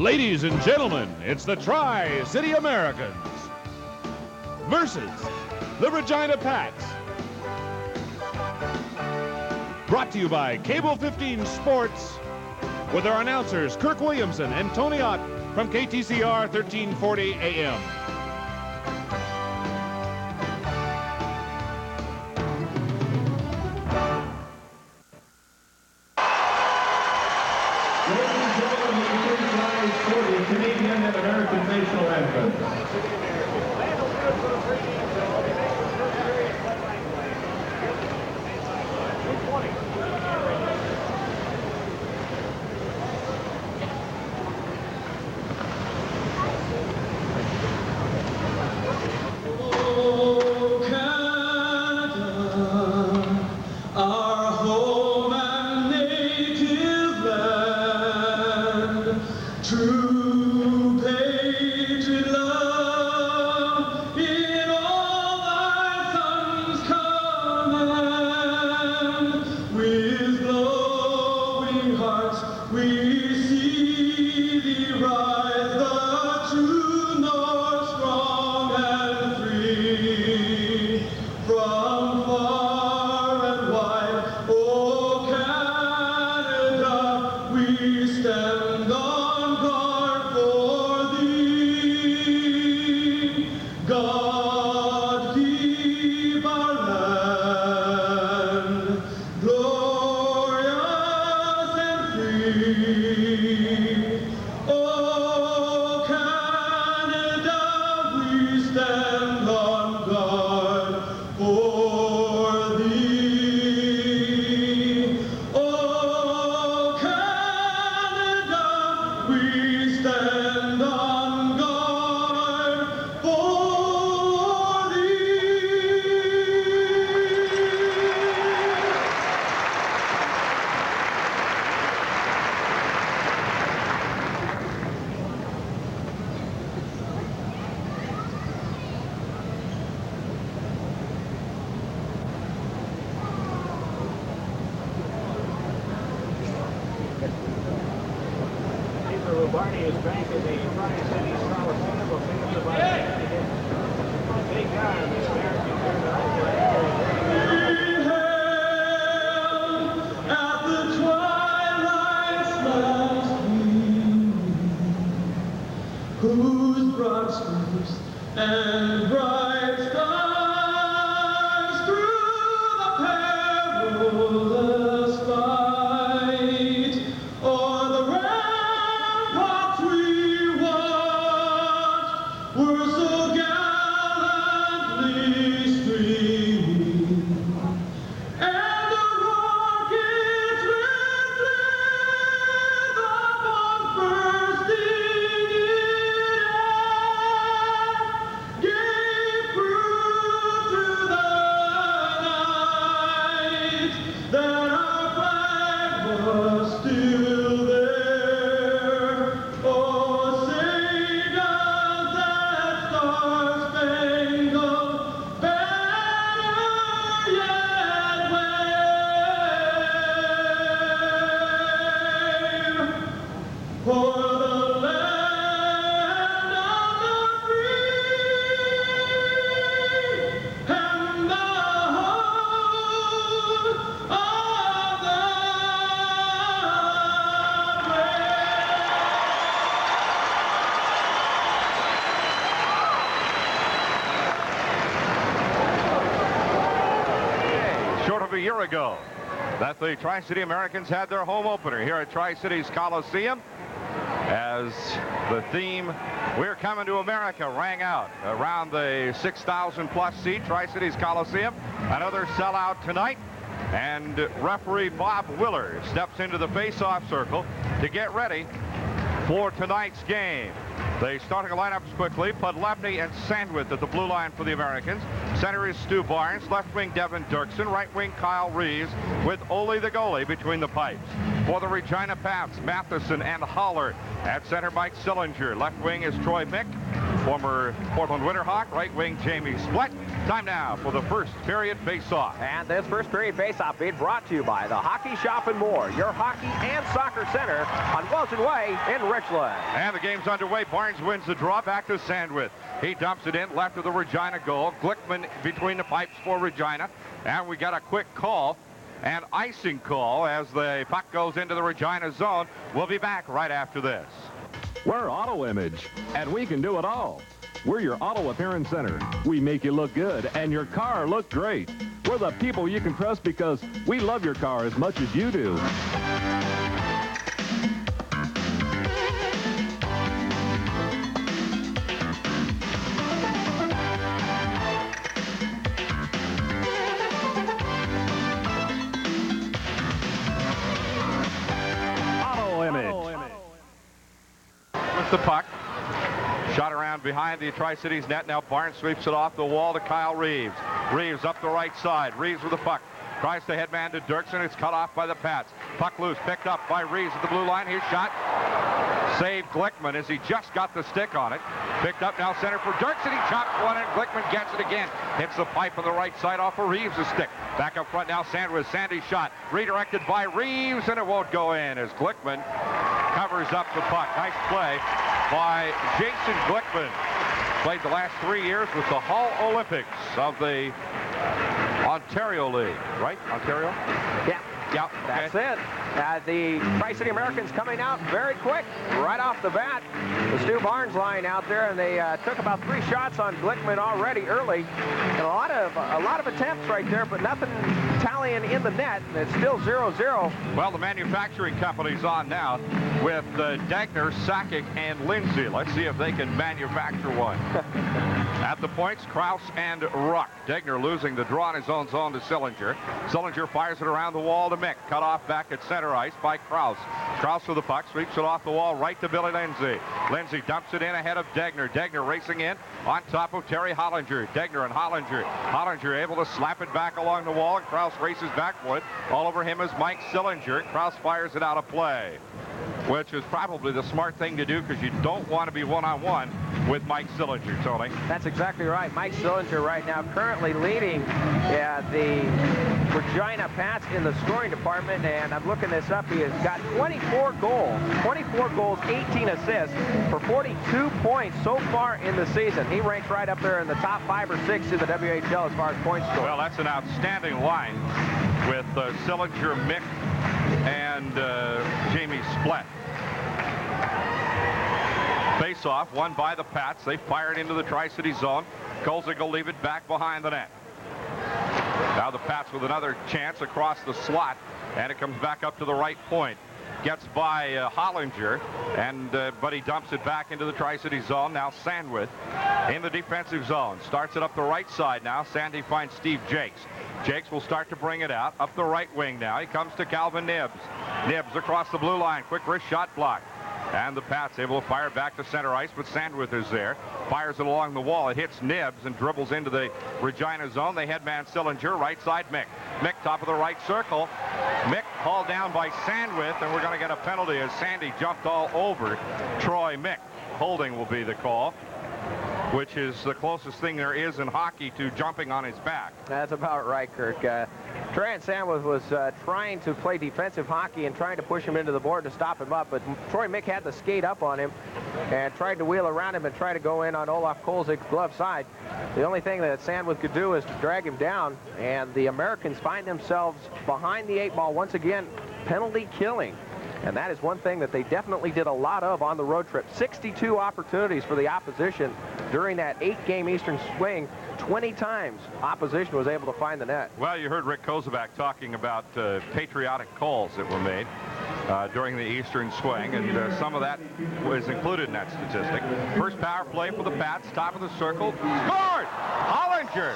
Ladies and gentlemen, it's the Tri-City Americans versus the Regina Pats. Brought to you by Cable 15 Sports with our announcers Kirk Williamson and Tony Ott from KTCR 1340 AM. Canadian and American national anthems. Whose broad streets and bright stars through the perilous fight, o'er the ramparts we watched, were so gallantly streaming, and the rockets went with upon bursting A year ago that the Tri-City Americans had their home opener here at Tri-Cities Coliseum, as the theme "We're Coming to America" rang out around the 6,000 plus seat Tri-Cities Coliseum. Another sellout tonight, and referee Bob Willer steps into the face-off circle to get ready for tonight's game. The starting lineups quickly: Podlebny and Sandwith at the blue line for the Americans. Center is Stu Barnes, left wing Devin Dirksen, right wing Kyle Reeves, with Ole the goalie between the pipes. For the Regina Pats, Matheson and Holler. At center, Mike Sillinger. Left wing is Troy Mick, former Portland Winterhawk. Right wing, Jamie Splett. Time now for the first period face-off. And this first period face-off being brought to you by the Hockey Shop and More, your hockey and soccer center on Wilson Way in Richland. And the game's underway. Barnes wins the draw. Back to Sandwith. He dumps it in left of the Regina goal. Glickman between the pipes for Regina. And we got a quick call, an icing call as the puck goes into the Regina zone. We'll be back right after this. We're Auto Image, and we can do it all. We're your auto appearance center. We make you look good and your car look great. We're the people you can trust because we love your car as much as you do. Auto Image. With the puck. Shot around behind the Tri-Cities net. Now Barnes sweeps it off the wall to Kyle Reeves. Reeves up the right side. Reeves with the puck. Tries to headman to Dirksen. It's cut off by the Pats. Puck loose. Picked up by Reeves at the blue line. His shot. Saved Glickman as he just got the stick on it. Picked up now center for Dirksen. He chops one and Glickman gets it again. Hits the pipe on the right side off of Reeves' stick. Back up front now Sandwich. Sandy's shot. Redirected by Reeves and it won't go in as Glickman covers up the puck. Nice play by Jason Glickman. Played the last 3 years with the Hull Olympics of the Ontario League, right? Ontario? Yeah. Yeah. That's okay. it. The Tri-City Americans coming out very quick, right off the bat. The Stu Barnes line out there, and they took about 3 shots on Glickman already early. And a lot of attempts right there, but nothing tallying in the net. And it's still 0-0. Well, the manufacturing company's on now with Dagner, Sakic, and Lindsay. Let's see if they can manufacture one. At the points, Kraus and Ruck. Dagner losing the draw in his own zone to Sillinger. Sillinger fires it around the wall to Mick. Cut off back at center ice by Kraus. Kraus with the puck, sweeps it off the wall right to Billy Lindsay. Lindsay dumps it in ahead of Dagner. Dagner racing in on top of Terry Hollinger. Dagner and Hollinger. Hollinger able to slap it back along the wall, and Kraus races back for it. All over him is Mike Sillinger. Kraus fires it out of play, which is probably the smart thing to do because you don't want to be one-on-one with Mike Sillinger, Tony. That's exactly right. Mike Sillinger right now currently leading the Regina Pats in the scoring department, and I'm looking this up. He has got 24 goals, 18 assists for 42 points so far in the season. He ranks right up there in the top 5 or 6 in the WHL as far as points scored. Well, that's an outstanding line with Sillinger, Mick, and Jamie Splett. Face-off won by the Pats. They fired into the Tri-City zone. Kolzig will leave it back behind the net. Now the Pats with another chance across the slot, and it comes back up to the right point. Gets by Hollinger, but he dumps it back into the Tri-City zone. Now Sandwith in the defensive zone. Starts it up the right side now. Sandy finds Steve Jakes. Jakes will start to bring it out. Up the right wing now. He comes to Calvin Nibbs. Nibbs across the blue line. Quick wrist shot block. And the Pats able to fire back to center ice, but Sandwith is there. Fires it along the wall. It hits Nibbs and dribbles into the Regina zone. They headman Sillinger, right side Mick. Mick top of the right circle. Mick hauled down by Sandwith, and we're going to get a penalty as Sandy jumped all over Troy Mick. Holding will be the call, which is the closest thing there is in hockey to jumping on his back. That's about right, Kirk. Trent Sandwith was trying to play defensive hockey and trying to push him into the board to stop him up, but Troy Mick had to skate up on him and tried to wheel around him and try to go in on Olaf Kolzig's glove side. The only thing that Sandwith could do is to drag him down, and the Americans find themselves behind the 8 ball once again, penalty killing. And that is one thing that they definitely did a lot of on the road trip. 62 opportunities for the opposition during that 8-game Eastern swing. 20 times opposition was able to find the net. Well, you heard Rick Kozuback talking about patriotic calls that were made during the Eastern swing, and some of that was included in that statistic. First power play for the Pats, top of the circle. Scored! Hollinger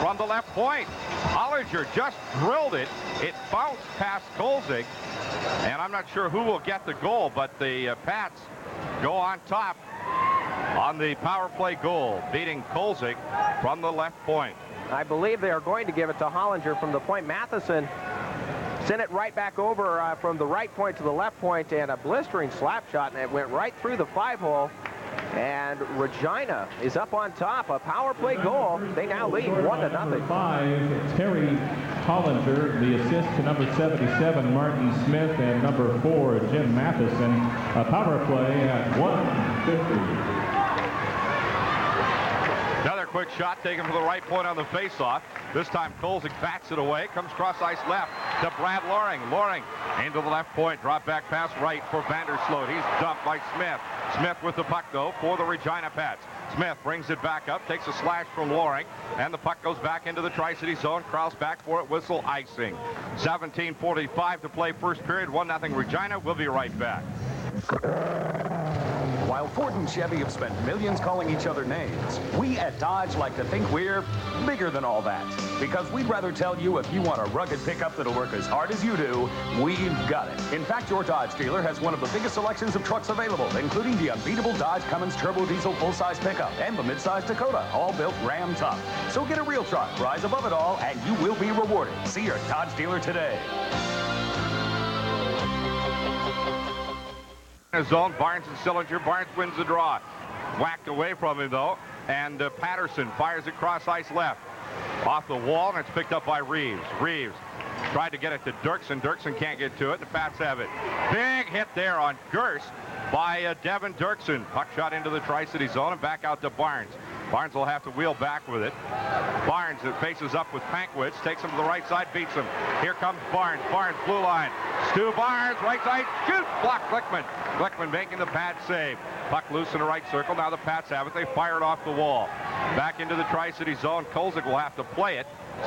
from the left point. Hollinger just drilled it. It bounced past Kolzig, and I'm not sure who will get the goal, but the Pats go on top on the power play goal, beating Kolzig from the left point. I believe they are going to give it to Hollinger from the point. Matheson sent it right back over from the right point to the left point, and a blistering slap shot, and it went right through the 5-hole. And Regina is up on top. A power play goal. They now lead 1-0. Number 5, Terry Hollinger. The assist to number 77, Martin Smith, and number 4, Jim Matheson. A power play at 1:50. Another quick shot taken for the right point on the faceoff. This time Kozuback bats it away. Comes cross ice left to Brad Loring. Loring into the left point. Drop back pass right for Vandersloot. He's dumped by Smith. Smith with the puck though for the Regina Pats. Smith brings it back up, takes a slash from Loring, and the puck goes back into the Tri-City zone. Kraus back for it, whistle, icing. 17:45 to play first period, 1-0 Regina. We'll be right back. While Ford and Chevy have spent millions calling each other names, we at Dodge like to think we're bigger than all that. Because we'd rather tell you if you want a rugged pickup that'll work as hard as you do, we've got it. In fact, your Dodge dealer has one of the biggest selections of trucks available, including the unbeatable Dodge Cummins Turbo Diesel full-size pickup and the mid-size Dakota, all built Ram tough. So get a real truck, rise above it all, and you will be rewarded. See your Dodge dealer today. Zone, Barnes and Sillinger. Barnes wins the draw. Whacked away from him though, and Patterson fires it cross ice left. Off the wall, and it's picked up by Reeves. Reeves tried to get it to Dirksen. Dirksen can't get to it. The Pats have it. Big hit there on Gerst by Devin Dirksen. Puck shot into the Tri-City zone and back out to Barnes. Barnes will have to wheel back with it. Barnes faces up with Pankwitz, takes him to the right side, beats him. Here comes Barnes. Barnes, blue line. Stu Barnes, right side, shoot, block Glickman. Glickman making the pad save. Puck loose in the right circle. Now the Pats have it. They fire it off the wall. Back into the Tri-City zone. Kozuback will have to play it.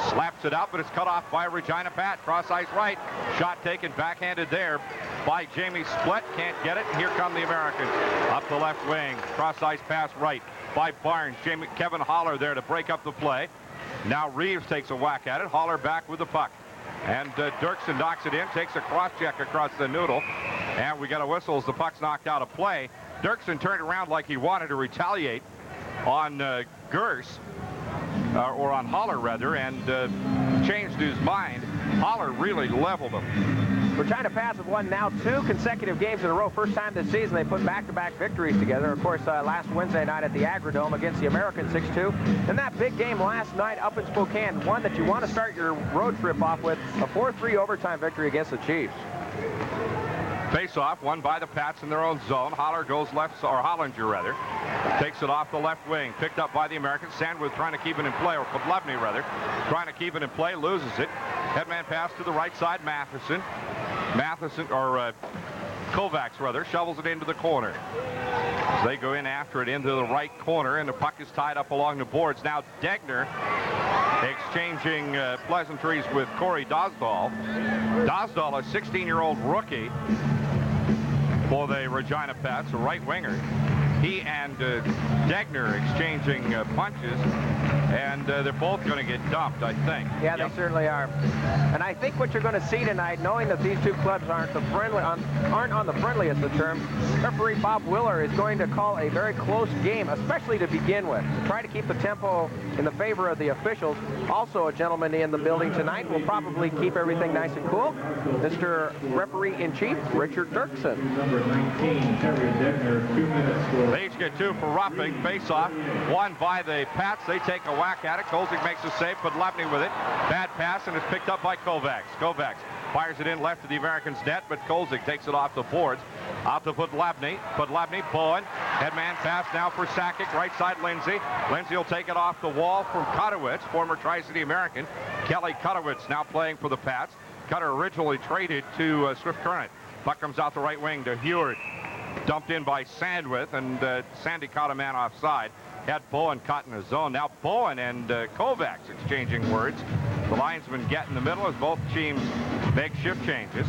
Slaps it out, but it's cut off by Regina Pat. Cross ice right. Shot taken backhanded there by Jamie Splett. Can't get it. And here come the Americans. Up the left wing. Cross ice pass right by Barnes. Kevin Holler there to break up the play. Now Reeves takes a whack at it. Holler back with the puck. And Dirksen knocks it in, takes a cross check across the noodle. And we got a whistle as the puck's knocked out of play. Dirksen turned around like he wanted to retaliate on Gerst, or on Holler rather, and changed his mind. Holler really leveled him. Regina Pats have won now 2 consecutive games in a row. First time this season they put back-to-back victories together. Of course, last Wednesday night at the Agrodome against the Americans 6-2. And that big game last night up in Spokane, one that you want to start your road trip off with, a 4-3 overtime victory against the Chiefs. Face-off won by the Pats in their own zone. Holler goes left, or Hollinger rather, takes it off the left wing. Picked up by the Americans. Sandwich trying to keep it in play, or Podlevny rather, trying to keep it in play, loses it. Headman pass to the right side, Matheson. Matheson, or Kovacs rather, shovels it into the corner. As they go in after it into the right corner, and the puck is tied up along the boards. Now Degner exchanging pleasantries with Corey Dosdahl. Dosdahl, a 16-year-old rookie for the Regina Pats, a right winger. He and Degner exchanging punches, and they're both going to get dumped, I think. Yeah, they certainly are. And I think what you're going to see tonight, knowing that these two clubs aren't on the friendliest of terms, referee Bob Willer is going to call a very close game, especially to begin with, to try to keep the tempo in the favor of the officials. Also, a gentleman in the building tonight will probably keep everything nice and cool. Mr. Referee-in-Chief, Richard Dirksen. Number 19, Terry Degner, 2 minutes for... They each get 2 for roughing. Face-off won by the Pats. They take a whack at it. Kozuback makes a save. Podlevny with it. Bad pass, and it's picked up by Kovacs. Kovacs fires it in left to the Americans' net, but Kozuback takes it off the boards. Out to Podlevny. Podlevny, Bowen. Headman pass now for Sakic. Right side, Lindsay. Lindsay will take it off the wall from Kutowicz, former Tri-City American. Kelly Kutowicz now playing for the Pats. Cutter originally traded to Swift Current. Puck comes out the right wing to Heward. Dumped in by Sandwith, and Sandy caught a man offside. Had Bowen caught in the zone. Now Bowen and Kovacs exchanging words. The linesmen get in the middle as both teams make shift changes.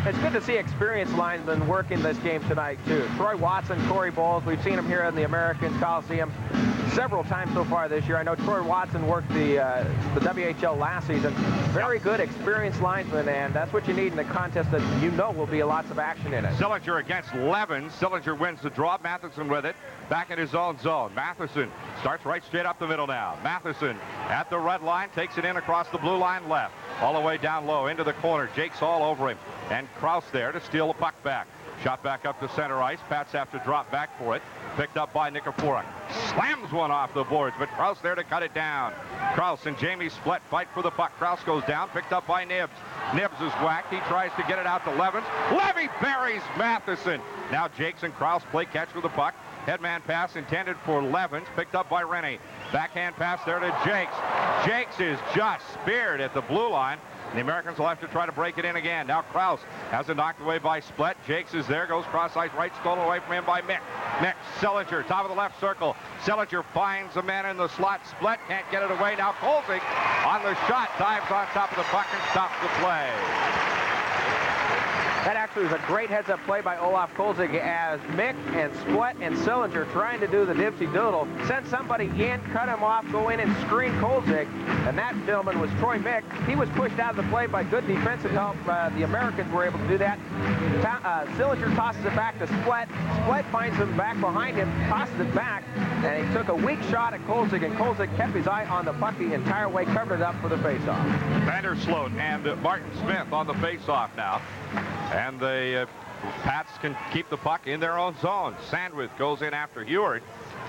It's good to see experienced linemen work in this game tonight, too. Troy Watson, Corey Bowles, we've seen him here in the Americans Coliseum several times so far this year. I know Troy Watson worked the WHL last season. Very good, experienced linesman, and that's what you need in a contest that you know will be lots of action in it. Sillinger against Levin. Sillinger wins the draw. Matheson with it. Back in his own zone. Matheson starts right straight up the middle now. Matheson at the red line, takes it in across the blue line left. All the way down low into the corner. Jake's all over him. And Kraus there to steal the puck back. Shot back up to center ice. Pats have to drop back for it. Picked up by Nikiforuk. Slams one off the boards, but Kraus there to cut it down. Kraus and Jamie Splett fight for the puck. Kraus goes down, picked up by Nibbs. Nibbs is whacked. He tries to get it out to Levens. Levy buries Matheson. Now Jakes and Kraus play catch with the puck. Headman pass intended for Levens, picked up by Rennie. Backhand pass there to Jakes. Jakes is just speared at the blue line. The Americans will have to try to break it in again. Now Kraus has it knocked away by Splett. Jakes is there, goes cross-ice right, stolen away from him by Mick. Mick, Sillinger, top of the left circle. Sillinger finds a man in the slot. Splett can't get it away. Now Kozuback on the shot, dives on top of the puck and stops the play. That actually was a great heads-up play by Olaf Kozuback as Mick and Splett and Sillinger trying to do the dipsy-doodle. Send somebody in, cut him off, go in and screen Kozuback. And that gentleman was Troy Mick. He was pushed out of the play by good defensive help. The Americans were able to do that. Sillinger tosses it back to Splett. Splett finds him back behind him, tosses it back, and he took a weak shot at Kozuback, and Kozuback kept his eye on the puck the entire way, covered it up for the faceoff. Vandersloot and Martin Smith on the faceoff now. And the Pats can keep the puck in their own zone. Sandwith goes in after Heward.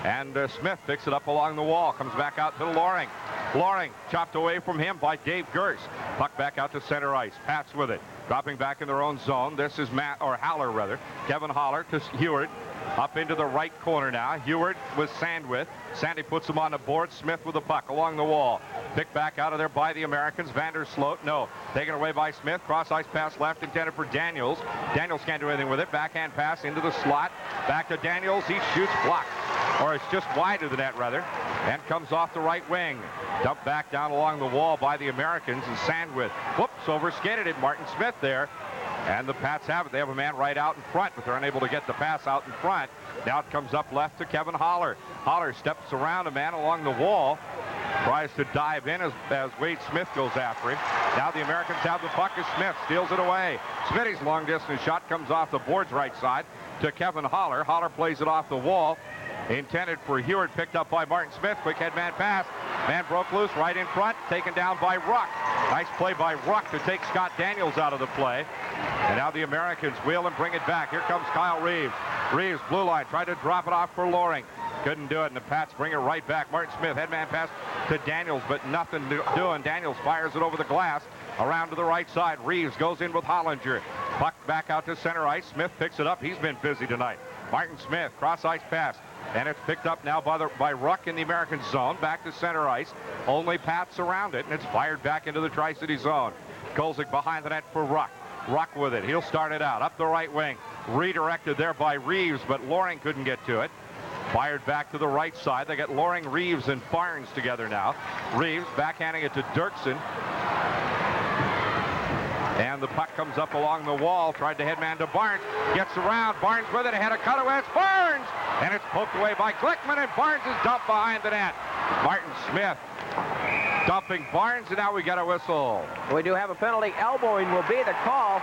And Smith picks it up along the wall. Comes back out to Loring. Loring chopped away from him by Dave Gerst. Puck back out to center ice. Pats with it. Dropping back in their own zone. This is Haller rather. Kevin Haller to Heward. Up into the right corner now. Heward with Sandwith. Sandy puts him on the board. Smith with the puck along the wall. Picked back out of there by the Americans. Vandersloot, no. Taken away by Smith. Cross-ice pass left intended for Daniels. Daniels can't do anything with it. Backhand pass into the slot. Back to Daniels. He shoots blocked. Or it's just wide of the net, rather. And comes off the right wing. Dumped back down along the wall by the Americans. And Sandwith, whoops, overskated it. Martin Smith there. And the Pats have it. They have a man right out in front, but they're unable to get the pass out in front. Now it comes up left to Kevin Haller. Haller steps around a man along the wall. Tries to dive in as Wade Smith goes after him. Now the Americans have the puck as Smith steals it away. Smitty's long distance shot comes off the boards right side to Kevin Haller. Haller plays it off the wall. Intended for Heward, picked up by Martin Smith. Quick headman pass. Man broke loose right in front, taken down by Ruck. Nice play by Ruck to take Scott Daniels out of the play. And now the Americans wheel and bring it back. Here comes Kyle Reeves. Reeves, blue line, tried to drop it off for Loring. Couldn't do it, and the Pats bring it right back. Martin Smith, headman pass to Daniels, but nothing doing. Daniels fires it over the glass. Around to the right side. Reeves goes in with Hollinger. Puck back out to center ice. Smith picks it up. He's been busy tonight. Martin Smith, cross-ice pass. And it's picked up now by Ruck in the American zone. Back to center ice. Only Pats around it, and it's fired back into the Tri-City zone. Kozuback behind the net for Ruck. Ruck with it. He'll start it out. Up the right wing. Redirected there by Reeves, but Loring couldn't get to it. Fired back to the right side. They get Loring, Reeves, and Barnes together now. Reeves backhanding it to Dirksen. And the puck comes up along the wall. Tried to headman to Barnes. Gets around. Barnes with it. Ahead of cutaway. It's Barnes! And it's poked away by Glickman, and Barnes is dumped behind the net. Martin Smith dumping Barnes, and now we get a whistle. We do have a penalty. Elbowing will be the call,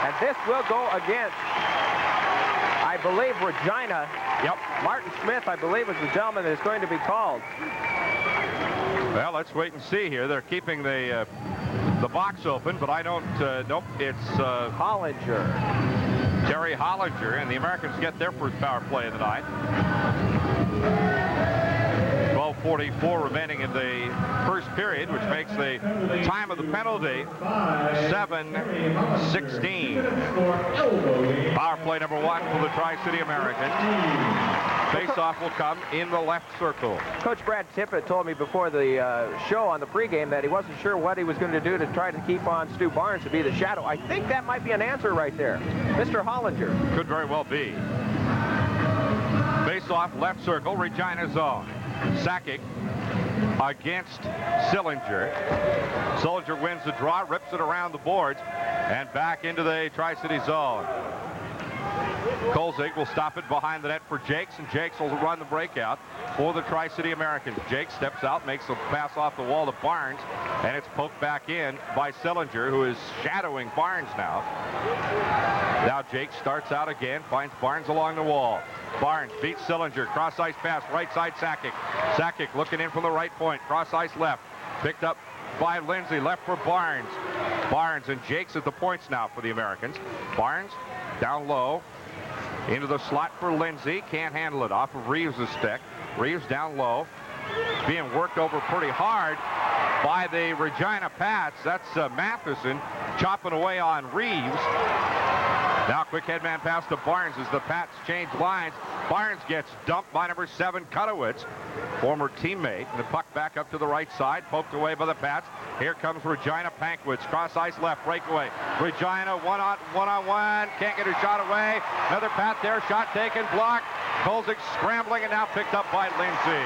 and this will go against, I believe, Regina. Yep. Martin Smith, I believe, is the gentleman that is going to be called. Well, let's wait and see here. They're keeping the box open, but I don't, nope, it's Hollinger. Terry Hollinger, and the Americans get their first power play of the night. 12:44 remaining in the first period, which makes the time of the penalty 7:16. Power play number one for the Tri-City Americans. Face-off will come in the left circle. Coach Brad Tippett told me before the show on the pregame that he wasn't sure what he was going to do to try to keep on Stu Barnes to be the shadow. I think that might be an answer right there. Mr. Hollinger. Could very well be. Face-off left circle, Regina zone. Sakic against Sillinger. Sillinger wins the draw, rips it around the boards, and back into the Tri-City zone. Kozuback will stop it behind the net for Jakes, and Jakes will run the breakout for the Tri-City Americans. Jakes steps out, makes a pass off the wall to Barnes, and it's poked back in by Sillinger, who is shadowing Barnes now. Now Jakes starts out again, finds Barnes along the wall. Barnes beats Sillinger, cross-ice pass, right side Sakic. Sakic looking in from the right point, cross-ice left. Picked up by Lindsay, left for Barnes. Barnes and Jakes at the points now for the Americans. Barnes down low, Into the slot for Lindsay. Can't handle it. Off of Reeves' stick. Reeves down low. Being worked over pretty hard by the Regina Pats. That's Matheson chopping away on Reeves. Now quick headman pass to Barnes as the Pats change lines. Barnes gets dumped by number 7, Kutowicz, former teammate. And the puck back up to the right side, poked away by the Pats. Here comes Regina. Pankwitz, cross ice left, breakaway. Regina one-on-one, can't get a shot away. Another Pat there, shot taken, blocked. Kozuback scrambling and now picked up by Lindsay.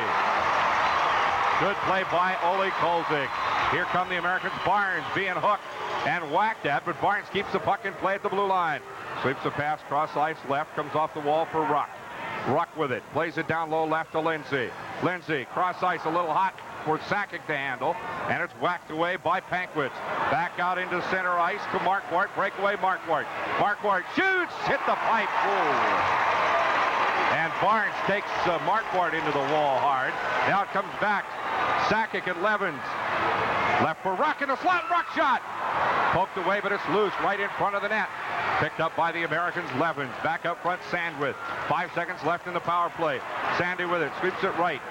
Good play by Ole Kozuback. Here come the Americans. Barnes being hooked and whacked at, but Barnes keeps the puck in play at the blue line. Sweeps the pass, cross ice left, comes off the wall for Ruck. Ruck with it, plays it down low left to Lindsay. Lindsay, cross ice a little hot for Sakic to handle, and it's whacked away by Pankwitz. Back out into center ice to Marquardt, breakaway Marquardt. Marquardt shoots, hit the pipe. Ooh. And Barnes takes Marquardt into the wall hard. Now it comes back. Sakic and Levens. Left for Ruck in the slot. Ruck shot. Poked away, but it's loose right in front of the net. Picked up by the Americans. Levens. Back up front, Sandwith. 5 seconds left in the power play. Sandy with it. Sweeps it right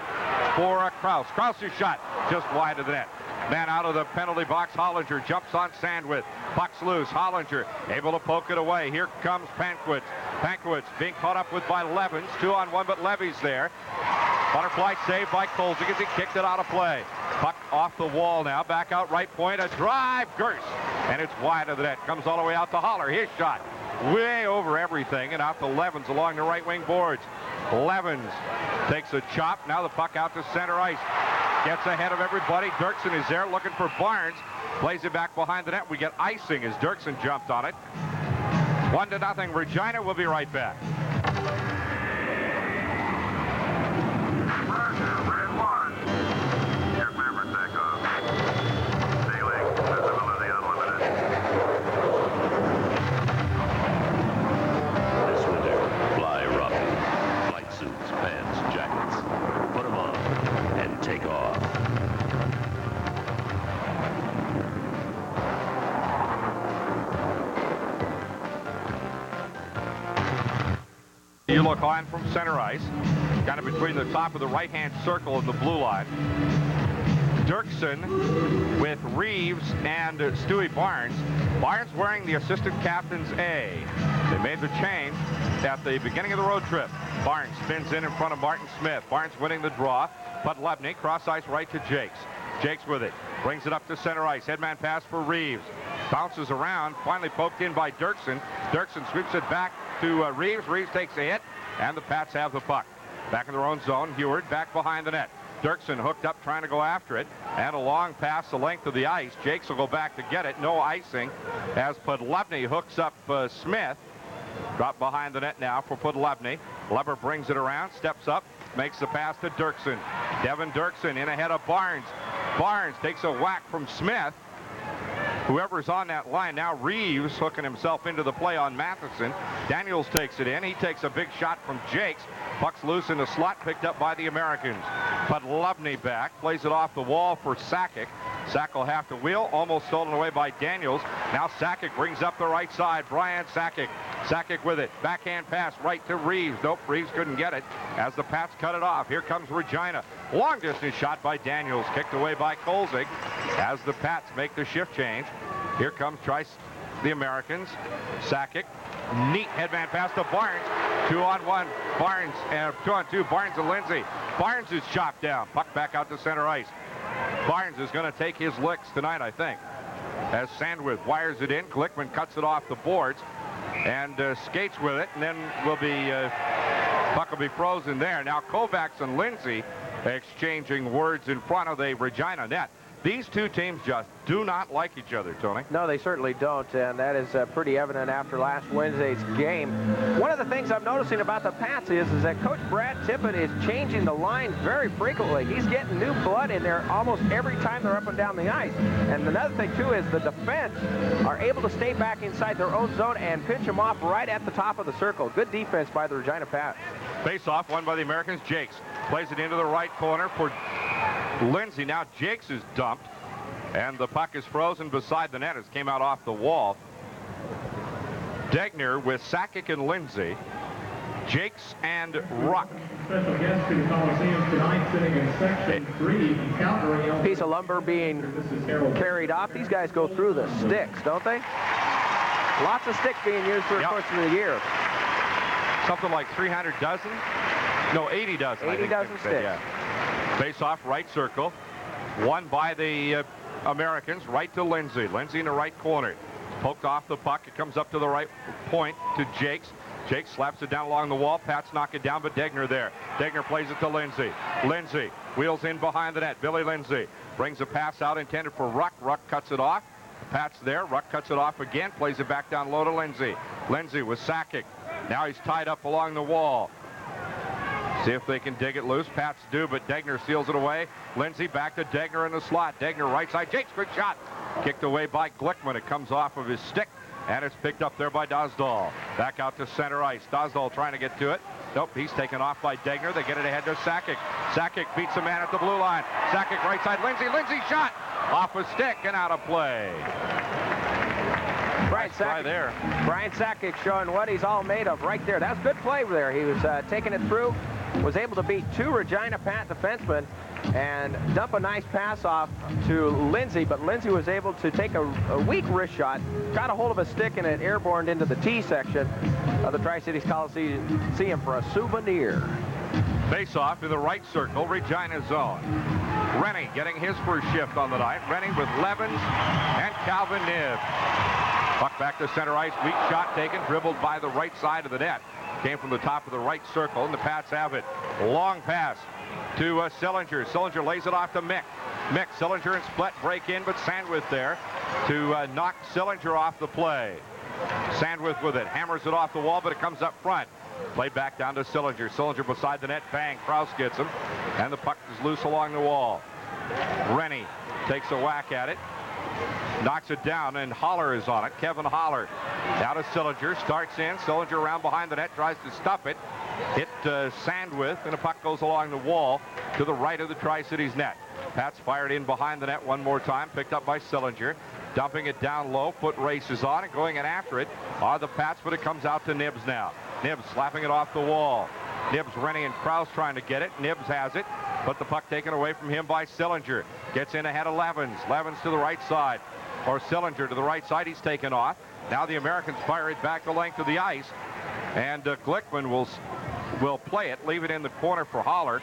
for Krause. Krause's shot just wide of the net. Man out of the penalty box. Hollinger jumps on Sandwith. Puck's loose. Hollinger able to poke it away. Here comes Pankwitz. Pankwitz being caught up with by Levens. 2-on-1, but Levy's there. Butterfly save by Kozuback as he kicked it out of play. Puck off the wall now. Back out right point. A drive. Gerst. And it's wide of the net. Comes all the way out to Holler. His shot way over everything and out to Levens along the right wing boards. Levens takes a chop. Now the puck out to center ice. Gets ahead of everybody. Dirksen is there looking for Barnes. Plays it back behind the net. We get icing as Dirksen jumped on it. 1-0 Regina. We'll be right back. This winter, fly rough. Flight suits, pants, jackets. Put them on and take off. You look on from center ice, kind of between the top of the right-hand circle and the blue line. Dirksen with Reeves and Stewie Barnes. Barnes wearing the assistant captain's A. They made the change at the beginning of the road trip. Barnes spins in front of Martin Smith. Barnes winning the draw. Podlebny cross ice right to Jakes. Jakes with it. Brings it up to center ice. Headman pass for Reeves. Bounces around. Finally poked in by Dirksen. Dirksen sweeps it back to Reeves. Reeves takes a hit, and the Pats have the puck. Back in their own zone. Heward back behind the net. Dirksen hooked up trying to go after it, and a long pass the length of the ice. Jakes will go back to get it. No icing as Podlebny hooks up Smith. Drop behind the net now for Podlebny. Leber brings it around, steps up, makes the pass to Dirksen. Devin Dirksen in ahead of Barnes. Barnes takes a whack from Smith. Whoever's on that line now, Reeves hooking himself into the play on Matheson. Daniels takes it in. He takes a big shot from Jakes. Puck's loose in the slot, picked up by the Americans. Podlebny back, plays it off the wall for Sakic. Sakic will have to wheel, almost stolen away by Daniels. Now Sakic brings up the right side. Brian Sakic. Sakic with it. Backhand pass right to Reeves. Nope, Reeves couldn't get it as the Pats cut it off. Here comes Regina. Long distance shot by Daniels. Kicked away by Kozuback as the Pats make the shift change. Here comes the Americans. Sakic. Neat headman pass to Barnes. 2-on-1. Barnes and 2-on-2. Barnes and Lindsay. Barnes is chopped down. Puck back out to center ice. Barnes is going to take his licks tonight, I think. As Sandwith wires it in. Glickman cuts it off the boards and skates with it, and then puck will be frozen there. Now Kovacs and Lindsay exchanging words in front of the Regina net. These two teams just do not like each other, Tony. No, they certainly don't, and that is pretty evident after last Wednesday's game. One of the things I'm noticing about the Pats is that Coach Brad Tippett is changing the lines very frequently. He's getting new blood in there almost every time they're up and down the ice. And another thing, too, is the defense are able to stay back inside their own zone and pinch them off right at the top of the circle. Good defense by the Regina Pats. Face-off won by the Americans. Jakes plays it into the right corner for Lindsay. Now Jakes is dumped, and the puck is frozen beside the net. It came out off the wall. Degner with Sakic and Lindsay. Jakes and Ruck. Special guest to the Coliseum tonight, sitting in section 3, Calgary. Piece of lumber being carried off. These guys go through the sticks, don't they? Lots of sticks being used for the course of the year. Something like 300 dozen? No, 80 dozen. 80 dozen sticks. Yeah. Face off, right circle. Won by the Americans, right to Lindsay. Lindsay in the right corner. Poked off the puck. It comes up to the right point to Jakes. Jakes slaps it down along the wall. Pats knock it down, but Degner there. Degner plays it to Lindsay. Lindsay wheels in behind the net. Billy Lindsay brings a pass out intended for Ruck. Ruck cuts it off. Pat's there. Ruck cuts it off again. Plays it back down low to Lindsay. Lindsay with Sakic. Now he's tied up along the wall. See if they can dig it loose. Pats do, but Degner seals it away. Lindsay back to Degner in the slot. Degner right side. Jakes, quick shot. Kicked away by Glickman. It comes off of his stick, and it's picked up there by Dosdall. Back out to center ice. Dosdall trying to get to it. Nope, he's taken off by Degner. They get it ahead to Sakic. Sakic beats a man at the blue line. Sakic right side. Lindsay. Lindsay shot off a stick and out of play. Brian Sakic showing what he's all made of right there. That was good play there. He was taking it through, was able to beat 2 Regina Pat defensemen and dump a nice pass off to Lindsay, but Lindsay was able to take a weak wrist shot, got a hold of a stick, and it airborned into the T section of the Tri-Cities Coliseum for a souvenir. Face off to the right circle, Regina zone. Rennie getting his first shift on the night. Rennie with Levens and Calvin Nibb. Puck back to center ice. Weak shot taken, dribbled by the right side of the net. Came from the top of the right circle, and the Pats have it. Long pass to Sillinger. Sillinger lays it off to Mick. Mick, Sillinger and Split break in, but Sandwith there to knock Sillinger off the play. Sandwith with it. Hammers it off the wall, but it comes up front. Played back down to Sillinger. Sillinger beside the net. Bang. Krause gets him. And the puck is loose along the wall. Rennie takes a whack at it. Knocks it down, and Holler is on it. Kevin Holler out of Sillinger. Starts in. Sillinger around behind the net. Tries to stuff it. Hit Sandwith, and the puck goes along the wall to the right of the Tri-Cities net. Pats fired in behind the net one more time. Picked up by Sillinger. Dumping it down low. Foot races on it. Going in after it are the Pats, but it comes out to Nibbs now. Nibbs slapping it off the wall. Nibbs, Rennie, and Krause trying to get it. Nibbs has it, but the puck taken away from him by Sillinger. Gets in ahead of Levens. Levens to the right side, or Sillinger to the right side. He's taken off. Now the Americans fire it back the length of the ice, and Glickman will play it, leave it in the corner for Holler.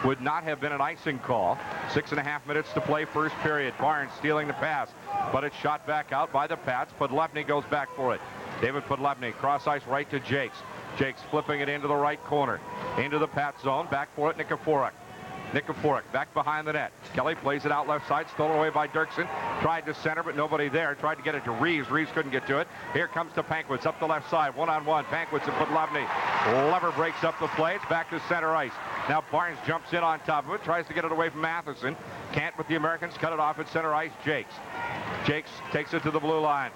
Would not have been an icing call. 6.5 minutes to play first period. Barnes stealing the pass, but it's shot back out by the Pats. Podlevny goes back for it. David Podlevny, cross ice right to Jakes. Jakes flipping it into the right corner. Into the Pat zone. Back for it, Nikiforuk. Nikiforuk back behind the net. Kelly plays it out left side. Stolen away by Dirksen. Tried to center, but nobody there. Tried to get it to Reeves. Reeves couldn't get to it. Here comes to Pankwitz up the left side. One-on-one. Pankwitz and Podlevny. Lever breaks up the play. It's back to center ice. Now Barnes jumps in on top of it. Tries to get it away from Matheson. Can't, but the Americans cut it off at center ice. Jakes. Jakes takes it to the blue line.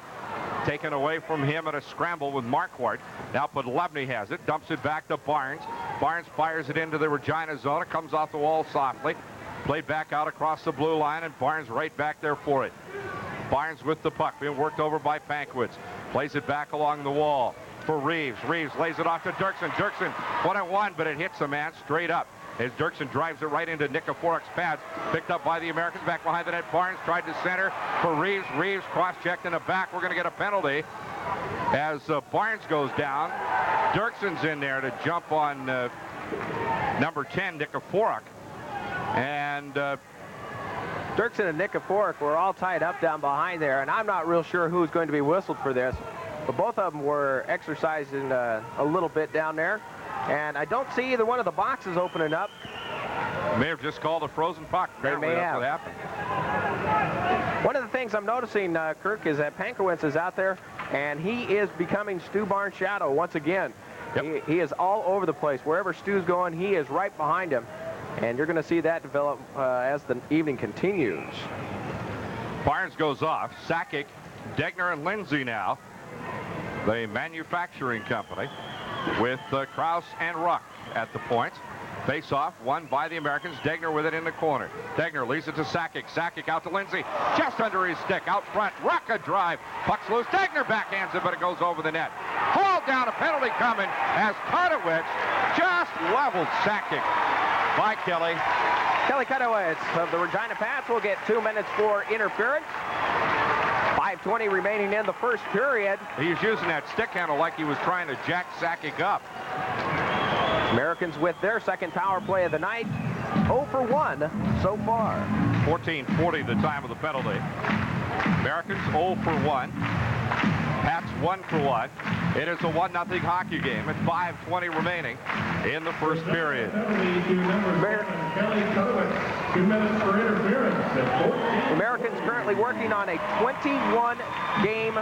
Taken away from him at a scramble with Marquardt. Now Podlevny has it. Dumps it back to Barnes. Barnes fires it into the Regina zone. It comes off the wall softly. Played back out across the blue line, and Barnes right back there for it. Barnes with the puck. Being worked over by Pankwitz. Plays it back along the wall for Reeves. Reeves lays it off to Dirksen. Dirksen 1-on-1, but it hits a man straight up as Dirksen drives it right into Nikiforuk's pads. Picked up by the Americans back behind the net. Barnes tried to center for Reeves. Reeves cross-checked in the back. We're going to get a penalty as Barnes goes down. Dirksen's in there to jump on number 10, Nikiforuk. And Dirksen and Nikiforuk were all tied up down behind there, and I'm not real sure who's going to be whistled for this. But both of them were exercising a little bit down there. And I don't see either one of the boxes opening up. May have just called a frozen puck. They may have. That's what happened. One of the things I'm noticing, Kirk, is that Pankwitz is out there, and he is becoming Stu Barnes' shadow once again. Yep. He is all over the place. Wherever Stu's going, he is right behind him. And you're going to see that develop as the evening continues. Barnes goes off. Sakic, Degner, and Lindsay now. The manufacturing company with Krause and Ruck at the points. Face off, won by the Americans. Degner with it in the corner. Degner leaves it to Sakic. Sakic out to Lindsay. Just under his stick, out front. Ruck a drive. Puck's loose. Degner backhands it, but it goes over the net. Hauled down, a penalty coming as Kutowicz just leveled Sakic by Kelly. Kelly Kutowicz of the Regina Pats will get 2 minutes for interference. 5:20 remaining in the first period. He's using that stick handle like he was trying to jack Sakic up. Americans with their second power play of the night. 0 for 1 so far. 14:40 the time of the penalty. Americans 0 for 1. Pats 1 for 1. It is a 1-0 hockey game at 5:20 remaining in the first period. Kelly Kutowicz, 2 minutes for interference at 14. Americans currently working on a 21-game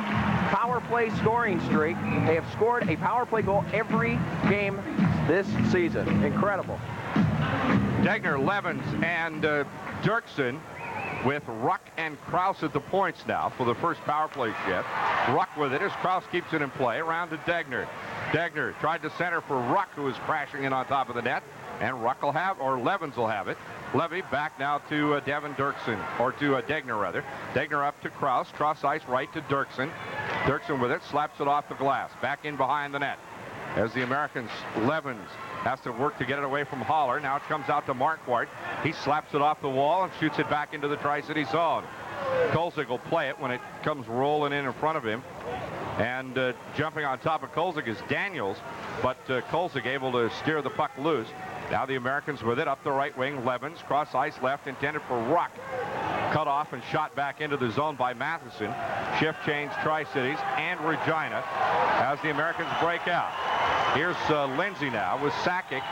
power play scoring streak. They have scored a power play goal every game this season. Incredible. Degner, Levens, and Dirksen with Ruck and Kraus at the points now for the first power play shift. Ruck with it as Kraus keeps it in play. Around to Degner. Degner tried to center for Ruck, who is crashing in on top of the net. And Ruck will have, or Levens will have it. Levy back now to Devin Dirksen, or to Degner rather. Degner up to Kraus. Cross ice right to Dirksen. Dirksen with it, slaps it off the glass. Back in behind the net. As the Americans, Levens has to work to get it away from Holler. Now it comes out to Marquardt. He slaps it off the wall and shoots it back into the Tri-City zone. Kolzig will play it when it comes rolling in front of him. And jumping on top of Kolzig is Daniels, but Kolzig able to steer the puck loose. Now the Americans with it up the right wing. Levens, cross ice left, intended for Ruck. Cut off and shot back into the zone by Matheson. Shift change Tri-Cities and Regina as the Americans break out. Here's Lindsay now with Sakic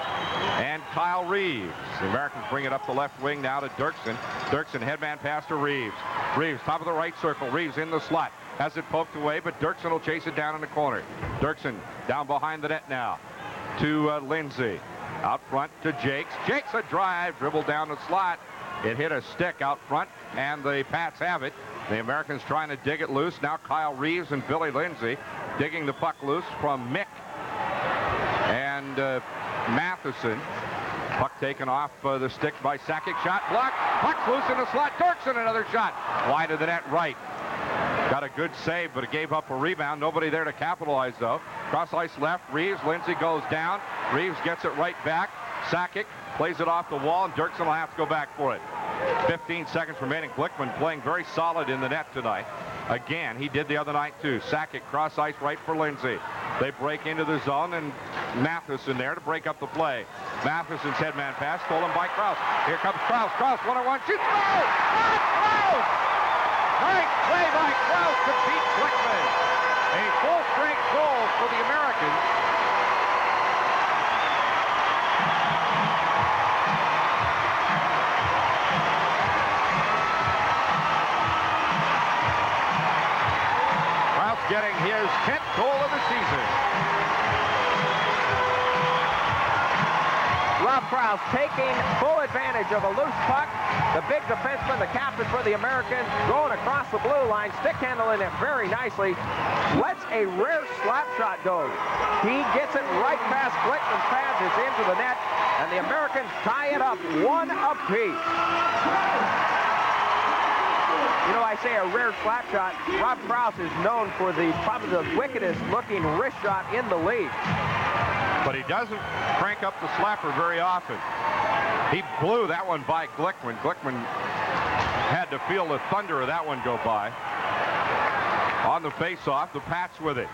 and Kyle Reeves. The Americans bring it up the left wing now to Dirksen. Dirksen headman pass to Reeves. Reeves top of the right circle. Reeves in the slot. Has it poked away, but Dirksen will chase it down in the corner. Dirksen down behind the net now to Lindsay. Out front to Jakes. Jakes a drive, dribbled down the slot. It hit a stick out front, and the Pats have it. The Americans trying to dig it loose. Now Kyle Reeves and Billy Lindsay digging the puck loose from Mick and Matheson. Puck taken off the stick by Sakic. Shot blocked. Puck's loose in the slot. Dirksen another shot. Wide of the net right. Got a good save, but it gave up a rebound. Nobody there to capitalize, though. Cross ice left. Reeves. Lindsay goes down. Reeves gets it right back. Sakic plays it off the wall, and Dirksen will have to go back for it. 15 seconds remaining. Glickman playing very solid in the net tonight. Again, he did the other night, too. Sakic cross ice right for Lindsay. They break into the zone, and Matheson there to break up the play. Matheson's headman pass stolen by Kraus. Here comes Kraus. Kraus, one-on-one, shoots. Goal! Kraus! Great play by Kraus to beat Glickman. A full-strength goal for the Americans. Kraus getting his 10th goal of the season. Rob Kraus taking full advantage of a loose puck. The big defenseman, the captain for the Americans, going across the blue line, stick handling it very nicely. Lets a rare slap shot go. He gets it right past Glickman's pads. It's into the net, and the Americans tie it up 1 apiece. You know, I say a rare slap shot. Rob Kraus is known for probably the wickedest looking wrist shot in the league. But he doesn't crank up the slapper very often. He blew that one by Glickman. Glickman had to feel the thunder of that one go by. On the face-off, the Pats with it.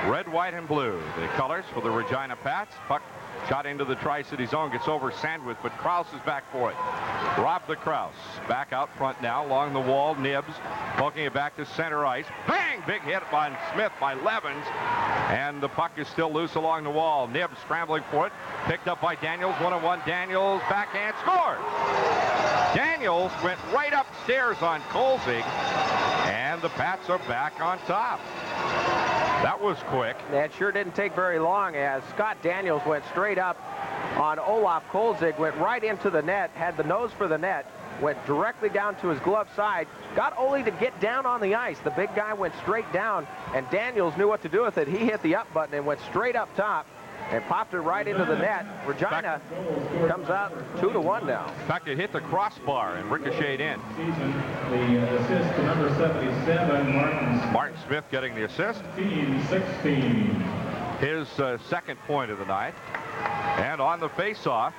Red, white, and blue. The colors for the Regina Pats. Puck shot into the Tri-City zone. Gets over Sandwich, but Kraus is back for it. Rob the Kraus. Back out front now along the wall. Nibs poking it back to center ice. Bang! Big hit by Smith by Levens. And the puck is still loose along the wall. Nibs scrambling for it. Picked up by Daniels. One-on-one. Daniels backhand scores. Daniels went right upstairs on Kolzig. And the Pats are back on top. That was quick. That sure didn't take very long as Scott Daniels went straight up on Olaf Kolzig, went right into the net, had the nose for the net, went directly down to his glove side, got Ole to get down on the ice. The big guy went straight down, and Daniels knew what to do with it. He hit the up button and went straight up top and popped it right into the net. Regina comes out 2-1 now. In fact, it hit the crossbar and ricocheted in. The assist to number 77, Martin Smith getting the assist. 16. his second point of the night. And on the face-off,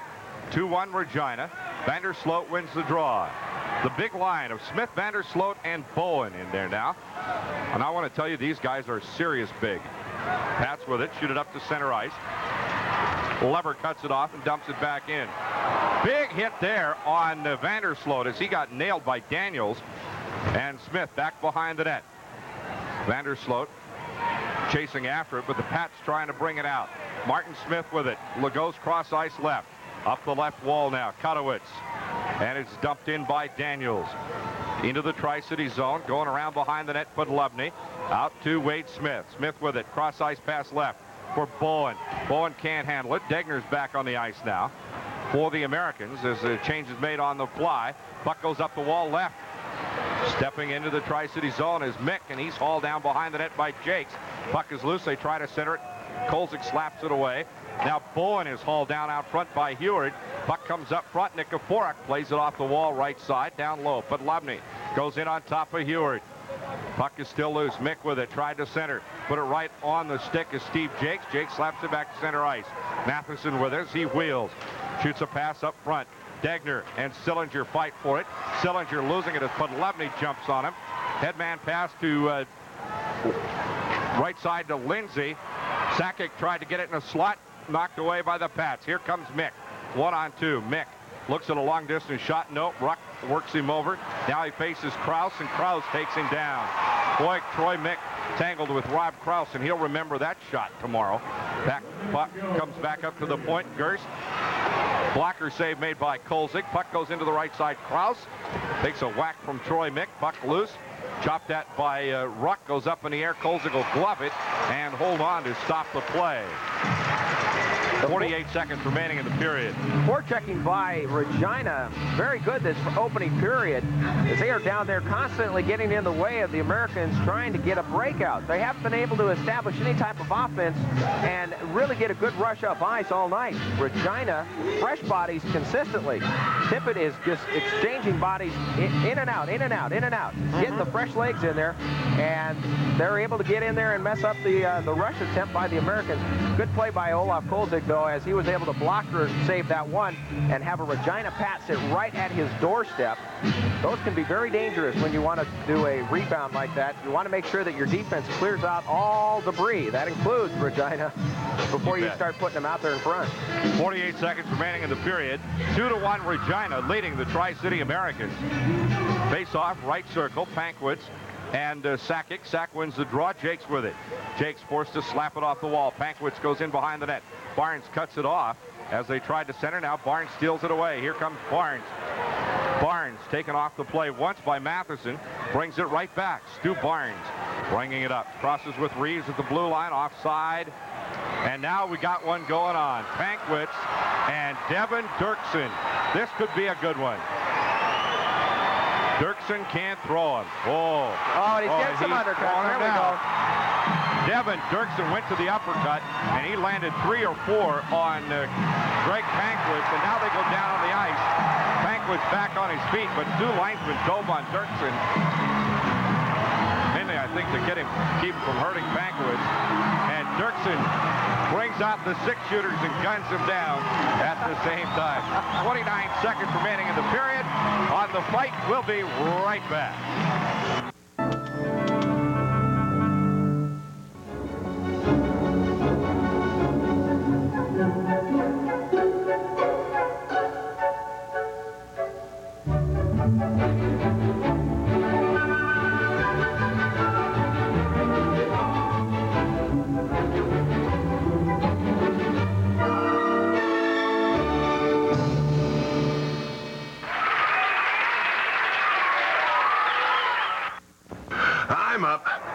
2-1 Regina. Vandersloot wins the draw. The big line of Smith, Vandersloot, and Bowen in there now. And I want to tell you, these guys are serious big. Pats with it, shoot it up to center ice. Lever cuts it off and dumps it back in. Big hit there on Vandersloot as he got nailed by Daniels. And Smith back behind the net. Vandersloot chasing after it, but the Pats trying to bring it out. Martin Smith with it. Legos cross ice left. Up the left wall now. Kutowicz. And it's dumped in by Daniels. Into the Tri-City zone. Going around behind the net for Lovney. Out to Wade Smith. Smith with it. Cross ice pass left for Bowen. Bowen can't handle it. Degner's back on the ice now for the Americans as the change is made on the fly. Puck goes up the wall left. Stepping into the Tri-City zone is Mick, and he's hauled down behind the net by Jakes. Puck is loose. They try to center it. Kozuback slaps it away. Now Bowen is hauled down out front by Heward. Puck comes up front. Nikiforuk plays it off the wall right side down low. But Lovney goes in on top of Heward. Puck is still loose. Mick with it. Tried to center. Put it right on the stick is Steve Jakes. Jakes slaps it back to center ice. Matheson with it as he wheels. Shoots a pass up front. Degner and Sillinger fight for it. Sillinger losing it as Lovney jumps on him. Headman pass to right side to Lindsay. Sakic tried to get it in a slot. Knocked away by the Pats. Here comes Mick. 1-on-2. Mick looks at a long distance shot. Nope. Ruck works him over. Now he faces Krause, and Krause takes him down. Boy, Troy Mick tangled with Rob Krause, and he'll remember that shot tomorrow. That puck comes back up to the point. Gerst. Blocker save made by Kozuback. Puck goes into the right side. Krause takes a whack from Troy Mick. Puck loose. Chopped at by Ruck. Goes up in the air. Kozuback will glove it and hold on to stop the play. 48 seconds remaining in the period. Forechecking by Regina. Very good this opening period as they are down there constantly getting in the way of the Americans trying to get a breakout. They haven't been able to establish any type of offense and really get a good rush up ice all night. Regina, fresh bodies consistently. Tippett is just exchanging bodies in and out, in and out, in and out. Getting the fresh legs in there, and they're able to get in there and mess up the rush attempt by the Americans. Good play by Olaf Kozuback, though, as he was able to block or save that one and have a Regina Pat sit right at his doorstep. Those can be very dangerous when you want to do a rebound like that. You want to make sure that your defense clears out all debris. That includes Regina before you start putting them out there in front. 48 seconds remaining in the period. 2-1 Regina leading the Tri-City Americans. Face off, right circle, Pankwitz and Sakic. Sack wins the draw. Jakes with it. Jakes forced to slap it off the wall. Pankwitz goes in behind the net. Barnes cuts it off as they tried to center. Now Barnes steals it away. Here comes Barnes. Barnes taken off the play once by Matheson. Brings it right back. Stu Barnes bringing it up. Crosses with Reeves at the blue line. Offside. And now we got one going on. Pankwitz and Devin Dirksen. This could be a good one. Dirksen can't throw him. Oh, and he's getting some undercut. There we go. Devin Dirksen went to the uppercut, and he landed 3 or 4 on Greg Pankwitz, and now they go down on the ice. Pankwitz back on his feet, but 2 linesmen dove on Dirksen. Mainly, I think, to keep him from hurting Pankwitz. And Dirksen brings out the 6 shooters and guns him down at the same time. 29 seconds remaining in the period. On the fight, we'll be right back.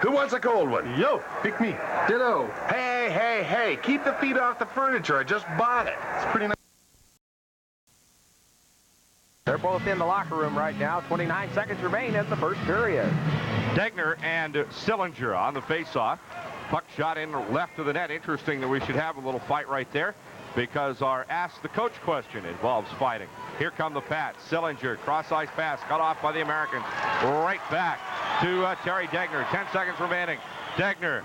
Who wants a cold one? Yo, pick me. Ditto. Hey, keep the feet off the furniture. I just bought it. It's pretty nice. They're both in the locker room right now. 29 seconds remain in the first period. Degner and Sillinger on the face-off. Puck shot in left of the net. Interesting that we should have a little fight right there because our Ask the Coach question involves fighting. Here come the Pats. Sillinger, cross-ice pass, cut off by the Americans. Right back to Terry Degner. 10 seconds remaining. Degner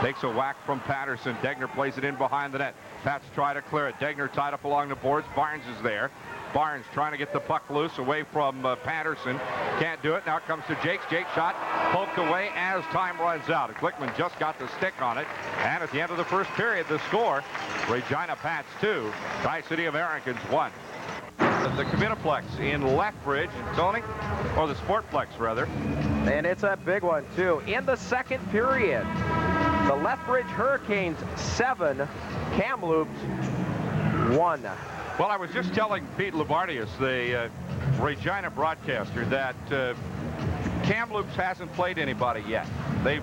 Takes a whack from Patterson. Degner plays it in behind the net. Pats try to clear it. Degner tied up along the boards. Barnes is there. Barnes trying to get the puck loose away from Patterson. Can't do it. Now it comes to Jakes. Jakes shot poked away as time runs out. Glickman just got the stick on it. And at the end of the first period, the score, Regina Pats 2, Tri-City Americans 1. The Communiplex in Lethbridge, Tony, or the Sportplex rather. And it's a big one too. In the second period, the Lethbridge Hurricanes 7, Kamloops 1. Well, I was just telling Pete Labardius, the Regina broadcaster, that Kamloops hasn't played anybody yet. They've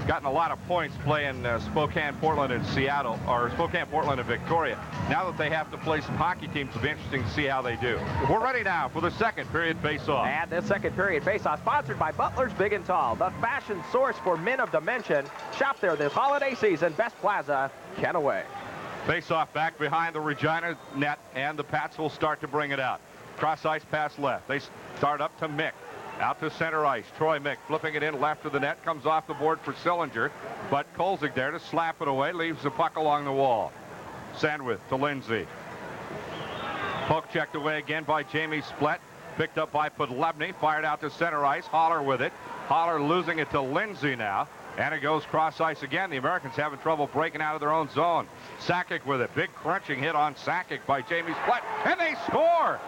gotten a lot of points playing Spokane, Portland, and Seattle, or Spokane, Portland, and Victoria. Now that they have to play some hockey teams, it'll be interesting to see how they do. We're ready now for the second period face-off. And this second period face-off sponsored by Butler's Big and Tall, the fashion source for men of dimension. Shop there this holiday season. Best Plaza, Kenaway. Face-off back behind the Regina net, and the Pats will start to bring it out. Cross-ice pass left. They start up to Mick. Out to center ice. Troy Mick flipping it in left of the net. Comes off the board for Sillinger. But Kozuback there to slap it away. Leaves the puck along the wall. Sandwith to Lindsay. Poke checked away again by Jamie Splett. Picked up by Podlebny. Fired out to center ice. Holler with it. Holler losing it to Lindsay now. And it goes cross ice again. The Americans having trouble breaking out of their own zone. Sakic with it. Big crunching hit on Sakic by Jamie Splett. And they score!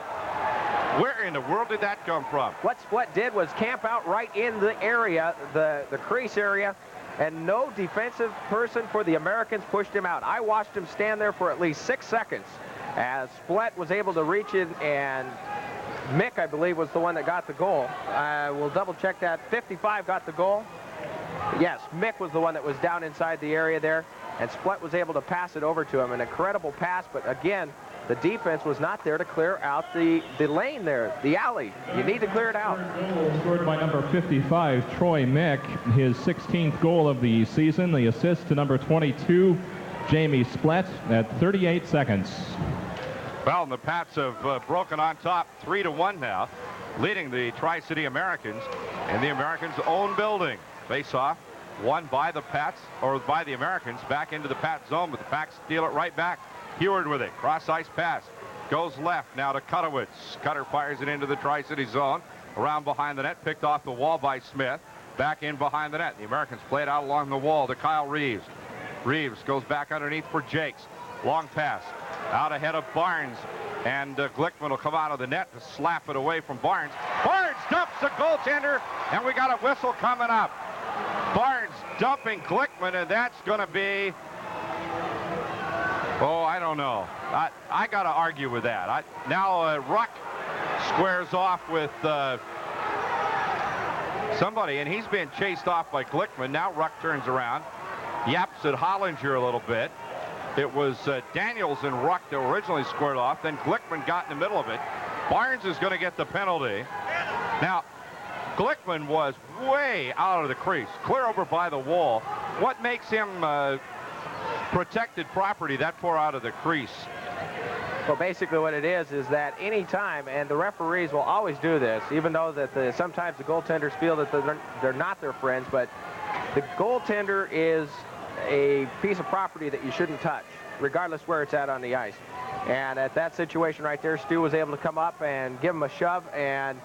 Where in the world did that come from? What Splett did was camp out right in the area, the crease area, and no defensive person for the Americans pushed him out. I watched him stand there for at least 6 seconds as Splett was able to reach in, and Mick, I believe, was the one that got the goal. We'll double check that. 55 got the goal. Yes, Mick was the one that was down inside the area there, and Splett was able to pass it over to him. An incredible pass, but again, the defense was not there to clear out the lane there, the alley. You need to clear it out. Scored by number 55, Troy Mick, his 16th goal of the season. The assist to number 22, Jamie Splett, at 38 seconds. Well, and the Pats have broken on top 3-1 now, leading the Tri-City Americans in the Americans' own building. Face-off won by the Pats, or by the Americans, back into the Pat zone, but the Pats steal it right back. Heward with it. Cross-ice pass. Goes left now to Kutowitz. Cutter fires it into the Tri-City zone. Around behind the net. Picked off the wall by Smith. Back in behind the net. The Americans play it out along the wall to Kyle Reeves. Reeves goes back underneath for Jakes. Long pass. Out ahead of Barnes. And Glickman will come out of the net to slap it away from Barnes. Barnes dumps the goaltender. And we got a whistle coming up. Barnes dumping Glickman. And that's going to be... Oh, I don't know. I got to argue with that. Now Ruck squares off with somebody, and he's being chased off by Glickman. Now Ruck turns around, yaps at Hollinger a little bit. It was Daniels and Ruck that originally squared off. Then Glickman got in the middle of it. Barnes is going to get the penalty. Now, Glickman was way out of the crease, clear over by the wall. What makes him... protected property that far out of the crease? Well, basically what it is that any time, and the referees will always do this, even though that sometimes the goaltenders feel that they're not their friends, but the goaltender is a piece of property that you shouldn't touch, regardless where it's at on the ice. And at that situation right there, Stu was able to come up and give him a shove, and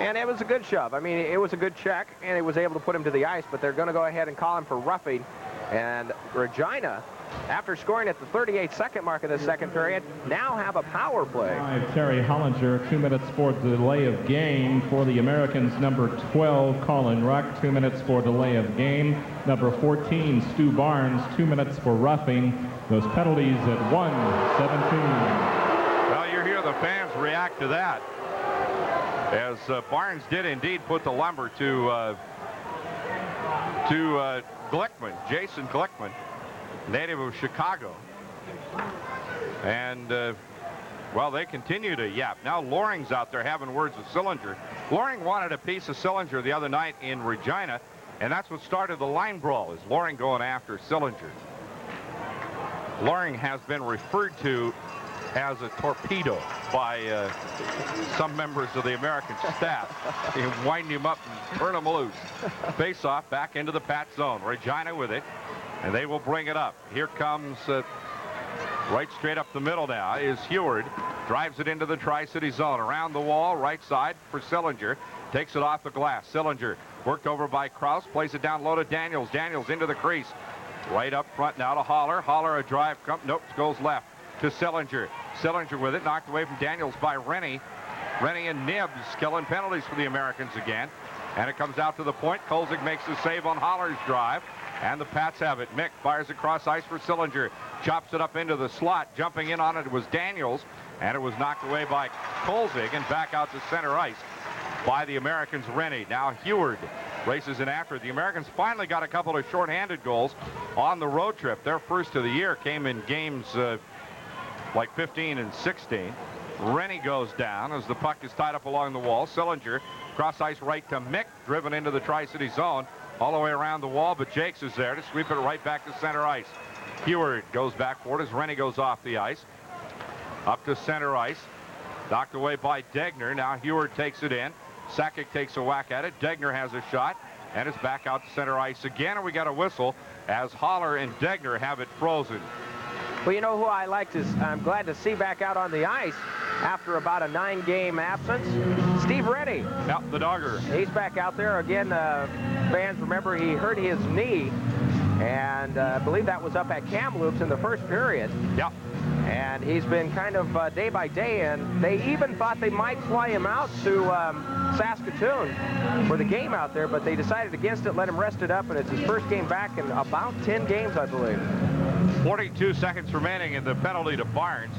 it was a good shove. I mean, it was a good check, and it was able to put him to the ice, but they're going to go ahead and call him for roughing. And Regina, after scoring at the 38-second mark of the second period, now have a power play. Terry Hollinger, 2 minutes for delay of game. For the Americans, number 12, Colin Ruck, 2 minutes for delay of game. Number 14, Stu Barnes, 2 minutes for roughing. Those penalties at 1:17. Well, you hear the fans react to that, as Barnes did indeed put the lumber to Glickman, Jason Glickman, native of Chicago. And, well, they continue to yap. Now Loring's out there having words with Sillinger. Loring wanted a piece of Sillinger the other night in Regina, and that's what started the line brawl, is Loring going after Sillinger. Loring has been referred to as a torpedo by some members of the American staff. You wind him up and turn him loose. Face off back into the Pat zone. Regina with it. And they will bring it up. Here comes right straight up the middle now is Heward. Drives it into the Tri-City zone. Around the wall, right side for Sillinger. Takes it off the glass. Sillinger worked over by Kraus. Plays it down low to Daniels. Daniels into the crease. Right up front now to Holler. Holler a drive. Nope, goes left to Sillinger. Sillinger with it. Knocked away from Daniels by Rennie. Rennie and Nibs killing penalties for the Americans again. And it comes out to the point. Kozuback makes the save on Holler's drive. And the Pats have it. Mick fires across ice for Sillinger. Chops it up into the slot. Jumping in on it was Daniels. And it was knocked away by Kozuback and back out to center ice by the Americans' Rennie. Now Heward races in after it. The Americans finally got a couple of shorthanded goals on the road trip. Their first of the year came in games like 15 and 16. Rennie goes down as the puck is tied up along the wall. Sillinger cross ice right to Mick, driven into the Tri-City zone all the way around the wall, but Jakes is there to sweep it right back to center ice. Heward goes back for it as Rennie goes off the ice. Up to center ice. Knocked away by Degner. Now Heward takes it in. Sakic takes a whack at it. Degner has a shot, and it's back out to center ice again, and we got a whistle as Holler and Degner have it frozen. Well, you know who I'm glad to see back out on the ice after about a 9-game absence? Steve Rennie. Yep, the Dogger. He's back out there again. Fans remember he hurt his knee, and I believe that was up at Kamloops in the first period. Yep. And he's been kind of day by day, and they even thought they might fly him out to Saskatoon for the game out there, but they decided against it, let him rest it up, and it's his first game back in about 10 games, I believe. 42 seconds remaining in the penalty to Barnes.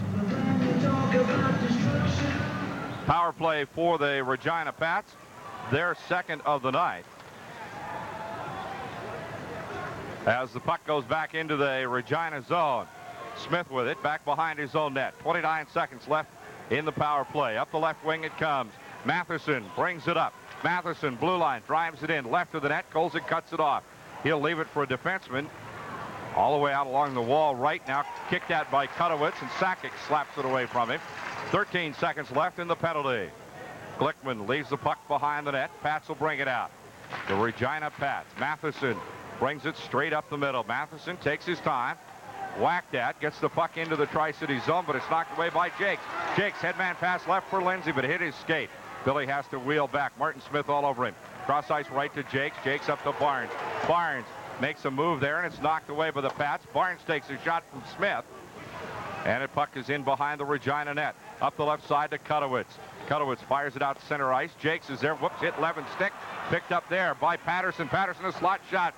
Power play for the Regina Pats, their second of the night. As the puck goes back into the Regina zone. Smith with it, back behind his own net. 29 seconds left in the power play. Up the left wing it comes. Matheson brings it up. Matheson, blue line, drives it in, left of the net. Kozuback cuts it off. He'll leave it for a defenseman. All the way out along the wall right now. Kicked at by Kutowicz, and Sakic slaps it away from him. 13 seconds left in the penalty. Glickman leaves the puck behind the net. Pats will bring it out. The Regina Pats. Matheson brings it straight up the middle. Matheson takes his time. Whacked at, gets the puck into the Tri-City zone, but it's knocked away by Jakes. Jakes, headman pass left for Lindsay, but hit his skate. Billy has to wheel back. Martin Smith all over him. Cross ice right to Jakes. Jakes up to Barnes. Barnes makes a move there, and it's knocked away by the Pats. Barnes takes a shot from Smith, and the puck is in behind the Regina net. Up the left side to Kutowicz. Kutowicz fires it out to center ice. Jakes is there. Whoops, hit Levin's stick. Picked up there by Patterson. Patterson, a slot shot.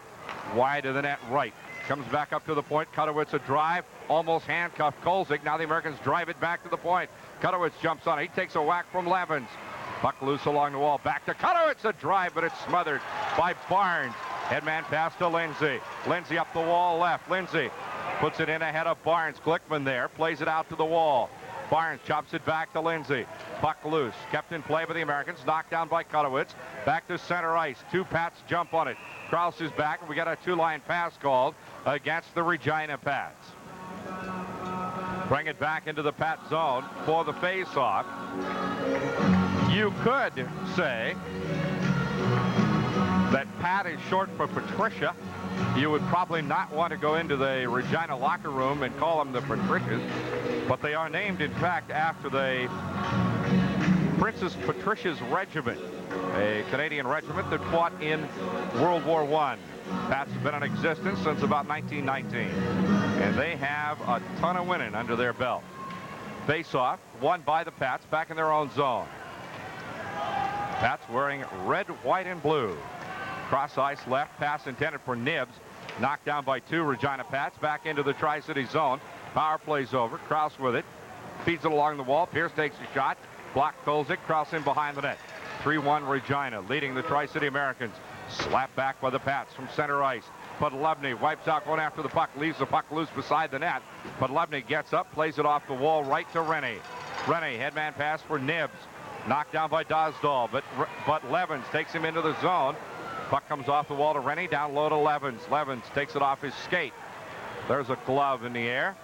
Wide of the net right. Comes back up to the point. Kutowicz a drive. Almost handcuffed Kozuback. Now the Americans drive it back to the point. Kutowicz jumps on it. He takes a whack from Levins. Puck loose along the wall. Back to Kutowicz. A drive, but it's smothered by Barnes. Headman pass to Lindsay. Lindsay up the wall left. Lindsay puts it in ahead of Barnes. Glickman there. Plays it out to the wall. Barnes chops it back to Lindsay. Puck loose. Kept in play by the Americans. Knocked down by Kutowicz. Back to center ice. Two Pats jump on it. Kraus is back, and we got a two-line pass called against the Regina Pats. Bring it back into the Pat zone for the face-off. You could say that Pat is short for Patricia. You would probably not want to go into the Regina locker room and call them the Patricias, but they are named, in fact, after the Princess Patricia's Regiment, a Canadian regiment that fought in World War I. Pats have been in existence since about 1919, and they have a ton of winning under their belt. Face-off, won by the Pats, back in their own zone. Pats wearing red, white, and blue. Cross ice left, pass intended for Nibs. Knocked down by two Regina Pats, back into the Tri-City zone. Power plays over, Kraus with it. Feeds it along the wall, Pierce takes a shot. Blocked Kozuback, Kraus in behind the net. 3-1 Regina, leading the Tri-City Americans. Slapped back by the Pats from center ice. Podlevny wipes out going after the puck, leaves the puck loose beside the net. Podlevny gets up, plays it off the wall right to Rennie. Rennie, headman pass for Nibs. Knocked down by Dosdall, but Levins takes him into the zone. Puck comes off the wall to Rennie, down low to Levins. Levins takes it off his skate. There's a glove in the air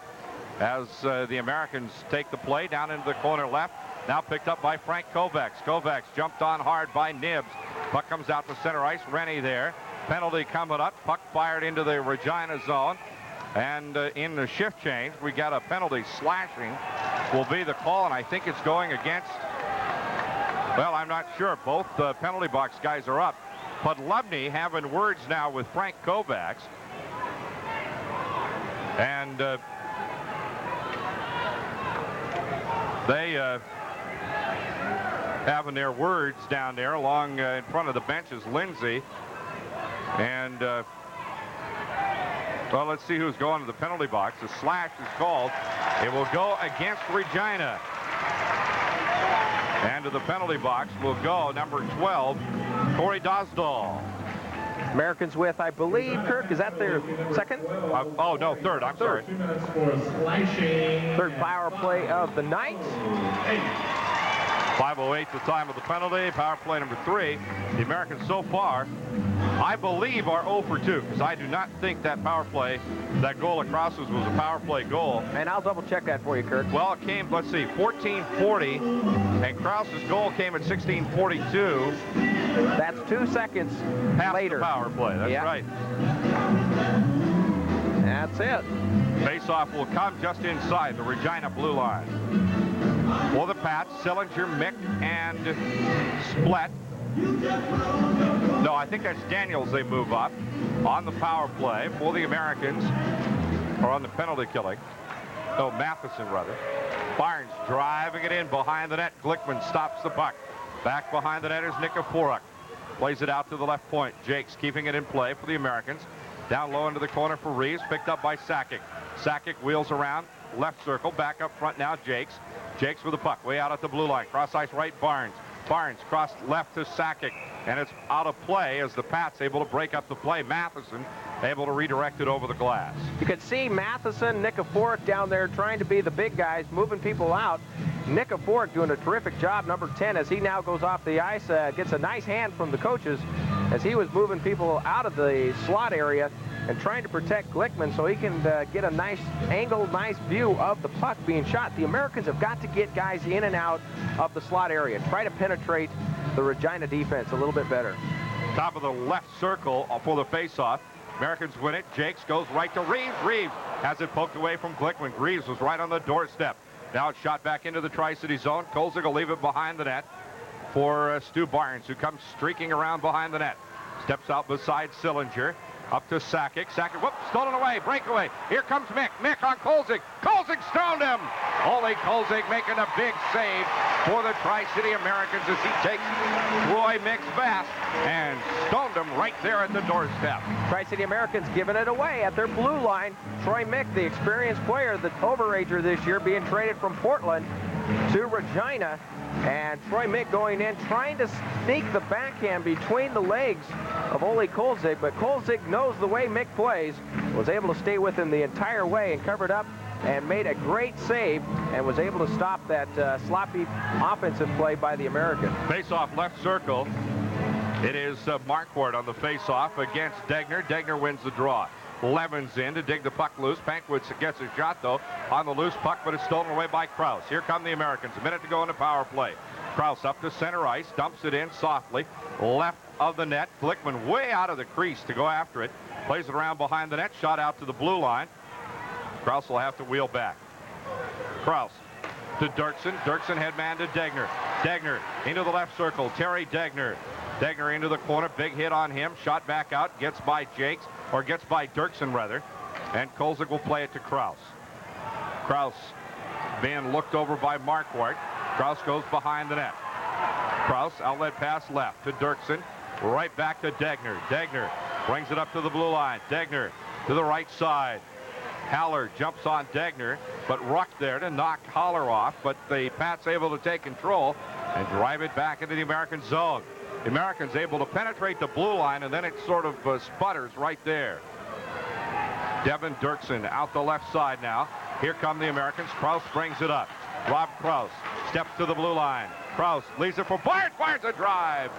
as the Americans take the play down into the corner left. Now picked up by Frank Kovacs. Kovacs jumped on hard by Nibs. Puck comes out to center ice. Rennie there. penalty coming up. Puck fired into the Regina zone. And in the shift change, we got a penalty. Slashing will be the call, and I think it's going against, well, I'm not sure. Both penalty box guys are up. But Lovney having words now with Frank Kovacs. And they having their words down there along in front of the benches. Lindsay and well, let's see who's going to the penalty box. The slash is called. It will go against Regina. And to the penalty box will go number 12, Corey Dosdall. Americans with, I believe, Kirk, is that their second? Oh, no, third. I'm sorry. Third power play of the night. 5:08 the time of the penalty. Power play number 3. The Americans so far, I believe, are 0 for 2, because I do not think that power play, that goal across was a power play goal. And I'll double check that for you, Kirk. Well, it came, let's see, 14:40, and Krause's goal came at 16:42. That's 2 seconds later. The power play, that's right. That's it. Face-off will come just inside the Regina blue line. For the Pats, Sillinger, Mick, and Splett. No, I think that's Daniels they move up on the power play for the Americans, or on the penalty killing. Oh, Matheson, rather. Barnes driving it in behind the net. Glickman stops the puck. Back behind the net is Nikiforuk. Plays it out to the left point. Jakes keeping it in play for the Americans. Down low into the corner for Reeves. Picked up by Sakic. Sakic wheels around. Left circle. Back up front now, Jakes. Jakes with the puck. Way out at the blue line. Cross ice right, Barnes. Barnes crossed left to Sakic. And it's out of play as the Pats able to break up the play. Matheson able to redirect it over the glass. You could see Matheson, Nikiforuk down there trying to be the big guys, moving people out. Nikiforuk doing a terrific job, number 10, as he now goes off the ice, gets a nice hand from the coaches as he was moving people out of the slot area and trying to protect Glickman so he can get a nice angle, nice view of the puck being shot. The Americans have got to get guys in and out of the slot area and try to penetrate the Regina defense a little bit better. Top of the left circle for the faceoff. Americans win it. Jakes goes right to Reeves. Reeves has it poked away from Glickman. Reeves was right on the doorstep. Now it's shot back into the Tri-City zone. Kozuback will leave it behind the net for Stu Barnes, who comes streaking around behind the net. Steps out beside Sillinger. Up to Sakic. Sakic, whoop, stolen away, breakaway. Here comes Mick. Mick on Kozuback. Kozuback stoned him. Ole Kozuback making a big save for the Tri-City Americans as he takes Troy Mick's vest and stoned him right there at the doorstep. Tri-City Americans giving it away at their blue line. Troy Mick, the experienced player, the overager this year, being traded from Portland to Regina. And Troy Mick going in, trying to sneak the backhand between the legs of Ole Kozuback, but Kozuback knows the way Mick plays, was able to stay with him the entire way and covered up and made a great save and was able to stop that sloppy offensive play by the American. Face-off left circle. It is Marquardt on the face-off against Degner. Degner wins the draw. Levens in to dig the puck loose. Pankwitz gets a shot, though, on the loose puck, but it's stolen away by Krause. Here come the Americans. A minute to go in the power play. Krause up to center ice, dumps it in softly. Left of the net. Glickman way out of the crease to go after it. Plays it around behind the net. Shot out to the blue line. Krause will have to wheel back. Krause to Dirksen. Dirksen headman to Degner. Degner into the left circle. Terry Degner. Degner into the corner. Big hit on him. Shot back out. Gets by Jakes. Or gets by Dirksen, rather. And Kozuback will play it to Krause. Krause being looked over by Marquardt. Krause goes behind the net. Krause, outlet pass left to Dirksen. Right back to Degner. Degner brings it up to the blue line. Degner to the right side. Haller jumps on Degner, but Ruck there to knock Haller off. But the Pats able to take control and drive it back into the American zone. The Americans able to penetrate the blue line, and then it sort of sputters right there. Devin Dirksen out the left side now. Here come the Americans. Krause brings it up. Rob Krause steps to the blue line. Krause leaves it for Barnes. Barnes a drive.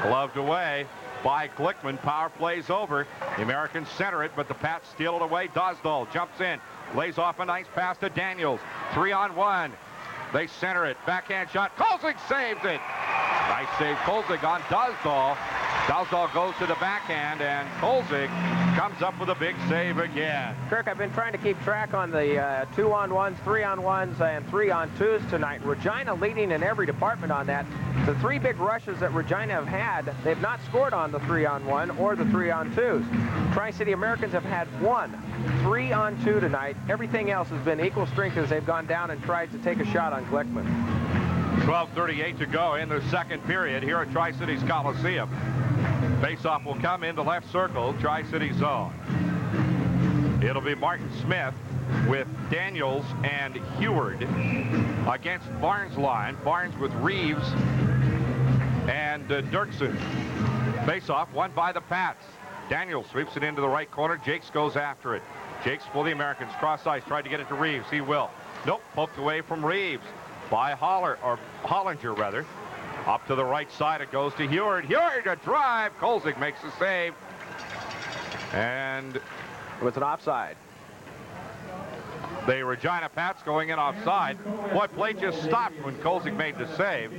Gloved away by Glickman. Power plays over. The Americans center it, but the Pats steal it away. Dosdall jumps in. Lays off a nice pass to Daniels. 3-on-1. They center it. Backhand shot. Kozuback saves it. Nice save, Kozuback on Dosdall. Dalsdahl goes to the backhand, and Kolzig comes up with a big save again. Kirk, I've been trying to keep track on the 2-on-1s, 3-on-1s, and 3-on-2s tonight. Regina leading in every department on that. The 3 big rushes that Regina have had, they've not scored on the 3-on-1 or the 3-on-2s. Tri-City Americans have had 1 3-on-2 tonight. Everything else has been equal strength as they've gone down and tried to take a shot on Glickman. 12:38 to go in the second period here at Tri-Cities Coliseum. Faceoff will come in the left circle, Tri-City zone. It'll be Martin Smith with Daniels and Heward against Barnes' line. Barnes with Reeves and Dirksen. Faceoff won by the Pats. Daniels sweeps it into the right corner. Jakes goes after it. Jakes for the Americans. Cross ice, tried to get it to Reeves. He will. Nope, poked away from Reeves by Hollinger rather. Up to the right side, it goes to Heward. Heward, a drive. Kolzig makes the save. And it was an offside. The Regina Pats going in offside. Boy, play just stopped when Kolzig made the save.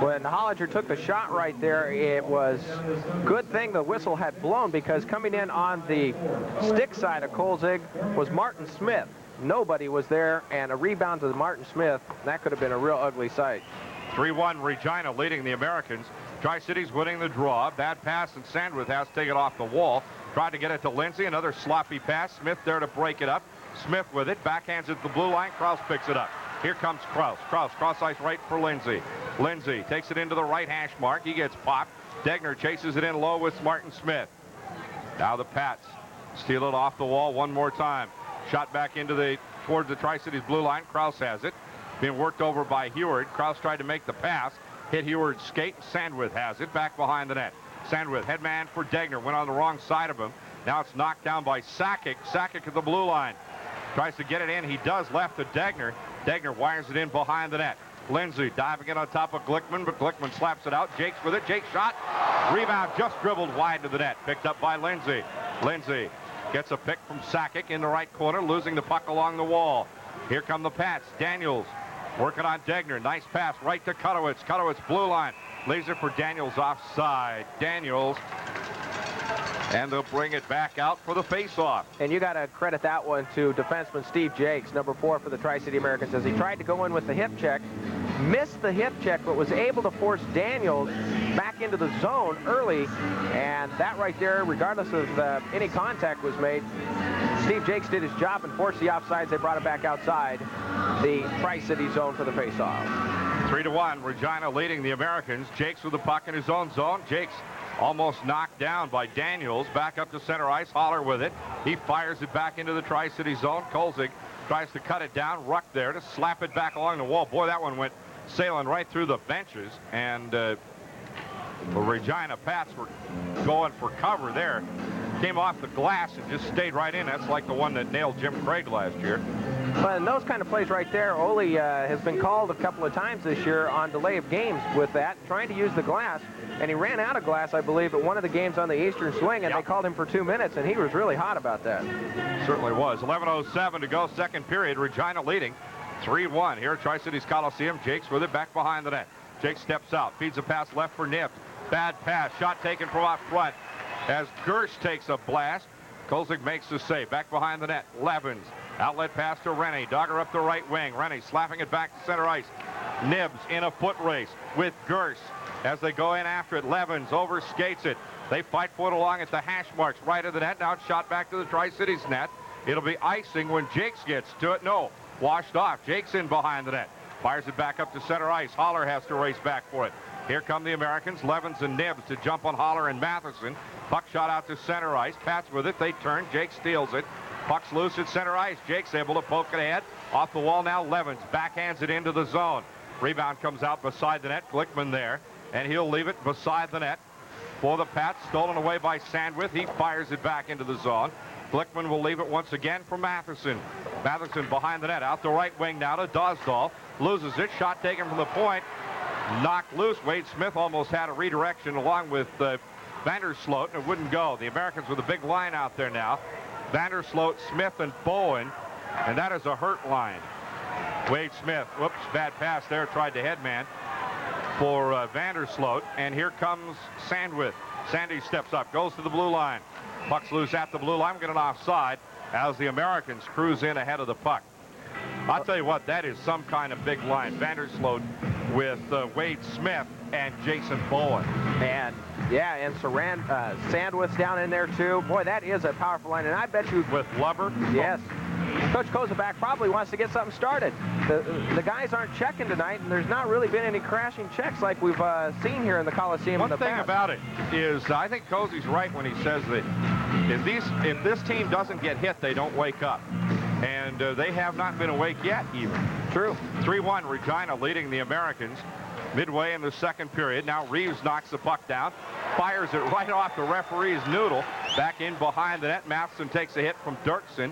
When Hollinger took the shot right there, it was good thing the whistle had blown, because coming in on the stick side of Kolzig was Martin Smith. Nobody was there, and a rebound to Martin Smith. That could have been a real ugly sight. 3-1 Regina leading the Americans. Tri-Cities winning the draw. Bad pass, and Sandwith has to take it off the wall. Tried to get it to Lindsay. Another sloppy pass. Smith there to break it up. Smith with it. Backhands it to the blue line. Kraus picks it up. Here comes Kraus. Kraus cross ice right for Lindsay. Lindsay takes it into the right hash mark. He gets popped. Degner chases it in low with Martin Smith. Now the Pats steal it off the wall one more time. Shot back into towards the Tri-Cities blue line. Kraus has it. Being worked over by Heward. Kraus tried to make the pass. Hit Heward's skate. Sandwith has it back behind the net. Sandwith, headman for Degner. Went on the wrong side of him. Now it's knocked down by Sakic. Sakic at the blue line. Tries to get it in. He does, left to Degner. Degner wires it in behind the net. Lindsay diving in on top of Glickman, but Glickman slaps it out. Jakes with it. Jakes shot. Rebound just dribbled wide to the net. Picked up by Lindsay. Lindsay gets a pick from Sakic in the right corner, losing the puck along the wall. Here come the Pats. Daniels working on Degner. Nice pass right to Kutowitz. Kutowitz blue line. Leaves it for Daniels offside. Daniels. And they'll bring it back out for the face-off. And you got to credit that one to defenseman Steve Jakes, number 4 for the Tri-City Americans, as he tried to go in with the hip check, missed the hip check, but was able to force Daniels back into the zone early. And that right there, regardless of any contact was made, Steve Jakes did his job and forced the offsides. They brought it back outside the Tri-City zone for the face-off. 3-1, Regina leading the Americans. Jakes with the puck in his own zone. Jakes almost knocked down by Daniels. Back up to center ice. Holler with it. He fires it back into the Tri-City zone. Kolzig tries to cut it down. Ruck there to slap it back along the wall. Boy, that one went sailing right through the benches. And the Regina Pats were going for cover there. Came off the glass and just stayed right in. That's like the one that nailed Jim Craig last year. Well, in those kind of plays right there, Ole has been called a couple of times this year on delay of games with that, trying to use the glass. And he ran out of glass, I believe, at one of the games on the Eastern Swing, and they called him for 2 minutes, and he was really hot about that. Certainly was. 11:07 to go, second period. Regina leading 3-1 here at Tri-Cities Coliseum. Jakes with it back behind the net. Jakes steps out, feeds a pass left for Nibs. Bad pass, shot taken from off front as Gersh takes a blast. Kolzig makes the save. Back behind the net, Levens. Outlet pass to Rennie. Dogger up the right wing. Rennie slapping it back to center ice. Nibs in a foot race with Gersh. As they go in after it, Levens overskates it. They fight for it along at the hash marks right of the net. Now it's shot back to the Tri-Cities net. It'll be icing when Jakes gets to it. No, washed off. Jakes in behind the net. Fires it back up to center ice. Holler has to race back for it. Here come the Americans, Levens and Nibs to jump on Holler and Matheson. Puck shot out to center ice. Pats with it. They turn. Jakes steals it. Puck's loose at center ice. Jakes able to poke it ahead. Off the wall now, Levens backhands it into the zone. Rebound comes out beside the net. Glickman there. And he'll leave it beside the net for the Pats. Stolen away by Sandwith. He fires it back into the zone. Glickman will leave it once again for Matheson. Matheson behind the net. Out the right wing now to Dalsdahl. Loses it. Shot taken from the point. Knocked loose. Wade Smith almost had a redirection along with Vandersloot, and it wouldn't go. The Americans with a big line out there now. Vandersloot, Smith, and Bowen, and that is a hurt line. Wade Smith, whoops, bad pass there, tried to headman. for Vandersloot. And here comes Sandwith. Sandy steps up, goes to the blue line. Puck's loose at the blue line, getting offside as the Americans cruise in ahead of the puck. I'll tell you what, that is some kind of big line. Vandersloot with Wade Smith and Jason Bowen. And yeah, and Sandwith's down in there too. Boy, that is a powerful line. And I bet you with Lubber. Yes. Coach Kozuback probably wants to get something started. The guys aren't checking tonight, and there's not really been any crashing checks like we've seen here in the Coliseum. One thing about it is, I think Cozy's right when he says that if this team doesn't get hit, they don't wake up. And they have not been awake yet, even. True. 3-1, Regina leading the Americans midway in the second period. Now Reeves knocks the puck down, fires it right off the referee's noodle. Back in behind the net, Matheson takes a hit from Dirksen.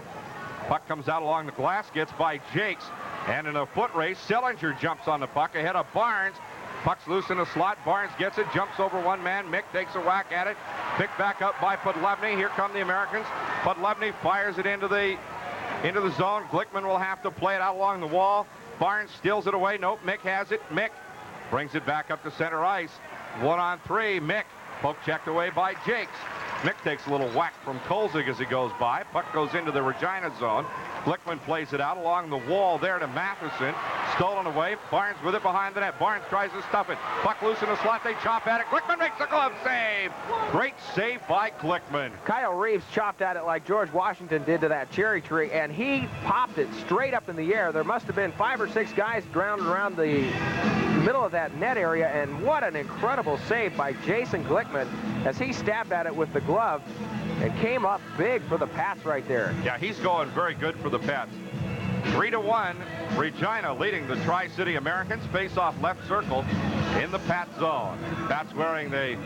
Puck comes out along the glass, gets by Jakes, and in a foot race, Sillinger jumps on the puck ahead of Barnes. Puck's loose in the slot. Barnes gets it, jumps over one man. Mick takes a whack at it. Picked back up by Podlevny. Here come the Americans. Podlevny fires it into the zone. Glickman will have to play it out along the wall. Barnes steals it away. Nope, Mick has it. Mick brings it back up to center ice. 1-on-3. Mick poke checked away by Jakes. Mick takes a little whack from Kolzig as he goes by. Puck goes into the Regina zone. Glickman plays it out along the wall there to Matheson. Stolen away. Barnes with it behind the net. Barnes tries to stuff it. Puck loose in the slot. They chop at it. Glickman makes a glove save. Great save by Glickman. Kyle Reeves chopped at it like George Washington did to that cherry tree, and he popped it straight up in the air. There must have been 5 or 6 guys drowned around the middle of that net area, and what an incredible save by Jason Glickman as he stabbed at it with the glove and came up big for the Pats right there. Yeah, he's going very good for the Pats. 3-1, Regina leading the Tri-City Americans. Face off left circle in the Pat zone. Pats wearing the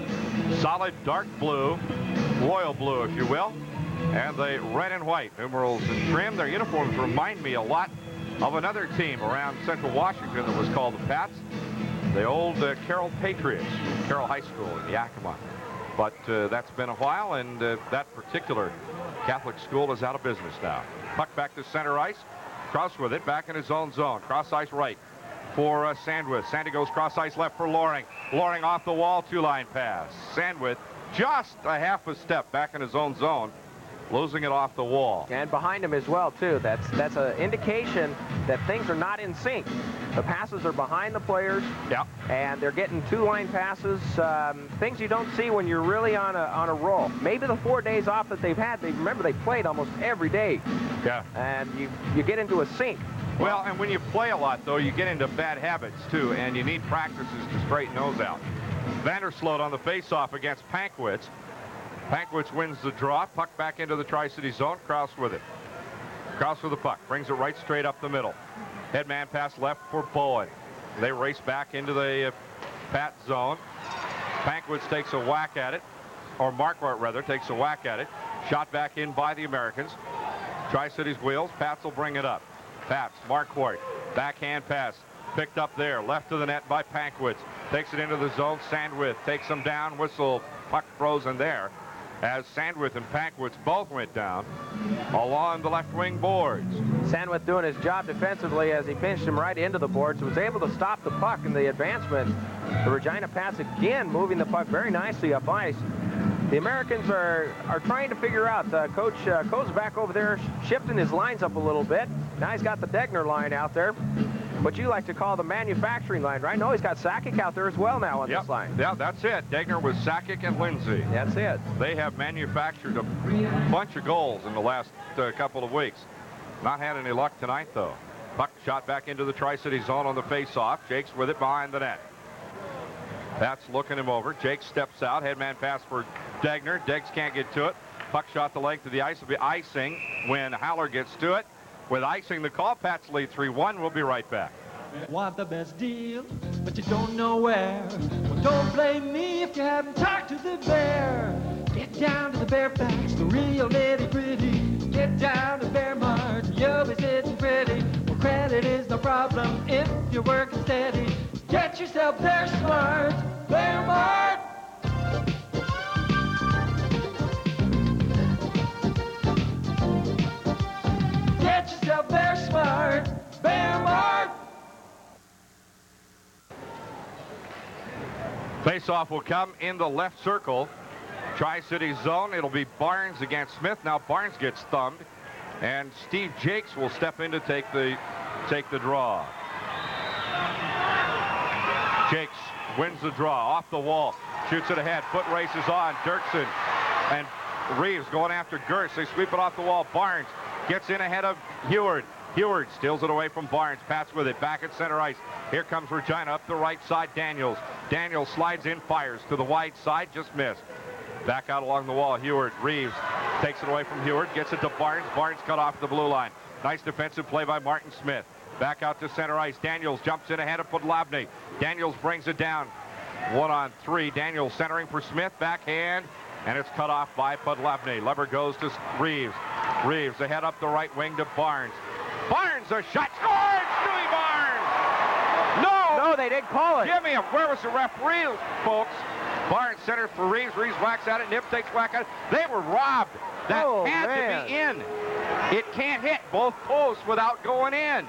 solid dark blue, royal blue if you will, and the red and white numerals and trim. Their uniforms remind me a lot of another team around Central Washington that was called the Pats, the old Carroll Patriots, Carroll High School in Yakima. But that's been a while, and that particular Catholic school is out of business now. Puck back to center ice. Kraus with it, back in his own zone. Cross ice right for Sandwith. Sandy goes cross ice left for Loring. Loring off the wall, 2-line pass. Sandwith just a half a step back in his own zone, losing it off the wall. And behind him as well, too. That's an indication that things are not in sync. The passes are behind the players. Yeah. And they're getting 2-line passes, things you don't see when you're really on a roll. Maybe the 4 days off that they've had, remember they played almost every day. Yeah. And you get into a sync. Well, and when you play a lot, though, you get into bad habits, too, and you need practices to straighten those out. Vandersloot on the face-off against Pankwitz. Pankwitz wins the draw. Puck back into the Tri-City zone. Kraus with it. Kraus with the puck. Brings it right straight up the middle. Headman pass left for Bowen. They race back into the Pat zone. Pankwitz takes a whack at it. Or Marquardt, rather, takes a whack at it. Shot back in by the Americans. Tri-City's wheels. Pats will bring it up. Pats, Marquardt. Backhand pass. Picked up there. Left of the net by Pankwitz. Takes it into the zone. Sandwith takes him down. Whistle. Puck frozen there, as Sandwith and Pankwitz both went down along the left wing boards. Sandwith doing his job defensively as he pinched him right into the boards, was able to stop the puck in the advancement. The Regina Pats again moving the puck very nicely up ice. The Americans are trying to figure out. Coach Kozuback over there shifting his lines up a little bit. Now he's got the Degner line out there, what you like to call the manufacturing line, right? No, he's got Sakic out there as well now on this line. Yeah, that's it. Degner with Sakic and Lindsay. That's it. They have manufactured a bunch of goals in the last couple of weeks. Not had any luck tonight, though. Puck shot back into the Tri-City zone on the face-off. Jakes with it behind the net. That's looking him over. Jakes steps out. Headman pass for Degner. Deggs can't get to it. Puck shot the length of the ice. Will be icing when Haller gets to it. With icing the call, Pats lead 3-1. We'll be right back. Want the best deal, but you don't know where. Well, don't blame me if you haven't talked to the bear. Get down to the Bear Facts, the real nitty-gritty. Get down to Bear Mart, you'll be sitting pretty. Well, credit is no problem if you're working steady. Get yourself there smart, Bear Mart. Get yourself there smart, Bear Mart. Face-off will come in the left circle. Tri-City zone. It'll be Barnes against Smith. Now Barnes gets thumbed, and Steve Jakes will step in to take the draw. Jakes wins the draw off the wall, shoots it ahead. Foot races on. Dirksen and Reeves going after Gerst. They sweep it off the wall. Barnes gets in ahead of Heward. Heward steals it away from Barnes. Pats with it back at center ice. Here comes Regina up the right side. Daniels. Daniels slides in, fires to the wide side, just missed. Back out along the wall. Heward. Reeves takes it away from Heward. Gets it to Barnes. Barnes cut off the blue line. Nice defensive play by Martin Smith. Back out to center ice. Daniels jumps in ahead of Podlabny. Daniels brings it down. 1-on-3. Daniels centering for Smith. Backhand. And it's cut off by Podlabny. Lever goes to Reeves. Reeves ahead up the right wing to Barnes. Barnes, a shot scored! Stewie Barnes! No! No, they didn't call it. Give me a. Where was the referee, folks? Barnes centers for Reeves. Reeves whacks at it. Nip takes whack at it. They were robbed. That had to be in. It can't hit both posts without going in.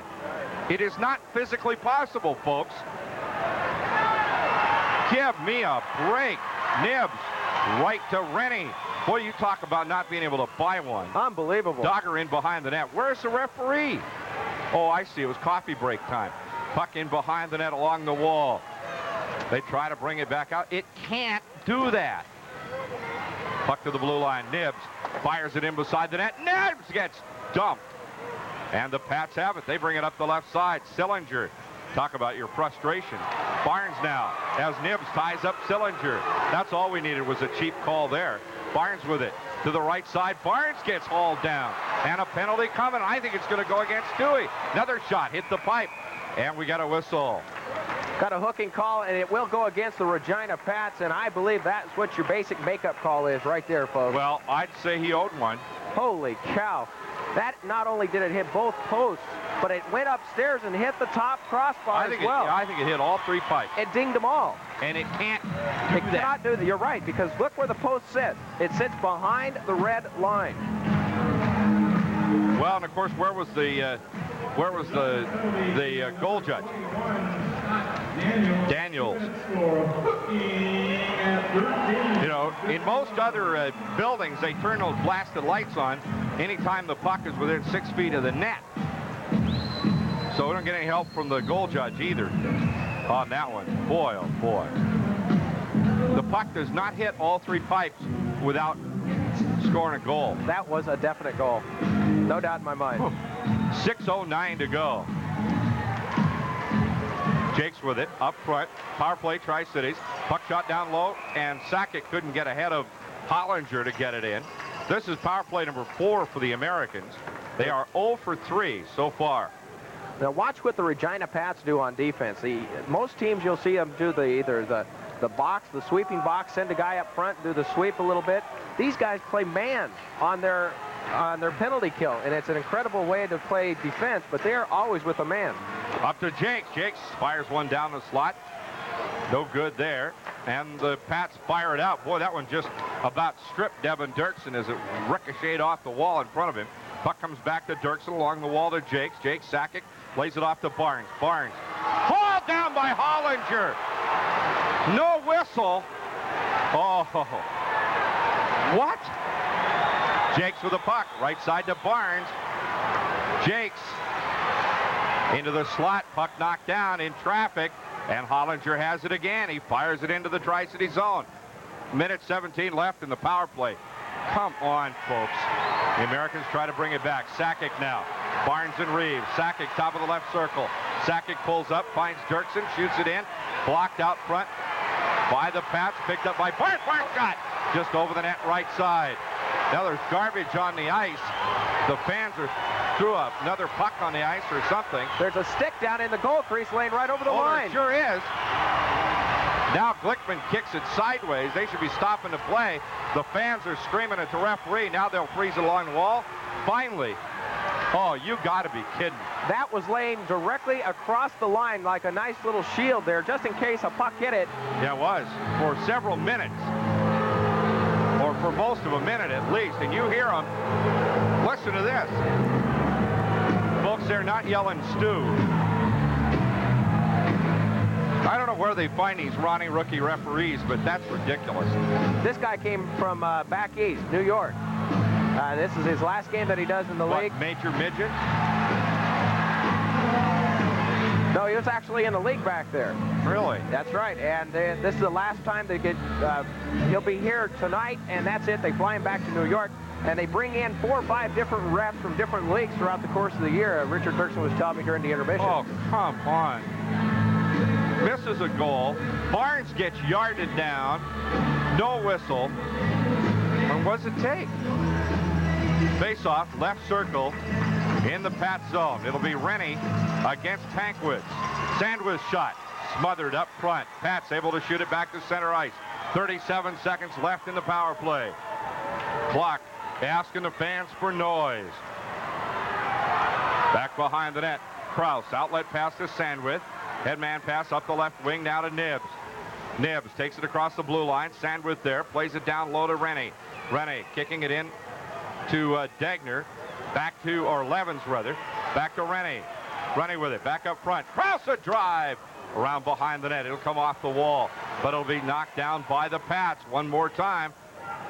It is not physically possible, folks. Give me a break. Nibs right to Rennie. Boy, you talk about not being able to buy one. Unbelievable. Dogger in behind the net. Where's the referee? Oh, I see. It was coffee break time. Puck in behind the net along the wall. They try to bring it back out. It can't do that. Puck to the blue line. Nibs fires it in beside the net. Nibs gets dumped. And the Pats have it. They bring it up the left side. Sillinger. Talk about your frustration. Barnes now, as Nibs ties up Sillinger. That's all we needed was a cheap call there. Barnes with it to the right side. Barnes gets hauled down. And a penalty coming. I think it's going to go against Stewie. Another shot hit the pipe. And we got a whistle. Got a hooking call, and it will go against the Regina Pats, and I believe that's what your basic makeup call is right there, folks. Well, I'd say he owed one. Holy cow. That not only did it hit both posts, but it went upstairs and hit the top crossbar as well. I think it hit all three pipes. It dinged them all. And it can't It cannot do that. You're right, because look where the post sits. It sits behind the red line. Well, and of course, where was the goal judge? Daniels. You know, in most other buildings, they turn those blasted lights on anytime the puck is within 6 feet of the net. So we don't get any help from the goal judge either on that one. Boy, oh boy. The puck does not hit all three pipes without scoring a goal. That was a definite goal. No doubt in my mind. 6:09 to go. Jakes with it up front. Power play, Tri-Cities. Puck shot down low, and Sakic couldn't get ahead of Hollinger to get it in. This is power play number 4 for the Americans. They are 0 for 3 so far. Now watch what the Regina Pats do on defense. Most teams you'll see them do either the box, the sweeping box, send a guy up front, do the sweep a little bit. These guys play man on their penalty kill, and it's an incredible way to play defense, but they're always with a man. Up to Jakes. Jakes fires one down the slot. No good there. And the Pats fire it out. Boy, that one just about stripped Devin Dirksen as it ricocheted off the wall in front of him. Puck comes back to Dirksen along the wall to Jakes. Jakes, Sakic, lays it off to Barnes. Barnes hauled down by Hollinger. No whistle. Oh. What? Jakes with the puck. Right side to Barnes. Jakes into the slot. Puck knocked down in traffic. And Hollinger has it again. He fires it into the Tri-City zone. Minute 17 left in the power play. Come on, folks. The Americans try to bring it back. Sakic now. Barnes and Reeves. Sakic top of the left circle. Sakic pulls up, finds Dirksen, shoots it in. Blocked out front by the Pats. Picked up by Barnes. Barnes shot just over the net right side. Now there's garbage on the ice. The fans threw another puck on the ice or something. There's a stick down in the goal crease laying right over the line. There sure is. Now Glickman kicks it sideways. They should be stopping the play. The fans are screaming at the referee. Now they'll freeze it along the wall. Finally. Oh, you got to be kidding. That was laying directly across the line like a nice little shield there, just in case a puck hit it. Yeah, it was. For several minutes. Or for most of a minute at least. And you hear them. Listen to this. Folks, they're not yelling Stu. I don't know where they find these rookie referees, but that's ridiculous. This guy came from back east, New York. This is his last game that he does in the league. Major midget? No, he was actually in the league back there. Really? That's right. And this is the last time they get. He'll be here tonight, and that's it. They fly him back to New York, and they bring in 4 or 5 different refs from different leagues throughout the course of the year. Richard Dirksen was telling me during the intermission. Oh, come on. Misses a goal. Barnes gets yarded down. No whistle. And what does it take? Face-off, left circle, in the Pat zone. It'll be Rennie against Tankwitz. Sandwich shot, smothered up front. Pat's able to shoot it back to center ice. 37 seconds left in the power play. Clock asking the fans for noise. Back behind the net. Krause, outlet pass to Sandwich. Headman pass up the left wing now to Nibbs. Nibbs takes it across the blue line. Sandwich there, plays it down low to Rennie. Rennie kicking it in to Degner. Back to, or Levens rather, back to Rennie. Rennie with it, back up front. Krause a drive around behind the net. It'll come off the wall, but it'll be knocked down by the Pats one more time.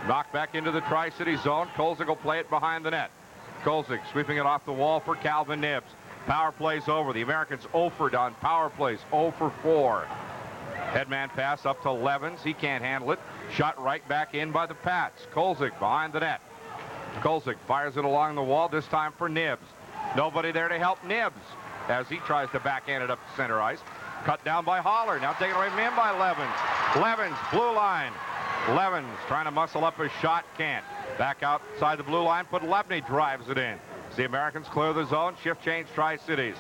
Knocked back into the Tri-City zone. Kozuback will play it behind the net. Kozuback sweeping it off the wall for Calvin Nibbs. Power plays over. The Americans 0 for on power plays, 0 for 4. Headman pass up to Levens. He can't handle it. Shot right back in by the Pats. Kozuback behind the net. Kozuback fires it along the wall, this time for Nibbs. Nobody there to help Nibbs as he tries to backhand it up to center ice. Cut down by Holler. Now taken away from him by Levens. Levens, blue line. Levens trying to muscle up a shot, can't. Back outside the blue line, but Lebney drives it in. As the Americans clear the zone, shift change Tri-Cities.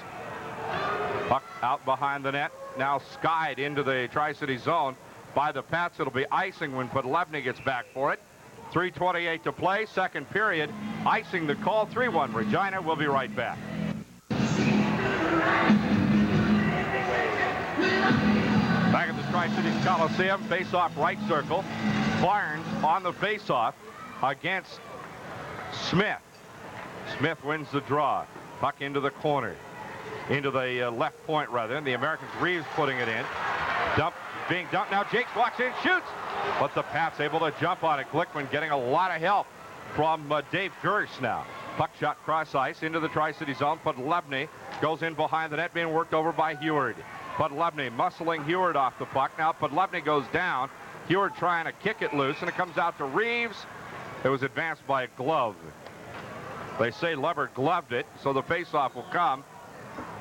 Puck out behind the net, now skied into the Tri-City zone by the Pats. It'll be icing when Lebney gets back for it. 3:28 to play, second period. Icing the call, 3-1 Regina. We'll be right back. Back at the Tri-Cities Coliseum, face-off right circle. Barnes on the face-off against Smith. Smith wins the draw. Puck into the corner. Into the left point, rather. And the Americans, Reeves putting it in. Being dumped. Now Jakes walks in, shoots. But the Pats able to jump on it. Glickman getting a lot of help from Dave Gersh now. Puck shot cross ice into the Tri-City zone. But Lebney goes in behind the net, being worked over by Heward. But Lebney muscling Heward off the puck. Now But Lebney goes down. Heward trying to kick it loose, and it comes out to Reeves. It was advanced by a glove. They say Lever gloved it, so the faceoff will come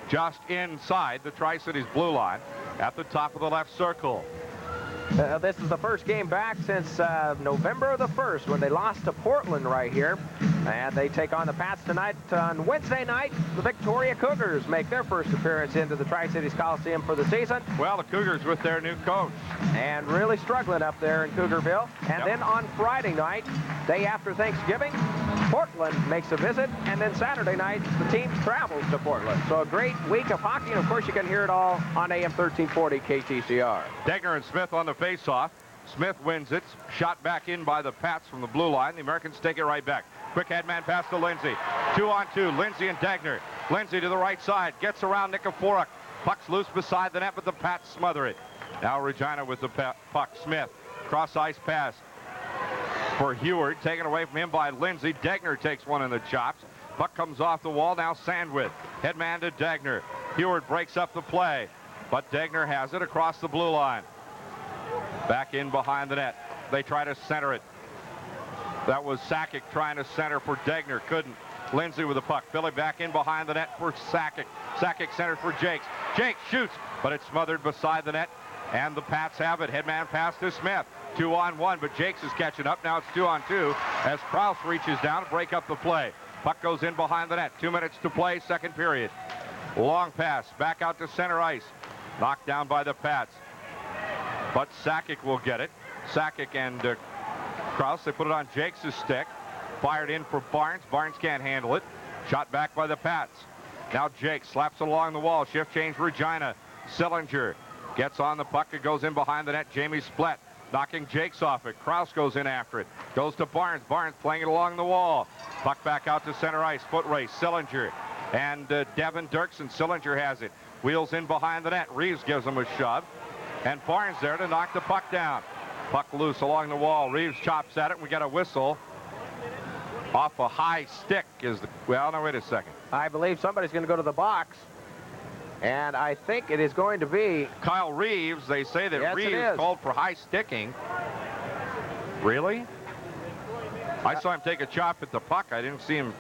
just inside the Tri-Cities blue line at the top of the left circle. This is the first game back since November the 1st when they lost to Portland right here. And they take on the Pats tonight. On Wednesday night, the Victoria Cougars make their first appearance into the Tri-Cities Coliseum for the season. Well, the Cougars with their new coach. And really struggling up there in Cougarville. And then on Friday night, day after Thanksgiving, Portland makes a visit. And then Saturday night, the team travels to Portland. So a great week of hockey. And of course, you can hear it all on AM 1340 KTCR. Degner and Smith on the face-off. Smith wins it. Shot back in by the Pats from the blue line. The Americans take it right back. Quick headman pass to Lindsay. 2-on-2. Lindsay and Degner. Lindsay to the right side. Gets around Nikiforuk. Puck's loose beside the net, but the Pats smother it. Now Regina with the puck. Smith. Cross-ice pass for Heward. Taken away from him by Lindsay. Degner takes one in the chops. Puck comes off the wall. Now Sandwich. Headman to Degner. Heward breaks up the play, but Degner has it across the blue line. Back in behind the net. They try to center it. That was Sakic trying to center for Degner. Couldn't. Lindsay with the puck. Billy back in behind the net for Sakic. Sakic centered for Jakes. Jakes shoots, but it's smothered beside the net. And the Pats have it. Headman pass to Smith. 2-on-1, but Jakes is catching up. Now it's 2-on-2 as Krause reaches down to break up the play. Puck goes in behind the net. 2 minutes to play, second period. Long pass. Back out to center ice. Knocked down by the Pats. But Sakic will get it. Sakic and Krause, they put it on Jakes' stick. Fired in for Barnes. Barnes can't handle it. Shot back by the Pats. Now Jakes slaps it along the wall. Shift change Regina. Sillinger gets on the puck. It goes in behind the net. Jamie Splett knocking Jakes off it. Krause goes in after it. Goes to Barnes. Barnes playing it along the wall. Puck back out to center ice. Foot race. Sillinger and Devin Dirksen. Sillinger has it. Wheels in behind the net. Reeves gives him a shove. And Barnes there to knock the puck down. Puck loose along the wall. Reeves chops at it. We got a whistle. Off a high stick is the... Well, no, wait a second. I believe somebody's going to go to the box. And I think it is going to be... Kyle Reeves. They say that Reeves called for high sticking. Really? I saw him take a chop at the puck. I didn't see him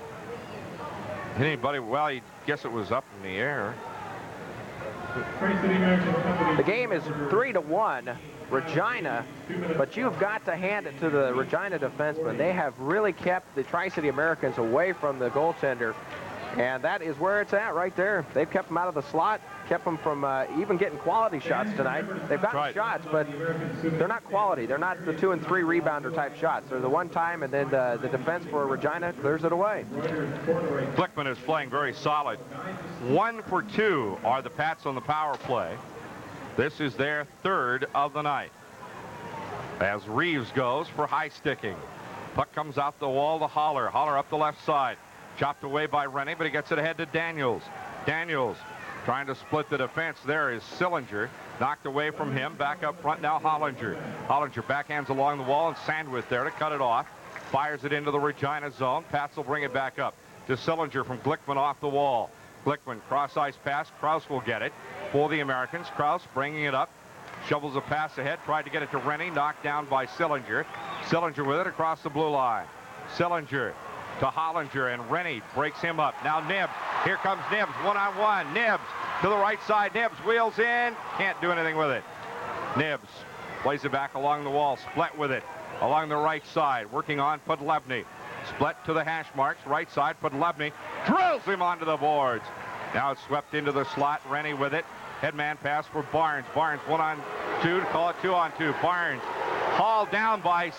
hit anybody. Well, I guess it was up in the air. The game is 3-1, Regina, but you've got to hand it to the Regina defensemen. They have really kept the Tri-City Americans away from the goaltender, and that is where it's at right there. They've kept them out of the slot, kept them from even getting quality shots tonight. They've gotten shots, but they're not quality. They're not the 2 and 3 rebounder type shots. They're the one time, and then the defense for Regina clears it away. Glickman is playing very solid. 1 for 2 are the Pats on the power play. This is their third of the night. As Reeves goes for high sticking. Puck comes out the wall to Holler. Holler up the left side. Chopped away by Rennie, but he gets it ahead to Daniels. Daniels trying to split the defense. There is Sillinger. Knocked away from him. Back up front now, Hollinger. Hollinger backhands along the wall, and Sandwith there to cut it off. Fires it into the Regina zone. Pats will bring it back up to Sillinger from Glickman off the wall. Glickman, cross-ice pass. Krause will get it for the Americans. Krause bringing it up. Shovels a pass ahead. Tried to get it to Rennie. Knocked down by Sillinger. Sillinger with it across the blue line. Sillinger to Hollinger, and Rennie breaks him up. Now Nibbs. Here comes Nibbs. One-on-one. Nibbs to the right side. Nibbs wheels in. Can't do anything with it. Nibbs plays it back along the wall. Split with it along the right side. Working on Podlebny. Split to the hash marks. Right side. Podlebny drills him onto the boards. Now it's swept into the slot. Rennie with it. Headman pass for Barnes. Barnes 1-on-2 to call it 2-on-2. Barnes hauled down by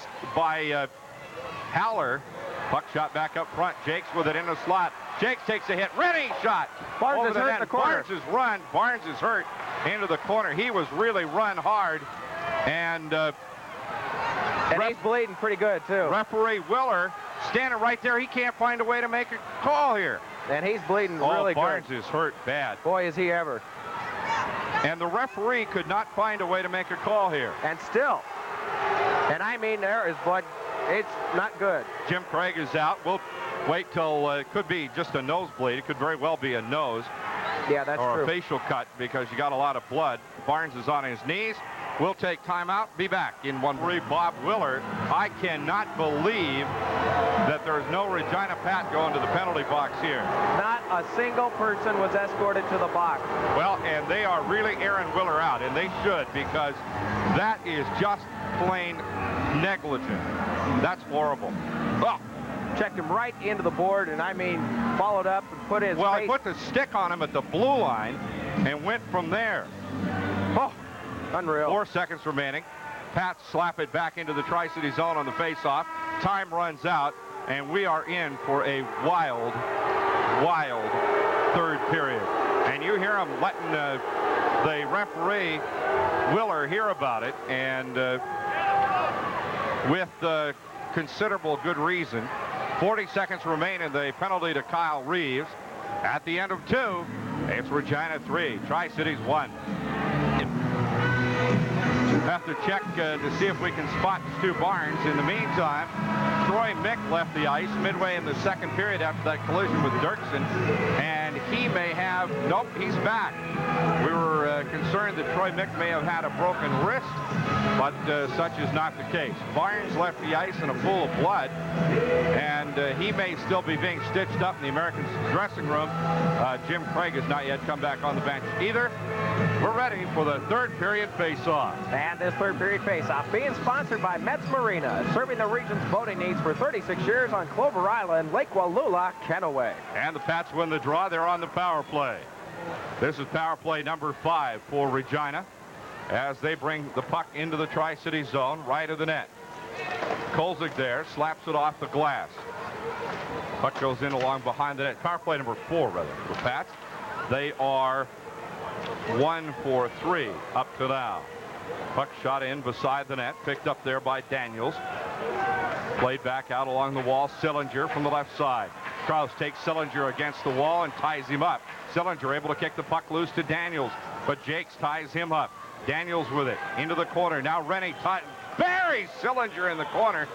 Haller. Puck shot back up front. Jakes with it in the slot. Jakes takes a hit. Rennie shot. Barnes is hurt in the corner. Barnes is run. Barnes is hurt into the corner. He was really run hard. And he's bleeding pretty good, too. Referee Willer standing right there. He can't find a way to make a call here. And he's bleeding really good. Barnes is hurt bad. Boy, is he ever. And the referee could not find a way to make a call here. And still. And I mean, there is blood. It's not good. Jim Craig is out. We'll wait till it could be just a nosebleed. It could very well be a nose. Yeah, that's true. Or a facial cut because you got a lot of blood. Barnes is on his knees. We'll take timeout. Be back in 1. Bob Willard. I cannot believe that there's no Regina Pat going to the penalty box here. Not a single person was escorted to the box. Well, and they are really airing Willer out, and they should, because that is just plain negligent. That's horrible. Oh. Checked him right into the board, and I mean, followed up and put his Well, face. I put the stick on him at the blue line and went from there. Oh, unreal. 4 seconds remaining. Pats slap it back into the Tri-City zone on the face-off. Time runs out, and we are in for a wild, wild third period. And you hear him letting the referee, Willer, hear about it, and with considerable good reason. 40 seconds remain in the penalty to Kyle Reeves. At the end of 2, it's Regina 3, Tri-Cities 1. Have to check to see if we can spot Stu Barnes. In the meantime, Troy Mick left the ice midway in the second period after that collision with Dirksen, and he may have, nope, he's back. We were concerned that Troy Mick may have had a broken wrist, but such is not the case. Barnes left the ice in a pool of blood, and he may still be being stitched up in the Americans' dressing room. Jim Craig has not yet come back on the bench either. We're ready for the third period face-off. And this third period face-off being sponsored by Metz Marina, serving the region's boating needs for 36 years on Clover Island, Lake Wallula, Kenaway. And the Pats win the draw. They're on the power play. This is power play number 5 for Regina as they bring the puck into the Tri-City zone, right of the net. Kozuback there, slaps it off the glass. Puck goes in along behind the net. Power play number 4, rather, for Pats. They are 1 for 3 up to now. Puck shot in beside the net, picked up there by Daniels. Played back out along the wall. Sillinger from the left side. Krause takes Sillinger against the wall and ties him up. Sillinger able to kick the puck loose to Daniels, but Jakes ties him up. Daniels with it into the corner. Now Rennie buries Sillinger in the corner.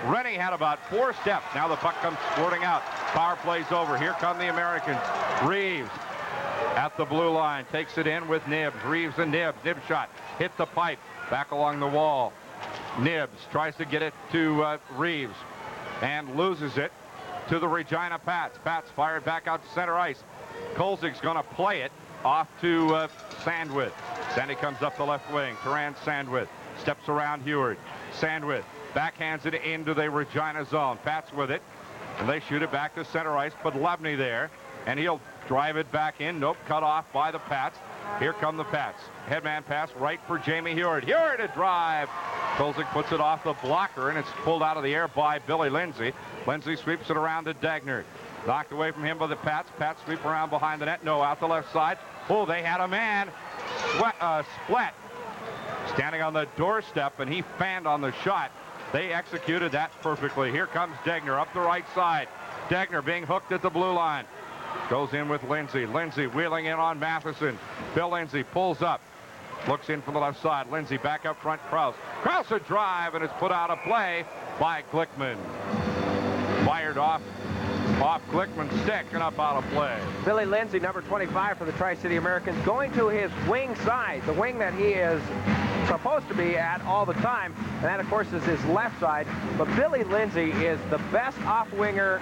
Rennie had about 4 steps. Now the puck comes squirting out. Power play's over. Here come the Americans. Reeves at the blue line takes it in with Nibs. Reeves and Nibs. Nibs shot hit the pipe back along the wall. Nibs tries to get it to Reeves and loses it to the Regina Pats. Pats fired back out to center ice. Kolzig's going to play it off to Sandwith. Sandy comes up the left wing. Turan Sandwith steps around Heward. Sandwith backhands it into the Regina zone. Pats with it, and they shoot it back to center ice. But Levney there, and he'll drive it back in. Nope, cut off by the Pats. Here come the Pats. Headman pass right for Jamie Heward. Heward a drive. Kolzig puts it off the blocker, and it's pulled out of the air by Billy Lindsay. Lindsay sweeps it around to Degner. Knocked away from him by the Pats. Pats sweep around behind the net. No, out the left side. Oh, they had a man. Splat standing on the doorstep, and he fanned on the shot. They executed that perfectly. Here comes Degner up the right side. Degner being hooked at the blue line. Goes in with Lindsay. Lindsay wheeling in on Matheson. Bill Lindsay pulls up. Looks in from the left side. Lindsay back up front. Krause. Krause a drive, and it's put out of play by Glickman. Fired off Glickman's stick and up out of play. Billy Lindsay, number 25 for the Tri-City Americans, going to his wing side, the wing that he is supposed to be at all the time, and that of course is his left side. But Billy Lindsay is the best off-winger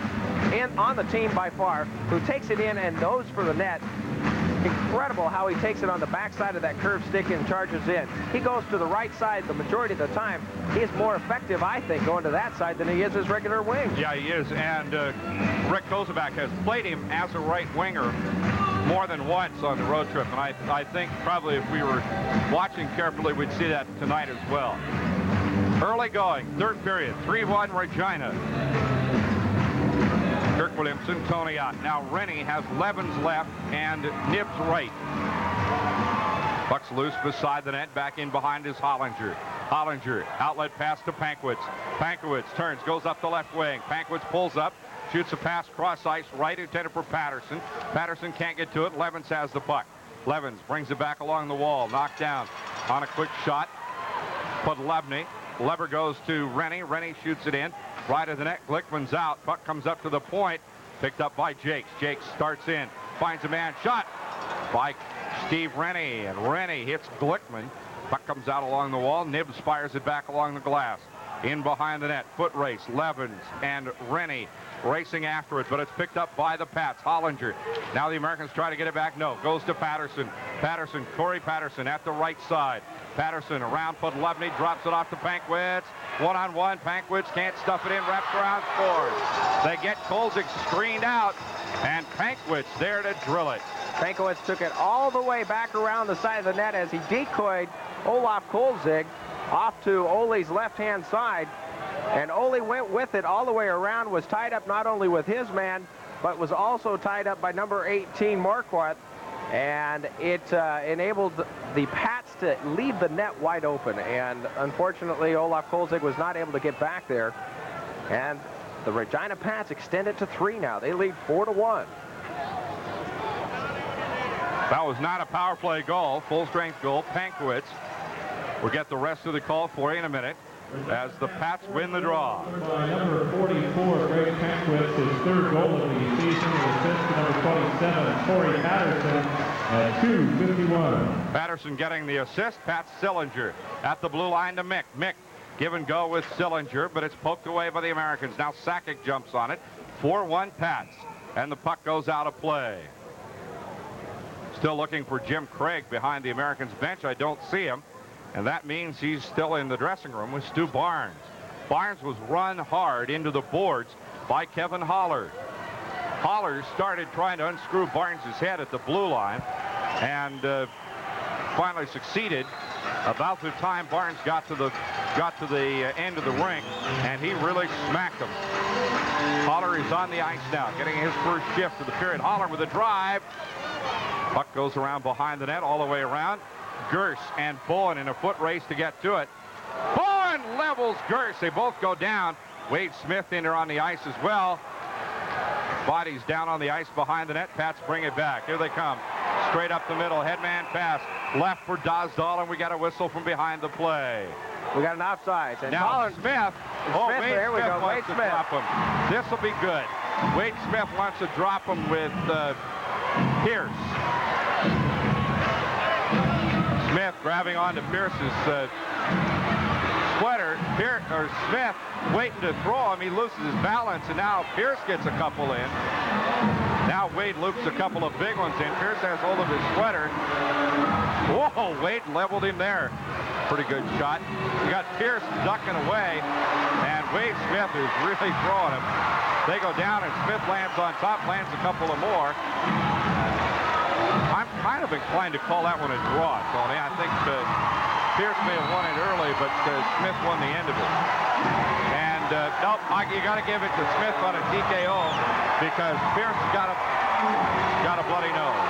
on the team by far, who takes it in and goes for the net. Incredible how he takes it on the backside of that curved stick and charges in. He goes to the right side the majority of the time. He is more effective, I think, going to that side than he is his regular wing. Yeah, he is, and Rick Kozuback has played him as a right winger more than once on the road trip, and I think probably if we were watching carefully, we'd see that tonight as well. Early going, third period, 3-1 Regina. Kirk Williamson, Tony Ott. Now Rennie has Levens left and Nibs right. Puck's loose beside the net. Back in behind is Hollinger. Hollinger, outlet pass to Pankwitz. Pankwitz turns, goes up the left wing. Pankwitz pulls up, shoots a pass cross ice right intended for Patterson. Patterson can't get to it. Levens has the puck. Levens brings it back along the wall. Knocked down on a quick shot. Put Levney. Lever goes to Rennie. Rennie shoots it in. Right of the net. Glickman's out. Puck comes up to the point. Picked up by Jakes. Jakes starts in. Finds a man. Shot by Steve Rennie. And Rennie hits Glickman. Puck comes out along the wall. Nibs fires it back along the glass. In behind the net. Foot race. Levens and Rennie racing after it, but it's picked up by the Pats. Hollinger. Now the Americans try to get it back. No. Goes to Patterson. Patterson. Corey Patterson at the right side. Patterson around, put Levney, drops it off to Pankwitz. One-on-one, Pankwitz can't stuff it in, wraps around, scores. They get Kolzig screened out, and Pankwitz there to drill it. Pankwitz took it all the way back around the side of the net as he decoyed Olaf Kolzig off to Ole's left-hand side. And Ole went with it all the way around, was tied up not only with his man, but was also tied up by number 18, Marquardt. And it enabled the Pats to leave the net wide open. And unfortunately, Olaf Kolzig was not able to get back there. And the Regina Pats extend it to 3 now. They lead 4-1. That was not a power play goal, full-strength goal. Pankwitz will get the rest of the call for you in a minute as the Pats win the draw. By number 44, Greg Pankwitz, his third goal of the season, assist to number 27, Corey Patterson, at 2:51. Patterson getting the assist. Pat Sillinger at the blue line to Mick. Mick give and go with Sillinger, but it's poked away by the Americans. Now Sakic jumps on it. 4-1 Pats, and the puck goes out of play. Still looking for Jim Craig behind the Americans bench. I don't see him. And that means he's still in the dressing room with Stu Barnes. Barnes was run hard into the boards by Kevin Holler. Holler started trying to unscrew Barnes' head at the blue line and finally succeeded about the time Barnes got to the end of the rink, and he really smacked him. Holler is on the ice now, getting his first shift of the period. Holler with a drive. Puck goes around behind the net all the way around. Gerse and Bowen in a foot race to get to it. Bowen levels Gerse. They both go down. Wade Smith in there on the ice as well. Bodies down on the ice behind the net. Pats bring it back. Here they come. Straight up the middle. Headman pass. left for Dosdall, and we got a whistle from behind the play. We got an offside. And Now Colin Smith. Oh, Smith, Wade there we Smith go. wants Wade to Smith. drop him. This will be good. Wade Smith wants to drop him with Pierce. Smith grabbing onto Pierce's sweater. Smith waiting to throw him. He loses his balance, and now Pierce gets a couple in. Now Wade loops a couple of big ones in. Pierce has hold of his sweater. Whoa, Wade leveled him there. Pretty good shot. You got Pierce ducking away, and Wade Smith is really throwing him. They go down, and Smith lands on top, lands a couple of more. I'm kind of inclined to call that one a draw, Tony. I think Pierce may have won it early, but Smith won the end of it. And nope, you got to give it to Smith on a TKO because Pierce got a bloody nose.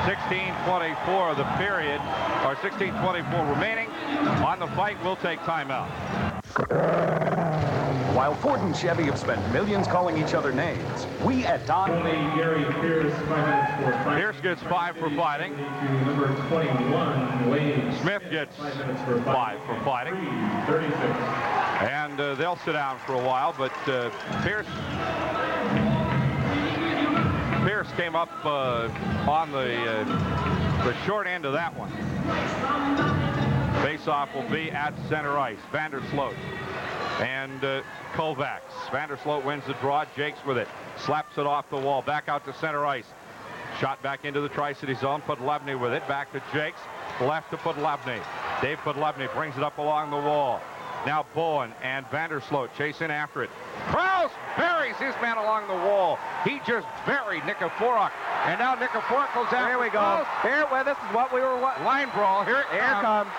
16:24 of the period, or 16:24 remaining. On the fight, we'll take timeout. While Ford and Chevy have spent millions calling each other names, we at Dodge... Pierce gets 5 for fighting. Number 21, Smith gets 5 for fighting. 36. And they'll sit down for a while, but Pierce came up on the short end of that one. Face-off will be at center ice. Vandersloot and Kovacs. Vandersloot wins the draw. Jakes with it. Slaps it off the wall. Back out to center ice. Shot back into the Tri-City zone. Podlebny with it. Back to Jakes. Left to Podlebny. Dave Podlebny brings it up along the wall. Now Bowen and Vandersloot chase in after it. Krause buries his man along the wall. He just buried Nikiforuk. And now Nikiforuk goes after. Here we go. Krause. Here, well, this is what we were... Line brawl. Here it comes.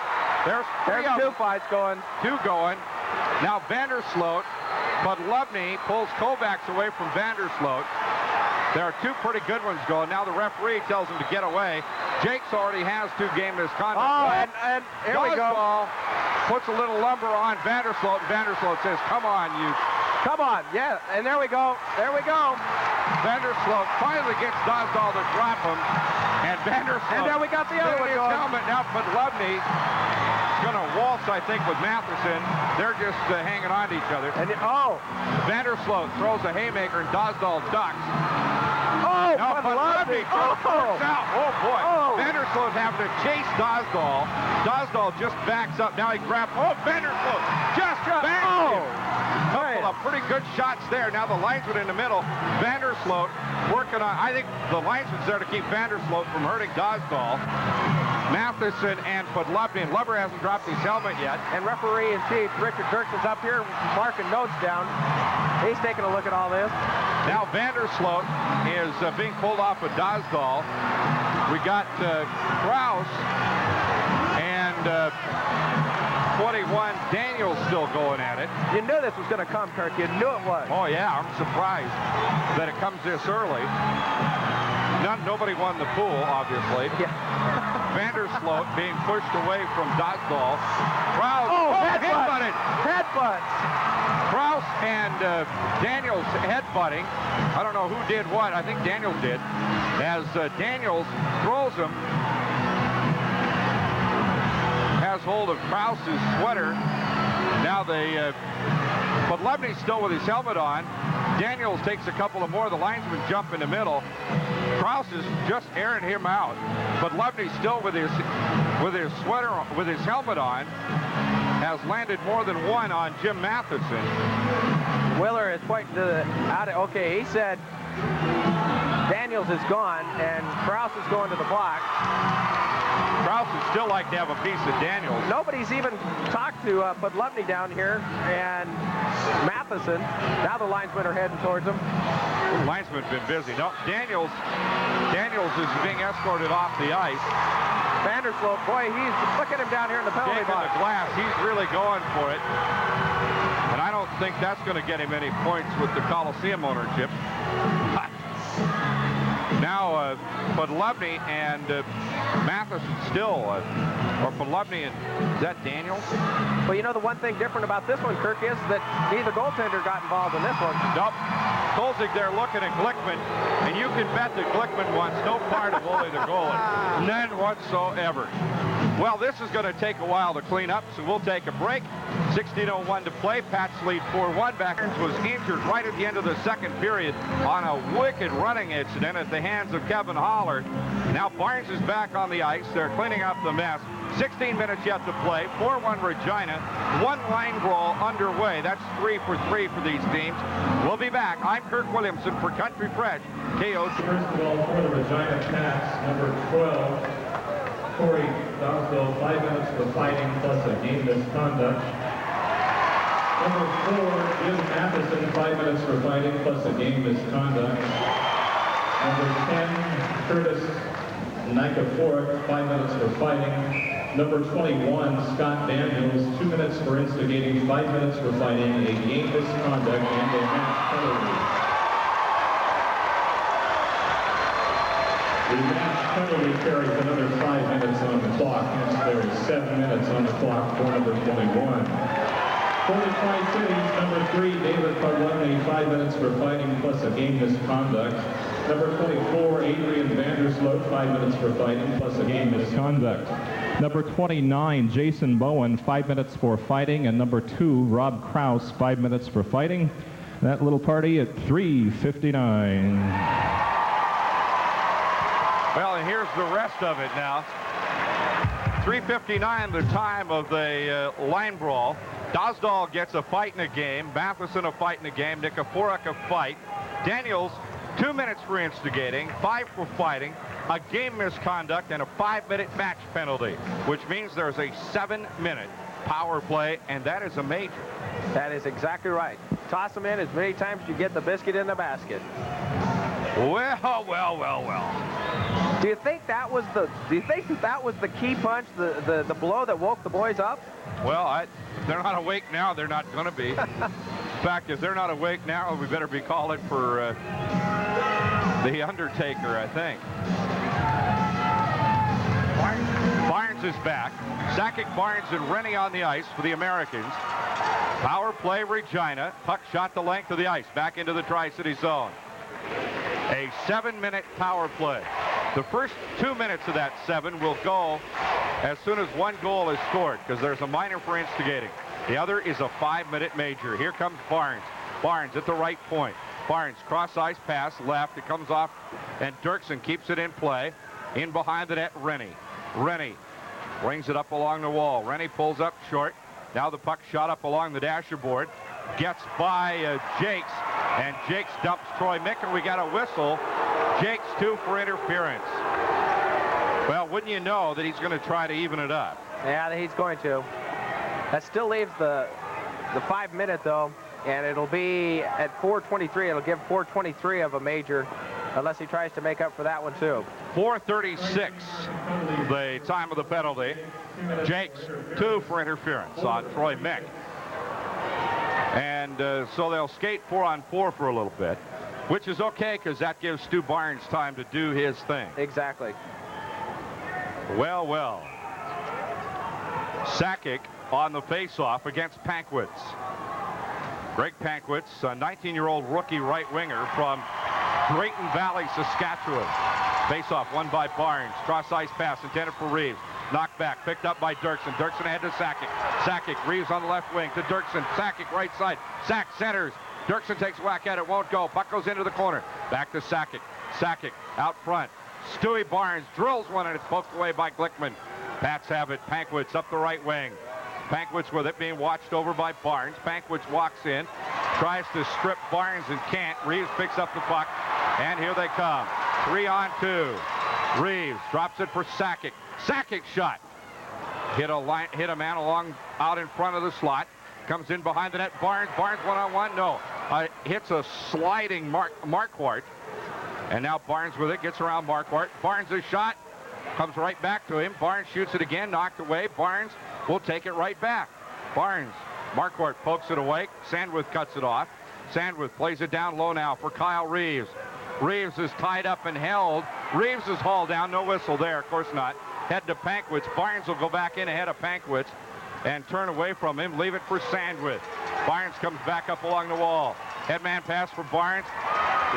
There's 2 fights going. 2 going. Now Vandersloot, Podlebny pulls Kovacs away from Vandersloot. There are 2 pretty good ones going. Now the referee tells him to get away. Jakes already has 2 game misconduct. Oh, and here we go. Puts a little lumber on Vandersloot, and Vandersloot says, come on, you. Come on, yeah, and there we go. There we go. Vandersloot finally gets Dosdall to drop him, and Vandersloot. And there we got the other one going. Helmet. Now Podlebny is going to waltz, I think, with Matheson. They're just hanging on to each other. And Vandersloot throws a haymaker, and Dosdall ducks. Oh, now Podlebny out. Oh, boy. Oh. Vandersloot having to chase Dosdall. Dosdall just backs up. Now he grabs. Oh, Vandersloot just backs him. Couple of pretty good shots there. Now the linesman in the middle. Vandersloot working on. I think the linesman's there to keep Vandersloot from hurting Dosdall. Matheson and Podlebny. And Lubber hasn't dropped his helmet yet. And referee-in-chief Richard Dirks is up here marking notes down. He's taking a look at all this. Now Vandersloot is being pulled off of Dosdall. We got Krause and 21 Daniels still going at it. You knew this was going to come, Kirk. You knew it was. Oh, yeah. I'm surprised that it comes this early. Nobody won the pool, obviously. Yeah. Vandersloot being pushed away from Dosdall. Krause. Headbutted. Headbutts. Krause and Daniels headbutting. I don't know who did what. I think Daniels did. As Daniels throws him, has hold of Krause's sweater. Now Podlebny's still with his helmet on. Daniels takes a couple of more. The linesmen jump in the middle. Krause is just airing him out. Podlebny's still with his sweater, with his helmet on. Has landed more than one on Jim Matheson. Willer is pointing to okay, he said Daniels is gone and Krause is going to the block. Krause would still like to have a piece of Daniels. Nobody's even talked to Podlebny down here and Matheson. Now the linesmen are heading towards him. The linesman's been busy. No, Daniels is being escorted off the ice. Vandersloot, boy, look at him down here in the penalty box. The glass, he's really going for it. And I don't think that's going to get him any points with the Coliseum ownership. Now, Podlebny and Matheson still, or Podlebny and, is that Daniels? Well, you know, the one thing different about this one, Kirk, is that neither goaltender got involved in this one. Nope. Kozuback there looking at Glickman, and you can bet that Glickman wants no part of Ole the goalie. None whatsoever. Well, this is going to take a while to clean up, so we'll take a break. 16:01 to play. Pats lead 4-1. Barnes was injured right at the end of the second period on a wicked running incident at the hands of Kevin Holler. Now Barnes is back on the ice. They're cleaning up the mess. 16 minutes yet to play. 4-1 Regina. One line brawl underway. That's 3 for 3 for these teams. We'll be back. I'm Kirk Williamson for Country Fresh. KO. First of all, for the Regina Pats, number 12, Corey Dosdell, 5 minutes for fighting plus a game misconduct. Number 4, Jim Matheson, 5 minutes for fighting plus a game misconduct. Number 10, Curtis Nikaforik, 5 minutes for fighting. Number 21, Scott Daniels, 2 minutes for instigating, 5 minutes for fighting, a game misconduct, and a match penalty. The match penalty carries another 5 minutes on the clock, hence there is 7 minutes on the clock for number 21. For the Tri-Cities, number 3, David Parloni, 5 minutes for fighting plus a game misconduct. Number 24, Adrian Vandersloot, 5 minutes for fighting plus a game misconduct. Number 29, Jason Bowen, 5 minutes for fighting. And number 2, Rob Kraus, 5 minutes for fighting. That little party at 3:59. Well, and here's the rest of it now. 3:59, the time of the line brawl. Dosdall gets a fight in a game. Matheson a fight in a game. Nikaforik a fight. Daniels, 2 minutes for instigating, 5 for fighting, a game misconduct, and a 5-minute match penalty, which means there's a 7-minute power play, and that is a major. That is exactly right. Toss them in as many times as you get the biscuit in the basket. Well, well, well, well. Do you think that was the key punch, the blow that woke the boys up? Well, they're not awake now. They're not going to be. In fact, if they're not awake now, we better be calling for the Undertaker, I think. Barnes is back. Sakic, Barnes, and Rennie on the ice for the Americans. Power play, Regina. Puck shot the length of the ice, back into the Tri-City zone. A 7-minute power play. The first 2 minutes of that 7 will go as soon as one goal is scored, because there's a minor for instigating. The other is a 5-minute major. Here comes Barnes. Barnes at the right point. Barnes, cross-ice pass, left. It comes off, and Dirksen keeps it in play. In behind the net, Rennie. Rennie brings it up along the wall. Rennie pulls up short. Now the puck shot up along the dasher board. Gets by Jakes, and Jakes dumps Troy Mick, and we got a whistle. Jakes 2 for interference. Well, wouldn't you know that he's going to try to even it up? Yeah, he's going to. That still leaves the 5-minute, though, and it'll be at 4:23. It'll give 4:23 of a major, unless he tries to make up for that one, too. 4:36, the time of the penalty. Jakes 2 for interference on Troy Mick. And so they'll skate 4-on-4 for a little bit, which is okay, because that gives Stu Barnes time to do his thing. Exactly. Well, well. Sakic on the face-off against Pankwitz. Greg Pankwitz, a 19-year-old rookie right winger from Drayton Valley, Saskatchewan. Face-off won by Barnes. Cross-ice pass intended for Reeves. Knocked back, picked up by Dirksen. Dirksen ahead to Sakic. Sakic, Reeves on the left wing to Dirksen. Sakic right side. Sack centers. Dirksen takes a whack at it, won't go. Puck goes into the corner. Back to Sakic. Sakic out front. Stewie Barnes drills one, and it's poked away by Glickman. Pats have it. Pankwitz up the right wing. Pankwitz with it being watched over by Barnes. Pankwitz walks in, tries to strip Barnes and can't. Reeves picks up the puck, and here they come. 3-on-2. Reeves drops it for Sakic. Sakic shot. Hit a man out in front of the slot. Comes in behind the net. Barnes one-on-one. No. Hits a sliding Marquardt. And now Barnes with it. Gets around Marquardt. Barnes' shot. Comes right back to him. Barnes shoots it again. Knocked away. Barnes will take it right back. Barnes. Marquardt pokes it away. Sandwith cuts it off. Sandwith plays it down low now for Kyle Reeves. Reeves is tied up and held. Reeves is hauled down. No whistle there. Of course not. Head to Pankwitz. Barnes will go back in ahead of Pankwitz and turn away from him. Leave it for Sandwith. Barnes comes back up along the wall. Headman pass for Barnes.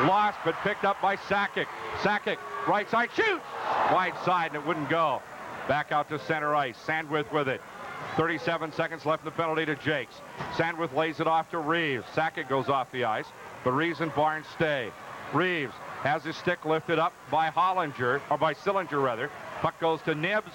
Lost, but picked up by Sakic. Sakic, right side, shoots! Wide side, and it wouldn't go. Back out to center ice. Sandwith with it. 37 seconds left in the penalty to Jakes. Sandwith lays it off to Reeves. Sakic goes off the ice, but Reeves and Barnes stay. Reeves has his stick lifted up by Hollinger, or by Sillinger rather. Puck goes to Nibs.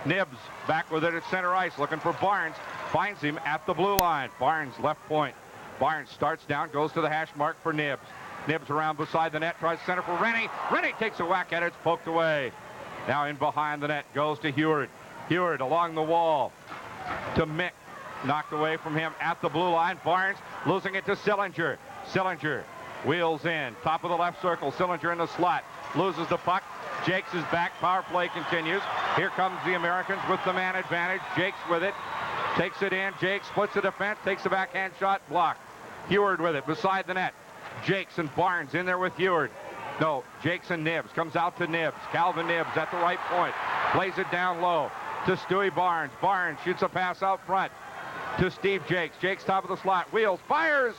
Nibs back with it at center ice, looking for Barnes. Finds him at the blue line. Barnes left point. Barnes starts down, goes to the hash mark for Nibs. Nibs around beside the net, tries center for Rennie. Rennie takes a whack at it, it's poked away. Now in behind the net, goes to Heward. Heward along the wall to Mick. Knocked away from him at the blue line. Barnes losing it to Sillinger. Sillinger wheels in, top of the left circle. Sillinger in the slot, loses the puck. Jakes is back, power play continues. Here comes the Americans with the man advantage. Jakes with it, takes it in. Jakes splits the defense, takes a backhand shot, blocked. Heward with it, beside the net. Jakes and Barnes in there with Heward. No, Jakes and Nibs, comes out to Nibs. Calvin Nibs at the right point, plays it down low to Stewie Barnes. Barnes shoots a pass out front to Steve Jakes. Jakes top of the slot, wheels, fires.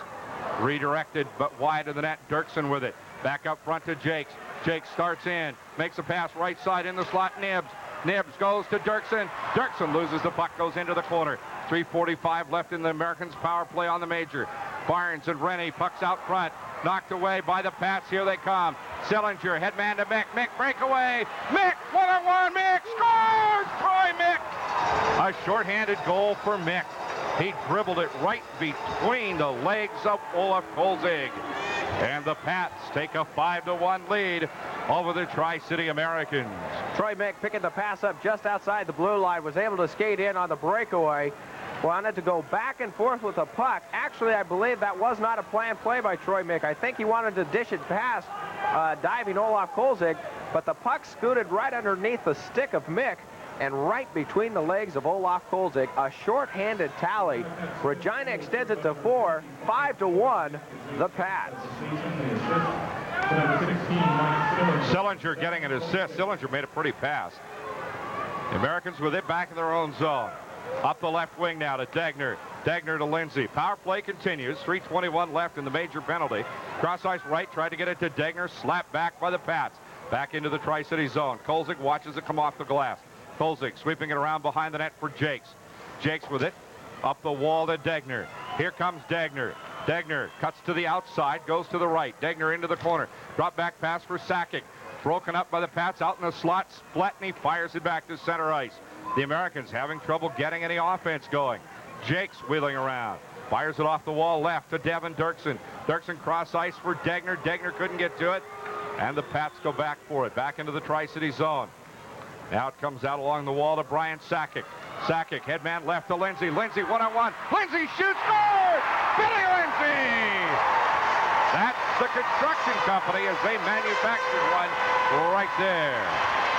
Redirected, but wide of the net. Dirksen with it. Back up front to Jakes. Jakes starts in, makes a pass right side in the slot. Nibs. Nibs goes to Dirksen. Dirksen loses the puck, goes into the corner. 3:45 left in the Americans' power play on the major. Barnes and Rennie, pucks out front. Knocked away by the Pats. Here they come. Sillinger, headman to Mick. Mick breakaway. Mick, one-on-one. Mick scores! Troy Mick! A shorthanded goal for Mick. He dribbled it right between the legs of Olaf Kolzig. And the Pats take a 5-1 lead over the Tri-City Americans. Troy Mick picking the pass up just outside the blue line, was able to skate in on the breakaway. Wanted to go back and forth with the puck. Actually, I believe that was not a planned play by Troy Mick. I think he wanted to dish it past diving Olaf Kolzig, but the puck scooted right underneath the stick of Mick and right between the legs of Olaf Kolzig. A short-handed tally. Regina extends it to 4, 5-1, the Pats. Sillinger getting an assist. Sillinger made a pretty pass. The Americans with it back in their own zone. Up the left wing now to Degner. Degner to Lindsay. Power play continues. 3:21 left in the major penalty. Cross ice right, tried to get it to Degner. Slapped back by the Pats. Back into the Tri-City zone. Kolzig watches it come off the glass. Kolzig sweeping it around behind the net for Jakes. Jakes with it. Up the wall to Degner. Here comes Degner. Degner cuts to the outside, goes to the right. Degner into the corner. Drop back pass for Sakic. Broken up by the Pats out in the slot. Spletny fires it back to center ice. The Americans having trouble getting any offense going. Jakes wheeling around. Fires it off the wall left to Devin Dirksen. Dirksen cross ice for Degner. Degner couldn't get to it. And the Pats go back for it. Back into the Tri-City zone. Now it comes out along the wall to Brian Sakic. Sakic, headman left to Lindsay. Lindsay one-on-one. Lindsay shoots, scores! Billy Lindsay! That's the construction company as they manufactured one right there.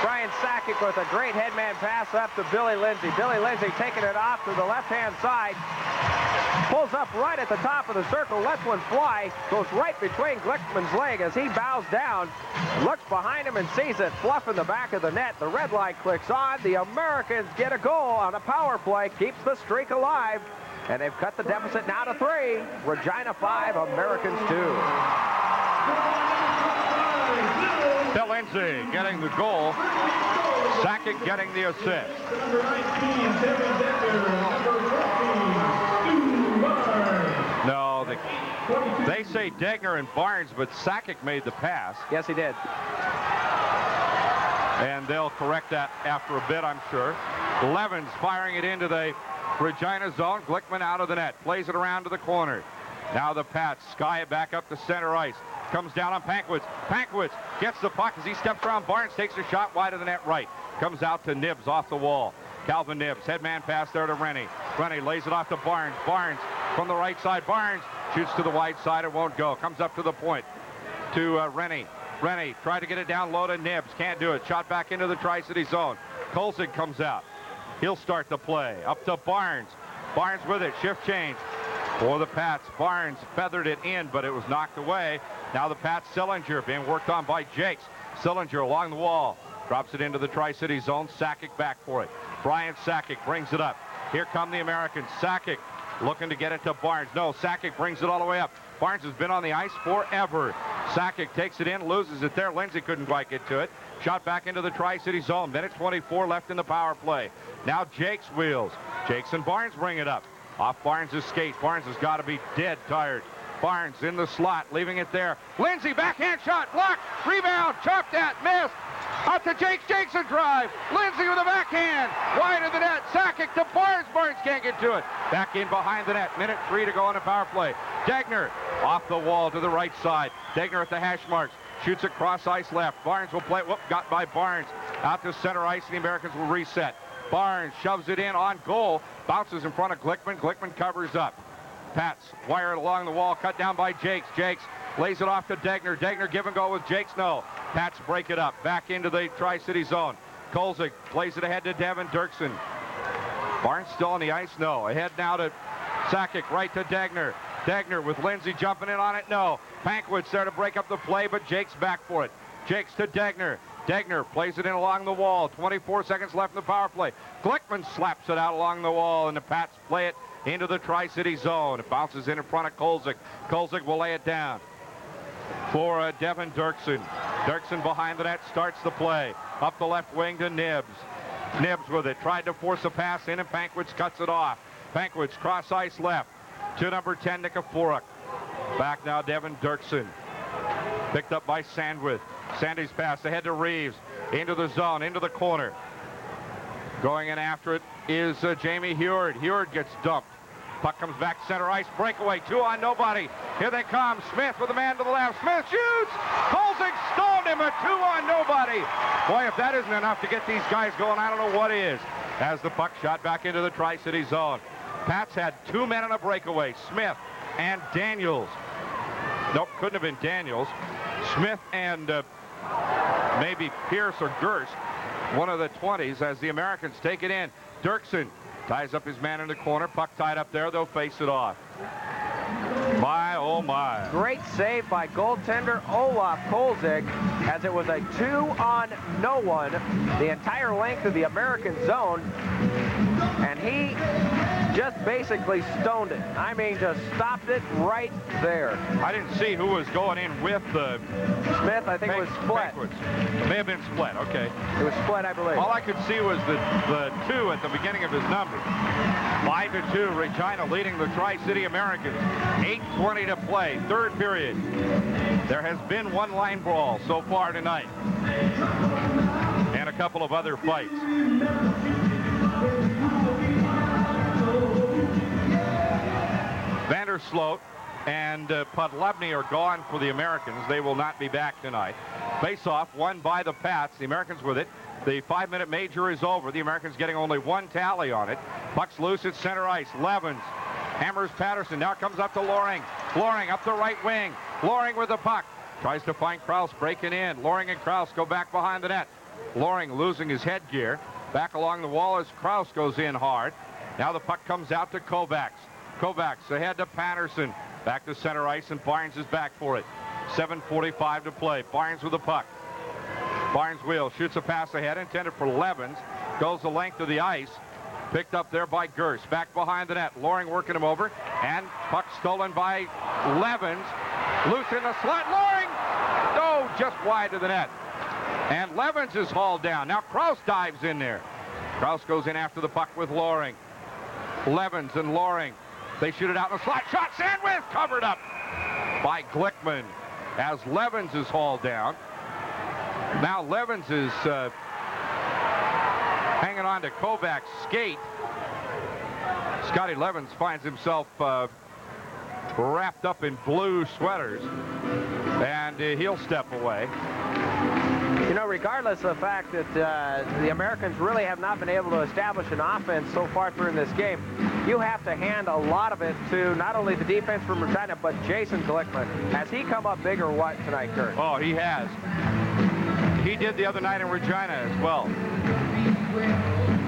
Brian Sakic with a great headman pass up to Billy Lindsay. Billy Lindsay taking it off to the left-hand side. Pulls up right at the top of the circle, lets one fly, goes right between Glickman's leg as he bows down, looks behind him and sees it fluff in the back of the net. The red light clicks on. The Americans get a goal on a power play, keeps the streak alive, and they've cut the deficit now to 3. Regina 5, Americans 2. Bill Lindsay getting the goal. Sakic getting the assist. No, they say Degner and Barnes, but Sakic made the pass. Yes, he did. And they'll correct that after a bit, I'm sure. Levens firing it into the Regina zone. Glickman out of the net. Plays it around to the corner. Now the Pats sky it back up to center ice. Comes down on Pankwitz. Pankwitz gets the puck as he steps around. Barnes takes a shot wide of the net right. Comes out to Nibs off the wall. Calvin Nibs, headman pass there to Rennie. Rennie lays it off to Barnes. Barnes from the right side. Barnes shoots to the wide side. It won't go. Comes up to the point to Rennie. Rennie tried to get it down low to Nibs. Can't do it. Shot back into the Tri-City zone. Kolzig comes out. He'll start the play. Up to Barnes. Barnes with it. Shift change for the Pats. Barnes feathered it in, but it was knocked away. Now the Pats, Sillinger being worked on by Jakes. Sillinger along the wall. Drops it into the Tri-City zone. Sakic back for it. Brian Sakic brings it up. Here come the Americans. Sakic looking to get it to Barnes. No, Sakic brings it all the way up. Barnes has been on the ice forever. Sakic takes it in, loses it there. Lindsay couldn't quite get to it. Shot back into the Tri-City zone. Minute 24 left in the power play. Now Jakes wheels. Jakes and Barnes bring it up. Off Barnes' skate. Barnes has got to be dead tired. Barnes in the slot, leaving it there. Lindsay, backhand shot, blocked, rebound, chopped at, missed. Out to Jakes, Jakes a drive. Lindsay with a backhand, wide of the net. Sakic to Barnes, Barnes can't get to it. Back in behind the net, minute 3 to go on the power play. Degner off the wall to the right side. Degner at the hash marks, shoots it cross ice left. Barnes will play, got by Barnes. Out to center ice, and the Americans will reset. Barnes shoves it in on goal, bounces in front of Glickman. Glickman covers up. Pats wire it along the wall, cut down by Jakes. Jakes lays it off to Degner. Degner give and go with Jakes, no. Pats break it up, back into the Tri-City zone. Kozuback plays it ahead to Devin Dirksen. Barnes still on the ice, no. Ahead now to Sakic, right to Degner. Degner with Lindsay jumping in on it, no. Pankwitz there to break up the play, but Jakes back for it. Jakes to Degner. Degner plays it in along the wall. 24 seconds left in the power play. Glickman slaps it out along the wall, and the Pats play it into the Tri-City zone. It bounces in front of Kozuback. Kozuback will lay it down for Devin Dirksen. Dirksen behind the net starts the play. Up the left wing to Nibbs. Nibbs with it. Tried to force a pass in, and Pankwitz cuts it off. Pankwitz cross ice left to number 10, Nikiforuk. Back now, Devin Dirksen. Picked up by Sandwith. Sandy's pass ahead to Reeves. Into the zone, into the corner. Going in after it is Jamie Heward. Heward gets dumped. Puck comes back center ice. Breakaway. 2 on nobody. Here they come. Smith with a man to the left. Smith shoots. Kozuback stoned him. A 2 on nobody. Boy, if that isn't enough to get these guys going, I don't know what is. As the puck shot back into the Tri-City zone. Pats had 2 men on a breakaway. Smith and Daniels. Nope, couldn't have been Daniels. Smith and maybe Pierce or Gerst. One of the 20s as the Americans take it in. Dirksen ties up his man in the corner. Puck tied up there. They'll face it off. My, oh my. Great save by goaltender Olaf Kozuback, as it was a 2 on no one the entire length of the American zone, and he just basically stoned it. I mean, just stopped it right there. I didn't see who was going in with the Smith. I think it was split. It may have been split. Okay. It was split, I believe. All I could see was the 2 at the beginning of his number. 5-2, Regina leading the Tri-City Americans. 8:20 to play, third period. There has been 1 line brawl so far tonight, and a couple of other fights. Vandersloot and Podlebny are gone for the Americans. They will not be back tonight. Face-off won by the Pats. The Americans with it. The 5-minute major is over. The Americans getting only 1 tally on it. Puck's loose at center ice. Levens hammers Patterson. Now comes up to Loring. Loring up the right wing. Loring with the puck. Tries to find Kraus breaking in. Loring and Kraus go back behind the net. Loring losing his headgear. Back along the wall as Kraus goes in hard. Now the puck comes out to Kovacs. Kovacs ahead to Patterson. Back to center ice, and Barnes is back for it. 7:45 to play. Barnes with the puck. Barnes wheels, shoots a pass ahead, intended for Levens. Goes the length of the ice. Picked up there by Gerst. Back behind the net. Loring working him over. And puck stolen by Levens. Loose in the slot. Loring! Oh, just wide of the net. And Levens is hauled down. Now Kraus dives in there. Kraus goes in after the puck with Loring. Levens and Loring. They shoot it out in the slot. Shot Sandwith covered up by Glickman as Levens is hauled down. Now Levens is hanging on to Kovac's skate. Scotty Levens finds himself wrapped up in blue sweaters, and he'll step away. You know, regardless of the fact that the Americans really have not been able to establish an offense so far during this game, you have to hand a lot of it to not only the defense from Regina, but Jason Glickman. Has he come up big or what tonight, Kurt? Oh, he has. He did the other night in Regina as well.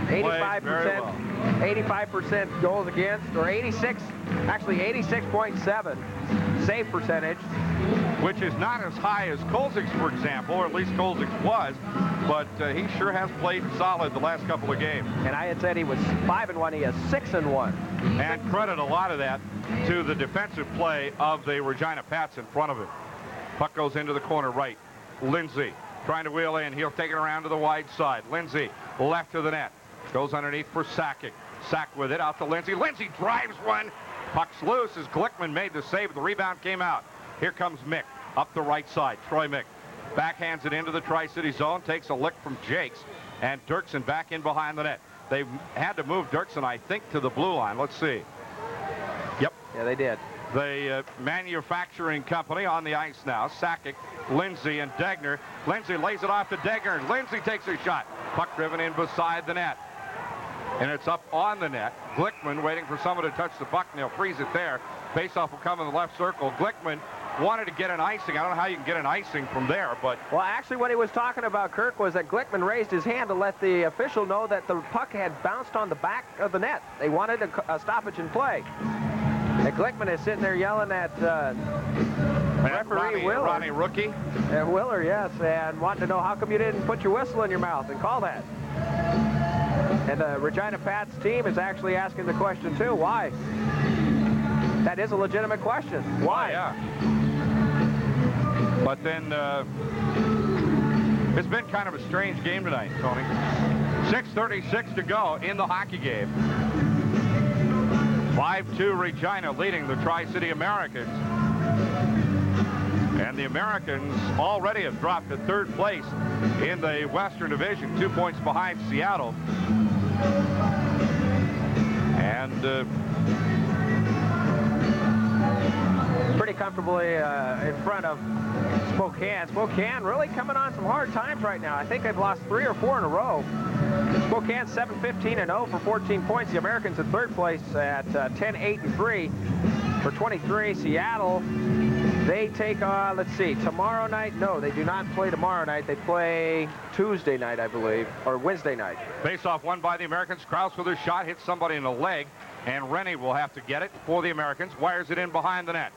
85%, 85% goals against, or 86.7 save percentage. Which is not as high as Kozuback's, for example, or at least Kozuback's was, but he sure has played solid the last couple of games. And I had said he was 5-1. He is 6-1. And credit a lot of that to the defensive play of the Regina Pats in front of him. Puck goes into the corner right. Lindsay trying to wheel in. He'll take it around to the wide side. Lindsay left to the net. Goes underneath for Sakic. Sack with it out to Lindsay. Lindsay drives one. Puck's loose as Glickman made the save. The rebound came out. Here comes Mick up the right side. Troy Mick backhands it into the Tri-City zone. Takes a lick from Jakes. And Dirksen back in behind the net. They had to move Dirksen, I think, to the blue line. Let's see. Yep. Yeah, they did. The manufacturing company on the ice now. Sakic, Lindsay, and Degner. Lindsay lays it off to Degner. Lindsay takes a shot. Puck driven in beside the net. And it's up on the net. Glickman waiting for someone to touch the puck, and they'll freeze it there. Faceoff will come in the left circle. Glickman wanted to get an icing. I don't know how you can get an icing from there, but... Well, actually, what he was talking about, Kirk, was that Glickman raised his hand to let the official know that the puck had bounced on the back of the net. They wanted a stoppage in play. And Glickman is sitting there yelling at referee Willer. Ronnie Rookie. Willer, yes, and wanting to know how come you didn't put your whistle in your mouth and call that. And the Regina Pats team is actually asking the question, too. Why? That is a legitimate question. Why? Yeah. But then it's been kind of a strange game tonight, Tony. 6:36 to go in the hockey game. 5-2 Regina leading the Tri-City Americans. And the Americans already have dropped to third place in the Western Division, 2 points behind Seattle. And pretty comfortably in front of Spokane. Spokane really coming on some hard times right now. I think they've lost 3 or 4 in a row. Spokane 7-15-0 for 14 points. The Americans in third place at 10-8-3 for 23. Seattle, they take on, let's see, tomorrow night. No, they do not play tomorrow night. They play Tuesday night, I believe, or Wednesday night. Face-off won by the Americans. Krause with a shot hits somebody in the leg, and Rennie will have to get it for the Americans. Wires it in behind the net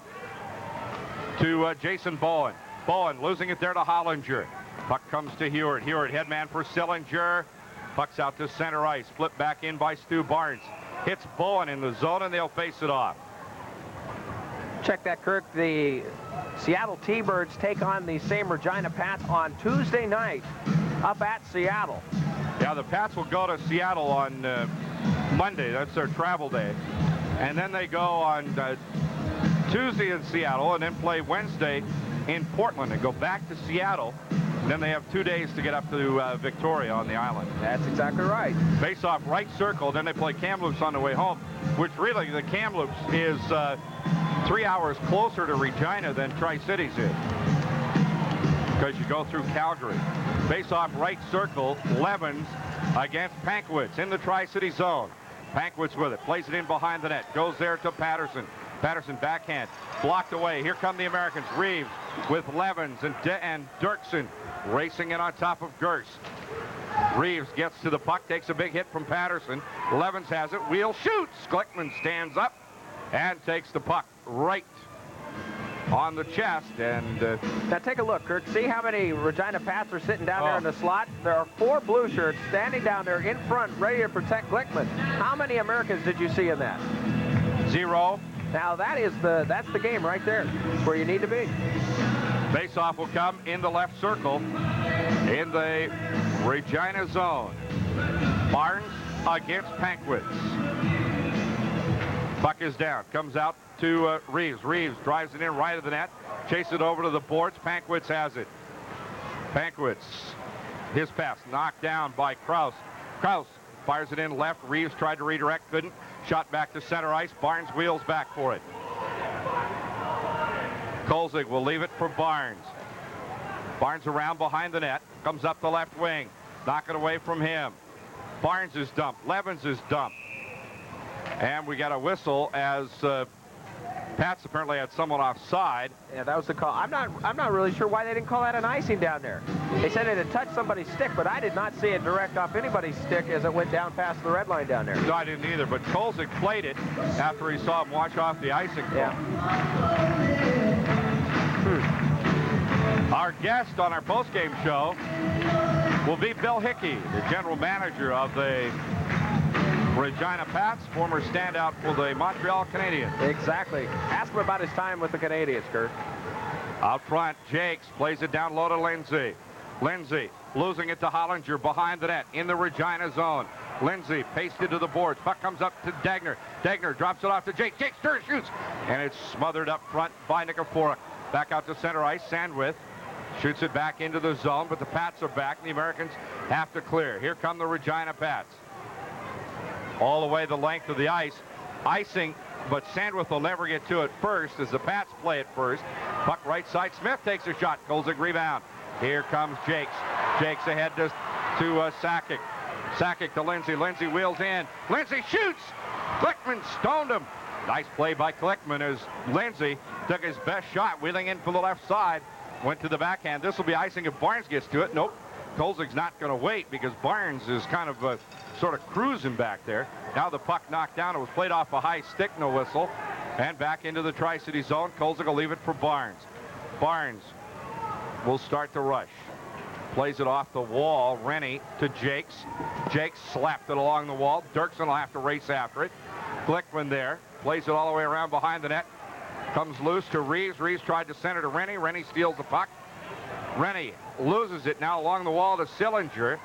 to Jason Bowen. Bowen losing it there to Hollinger. Puck comes to Hewart. Hewart headman for Sillinger. Puck's out to center ice. Flipped back in by Stu Barnes. Hits Bowen in the zone, and they'll face it off. Check that, Kirk. The Seattle T-Birds take on the same Regina Pats on Tuesday night up at Seattle. Yeah, the Pats will go to Seattle on Monday. That's their travel day. And then they go on Tuesday in Seattle and then play Wednesday in Portland and go back to Seattle. And then they have 2 days to get up to Victoria on the island. That's exactly right. Face off right circle. Then they play Kamloops on the way home, which really the Kamloops is 3 hours closer to Regina than Tri-Cities is, because you go through Calgary. Face off right circle. Levens against Pankwitz in the Tri-City zone. Pankwitz with it. Plays it in behind the net. Goes there to Patterson. Patterson backhand. Blocked away. Here come the Americans. Reeves with Levens and Dirksen racing in on top of Gerst. Reeves gets to the puck. Takes a big hit from Patterson. Levens has it. Wheel shoots. Glickman stands up and takes the puck right on the chest. And now take a look, Kirk. See how many Regina Pats are sitting down there in the slot? There are 4 blue shirts standing down there in front, ready to protect Glickman. How many Americans did you see in that? 0. Now that's the game right there, where you need to be. Face-off will come in the left circle in the Regina zone. Barnes against Pankwitz. Puck is down. Comes out to Reeves. Reeves drives it in right of the net. Chases it over to the boards. Pankwitz has it. Pankwitz. His pass knocked down by Krause. Krause fires it in left. Reeves tried to redirect. Couldn't. Shot back to center ice. Barnes wheels back for it. Kolzig will leave it for Barnes. Barnes around behind the net. Comes up the left wing. Knock it away from him. Barnes is dumped. Levens is dumped. And we got a whistle as Pats apparently had someone offside. Yeah, that was the call. I'm not really sure why they didn't call that an icing down there. They said it had touched somebody's stick, but I did not see it direct off anybody's stick as it went down past the red line down there. No, I didn't either, but Kolzig played it after he saw him watch off the icing call. Yeah. Our guest on our postgame show will be Bill Hicke, the general manager of the Regina Pats, former standout for the Montreal Canadiens. Exactly. Ask him about his time with the Canadiens, Kurt. Out front, Jakes plays it down low to Lindsay. Lindsay losing it to Hollinger behind the net in the Regina zone. Lindsay pasted to the boards. Puck comes up to Dagner. Dagner drops it off to Jakes. Jakes turns, shoots, and it's smothered up front by Nikiforuk. Back out to center ice. Sandwith shoots it back into the zone, but the Pats are back, and the Americans have to clear. Here come the Regina Pats. All the way the length of the ice. Icing, but Sandwith will never get to it first as the Pats play it first. Puck right side. Smith takes a shot. Kozuback rebound. Here comes Jakes. Jakes ahead to Sakic. Sakic to Lindsay. Lindsay wheels in. Lindsay shoots. Klickman stoned him. Nice play by Klickman as Lindsay took his best shot, wheeling in from the left side. Went to the backhand. This will be icing if Barnes gets to it. Nope. Kozuback's not going to wait because Barnes is kind of sort of cruising back there. Now the puck knocked down. It was played off a high stick, no whistle. And back into the Tri-City zone. Kozuback will leave it for Barnes. Barnes will start to rush. Plays it off the wall. Rennie to Jakes. Jakes slapped it along the wall. Dirksen will have to race after it. Klickman there. Plays it all the way around behind the net. Comes loose to Reeves. Reeves tried to center to Rennie. Rennie steals the puck. Rennie loses it now along the wall to Sillinger.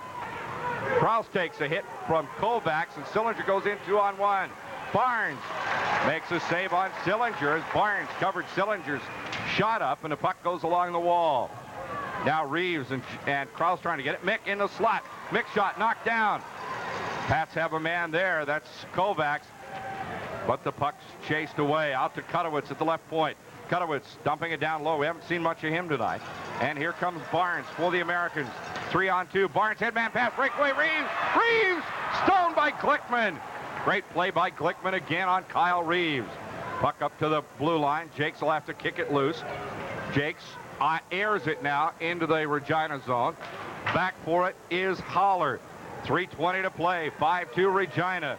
Krause takes a hit from Kovacs, and Sillinger goes in 2-on-1. Barnes makes a save on Sillinger as Barnes covered Sillinger's shot up, and the puck goes along the wall. Now Reeves and Krause trying to get it. Mick in the slot. Mick shot knocked down. Pats have a man there. That's Kovacs. But the puck's chased away. Out to Kutowitz at the left point. Kutowitz dumping it down low. We haven't seen much of him tonight. And here comes Barnes for the Americans. 3-on-2. Barnes headman pass. Breakaway. Reeves. Reeves stoned by Klickman. Great play by Klickman again on Kyle Reeves. Puck up to the blue line. Jakes will have to kick it loose. Jakes airs it now into the Regina zone. Back for it is Holler. 3:20 to play. 5-2 Regina.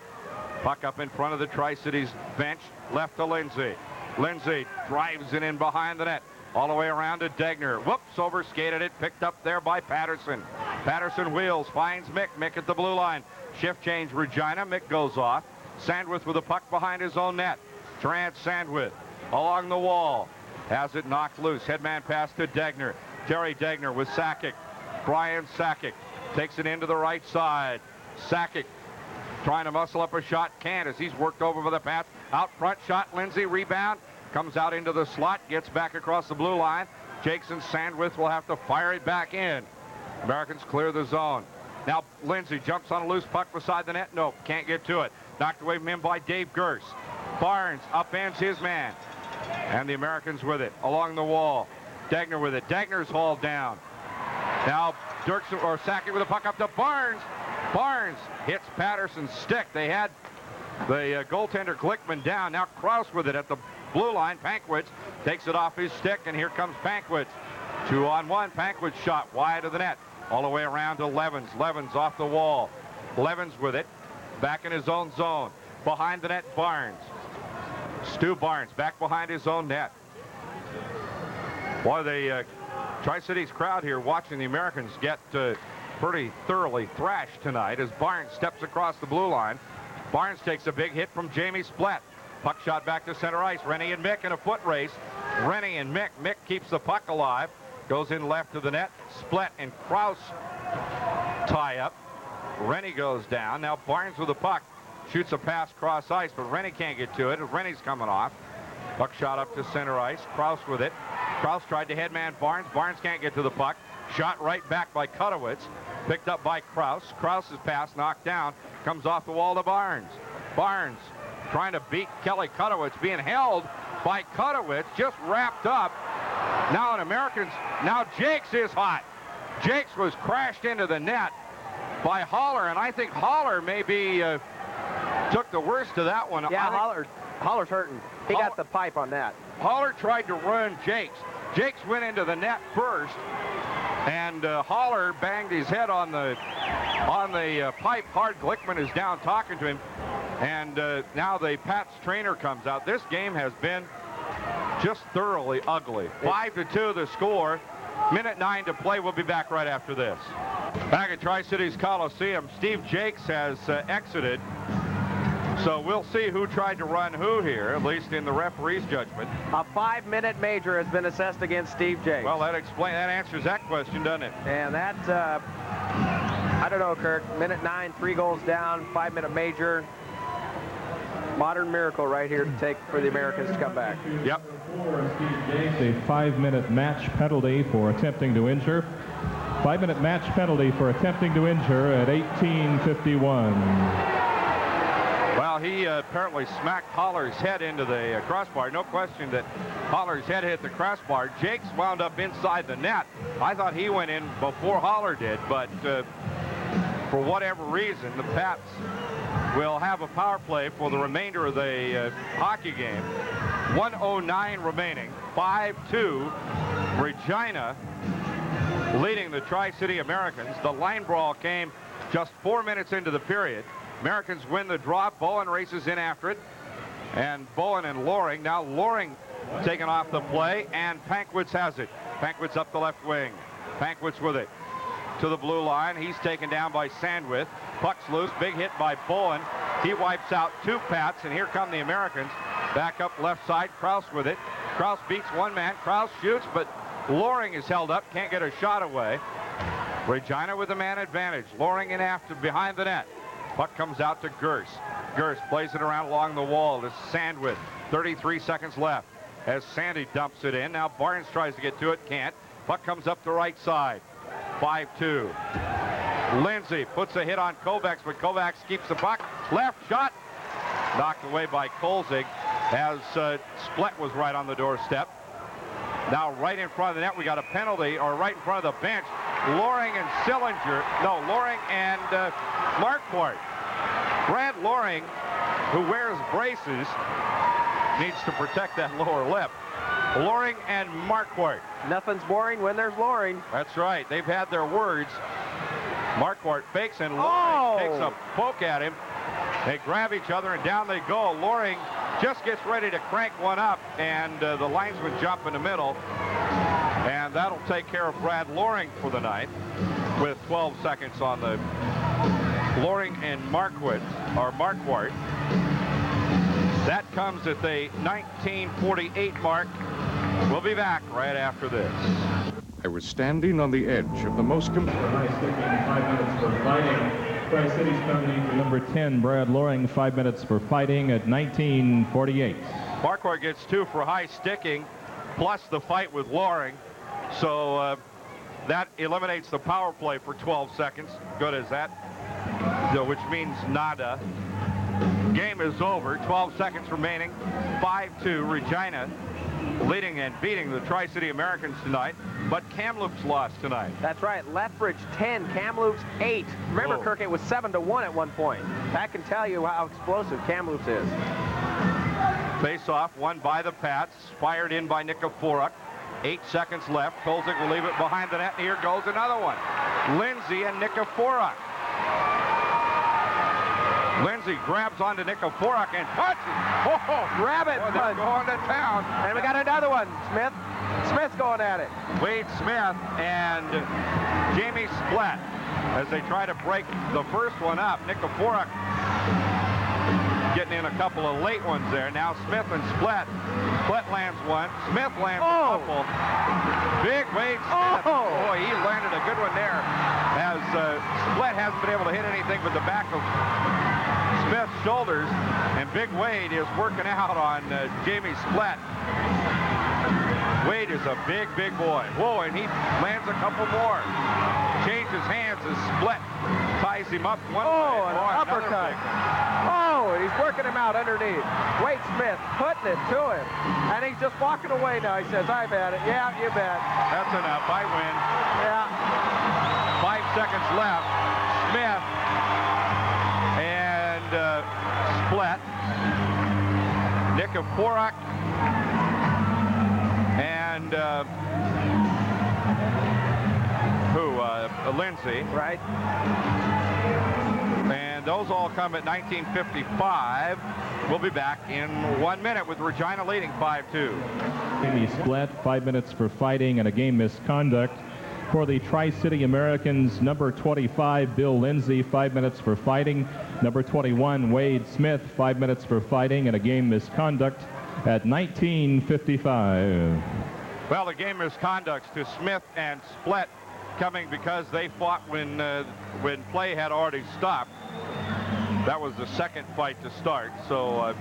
Puck up in front of the Tri-Cities bench. Left to Lindsay. Lindsay drives it in behind the net. All the way around to Dagner. Whoops, overskated it. Picked up there by Patterson. Patterson wheels. Finds Mick. Mick at the blue line. Shift change Regina. Mick goes off. Sandwith with a puck behind his own net. Trent Sandwith along the wall. Has it knocked loose. Headman pass to Dagner. Terry Dagner with Sakic. Brian Sakic takes it into the right side. Sakic trying to muscle up a shot. Can't as he's worked over by the Pats. Out front shot. Lindsay rebound. Comes out into the slot. Gets back across the blue line. Jakes and Sandwith will have to fire it back in. Americans clear the zone. Now Lindsay jumps on a loose puck beside the net. Nope, can't get to it. Knocked away from him by Dave Gers. Barnes upends his man. And the Americans with it along the wall. Dagner with it. Dagner's hauled down. Now Dirksen or Sakic with a puck up to Barnes. Barnes hits Patterson's stick. They had the goaltender Klickman down. Now Krause with it at the blue line. Pankwitz takes it off his stick, and here comes Pankwitz. 2-on-1. Pankwitz shot wide of the net. All the way around to Levens. Levens off the wall. Levens with it. Back in his own zone. Behind the net, Barnes. Stu Barnes back behind his own net. Boy, the Tri-Cities crowd here watching the Americans get pretty thoroughly thrashed tonight as Barnes steps across the blue line. Barnes takes a big hit from Jamie Splett. Puck shot back to center ice. Rennie and Mick in a foot race. Rennie and Mick. Mick keeps the puck alive. Goes in left to the net. Splett and Krause tie up. Rennie goes down. Now Barnes with the puck. Shoots a pass cross ice, but Rennie can't get to it. Rennie's coming off. Puck shot up to center ice. Krause with it. Krause tried to headman Barnes. Barnes can't get to the puck. Shot right back by Kutowitz. Picked up by Krause. Krause's pass knocked down. Comes off the wall to Barnes. Barnes trying to beat Kelly Kutowitz. Being held by Kutowitz. Just wrapped up. Now an Americans. Now Jakes is hot. Jakes was crashed into the net by Holler, and I think Holler maybe took the worst of that one. Yeah, Holler's hurting. He got the pipe on that. Holler tried to run Jakes. Jakes went into the net first, and Holler banged his head on the pipe hard. Klickman is down talking to him, and now the Pats trainer comes out. This game has been just thoroughly ugly. 5-2 the score. Minute 9 to play. We'll be back right after this. Back at Tri-Cities Coliseum, Steve Jakes has exited So we'll see who tried to run who here, at least in the referee's judgment. A 5-minute major has been assessed against Steve Jakes. Well, that answers that question, doesn't it? And that, I don't know, Kirk. Minute 9, 3 goals down, 5-minute major. Modern miracle right here to take for the Americans to come back. Yep. A 5-minute match penalty for attempting to injure. 5-minute match penalty for attempting to injure at 18:51. Well, he apparently smacked Holler's head into the crossbar. No question that Holler's head hit the crossbar. Jakes wound up inside the net. I thought he went in before Holler did, but for whatever reason, the Pats will have a power play for the remainder of the hockey game. 1:09 remaining, 5-2. Regina leading the Tri-City Americans. The line brawl came just 4 minutes into the period. Americans win the draw. Bowen races in after it. And Bowen and Loring. Now Loring taking off the play, and Pankwitz has it. Pankwitz up the left wing. Pankwitz with it to the blue line. He's taken down by Sandwith. Puck's loose. Big hit by Bowen. He wipes out 2 Pats, and here come the Americans. Back up left side. Kraus with it. Kraus beats one man. Kraus shoots, but Loring is held up. Can't get a shot away. Regina with the man advantage. Loring in after behind the net. Puck comes out to Gers. Gers plays it around along the wall to Sandwith. 33 seconds left as Sandy dumps it in. Now Barnes tries to get to it. Can't. Puck comes up the right side. 5-2. Lindsay puts a hit on Kovacs, but Kovacs keeps the puck. Left shot. Knocked away by Kolzig as Split was right on the doorstep. Now right in front of the net, we got a penalty, or right in front of the bench. Loring and Sillinger. No, Loring and Marquardt. Brad Loring, who wears braces, needs to protect that lower lip. Loring and Marquardt. Nothing's boring when there's Loring. That's right. They've had their words. Marquardt fakes, and Loring takes a poke at him. They grab each other, and down they go. Loring just gets ready to crank one up, and the linesman jump in the middle. And that'll take care of Brad Loring for the night with 12 seconds on the Loring and Marquardt. That comes at the 1948 mark. We'll be back right after this. I was standing on the edge of the most competitive. 5 minutes for fighting. Tri-City's coming to number 10, Brad Loring, 5 minutes for fighting at 19:48. Marquardt gets 2 for high sticking, plus the fight with Loring. So that eliminates the power play for 12 seconds. Good as that, which means nada. Game is over. 12 seconds remaining. 5-2. Regina leading and beating the Tri-City Americans tonight, but Kamloops lost tonight. That's right. Lethbridge 10, Kamloops 8. Remember, Kirk, it was 7-1 at one point. That can tell you how explosive Kamloops is. Face-off won by the Pats, fired in by Nikiforuk. 8 seconds left. Kolzig will leave it behind the net, and here goes another one. Lindsay and Nikiforuk. Lindsay grabs onto Nikiforuk and touches. Oh, grab it. They're going to town. And we got another one. Smith's going at it. Wade Smith and Jamie Split as they try to break the first one up. Nikiforuk getting in a couple of late ones there. Now Smith and Split. Split lands one. Smith lands a couple. Big Wade Smith. Boy, he landed a good one there. As Split hasn't been able to hit anything but the back of Smith's shoulders, and Big Wade is working out on Jamie Split. Wade is a big, big boy. Whoa, and he lands a couple more. Changes hands as Split ties him up one way. An uppercut. And he's working him out underneath. Wade Smith putting it to him. And he's just walking away now. He says, I've had it. Yeah, you bet. That's enough. I win. Yeah. 5 seconds left. Smith and Split. Nikiforuk and Lindsay. Right. And those all come at 19:55. We'll be back in 1 minute with Regina leading 5-2. Jamie Split, 5 minutes for fighting and a game misconduct. For the Tri-City Americans, number 25, Bill Lindsay, 5 minutes for fighting. Number 21, Wade Smith, 5 minutes for fighting, and a game misconduct at 19:55. Well, the game misconducts to Smith and Split coming because they fought when play had already stopped. That was the second fight to start, so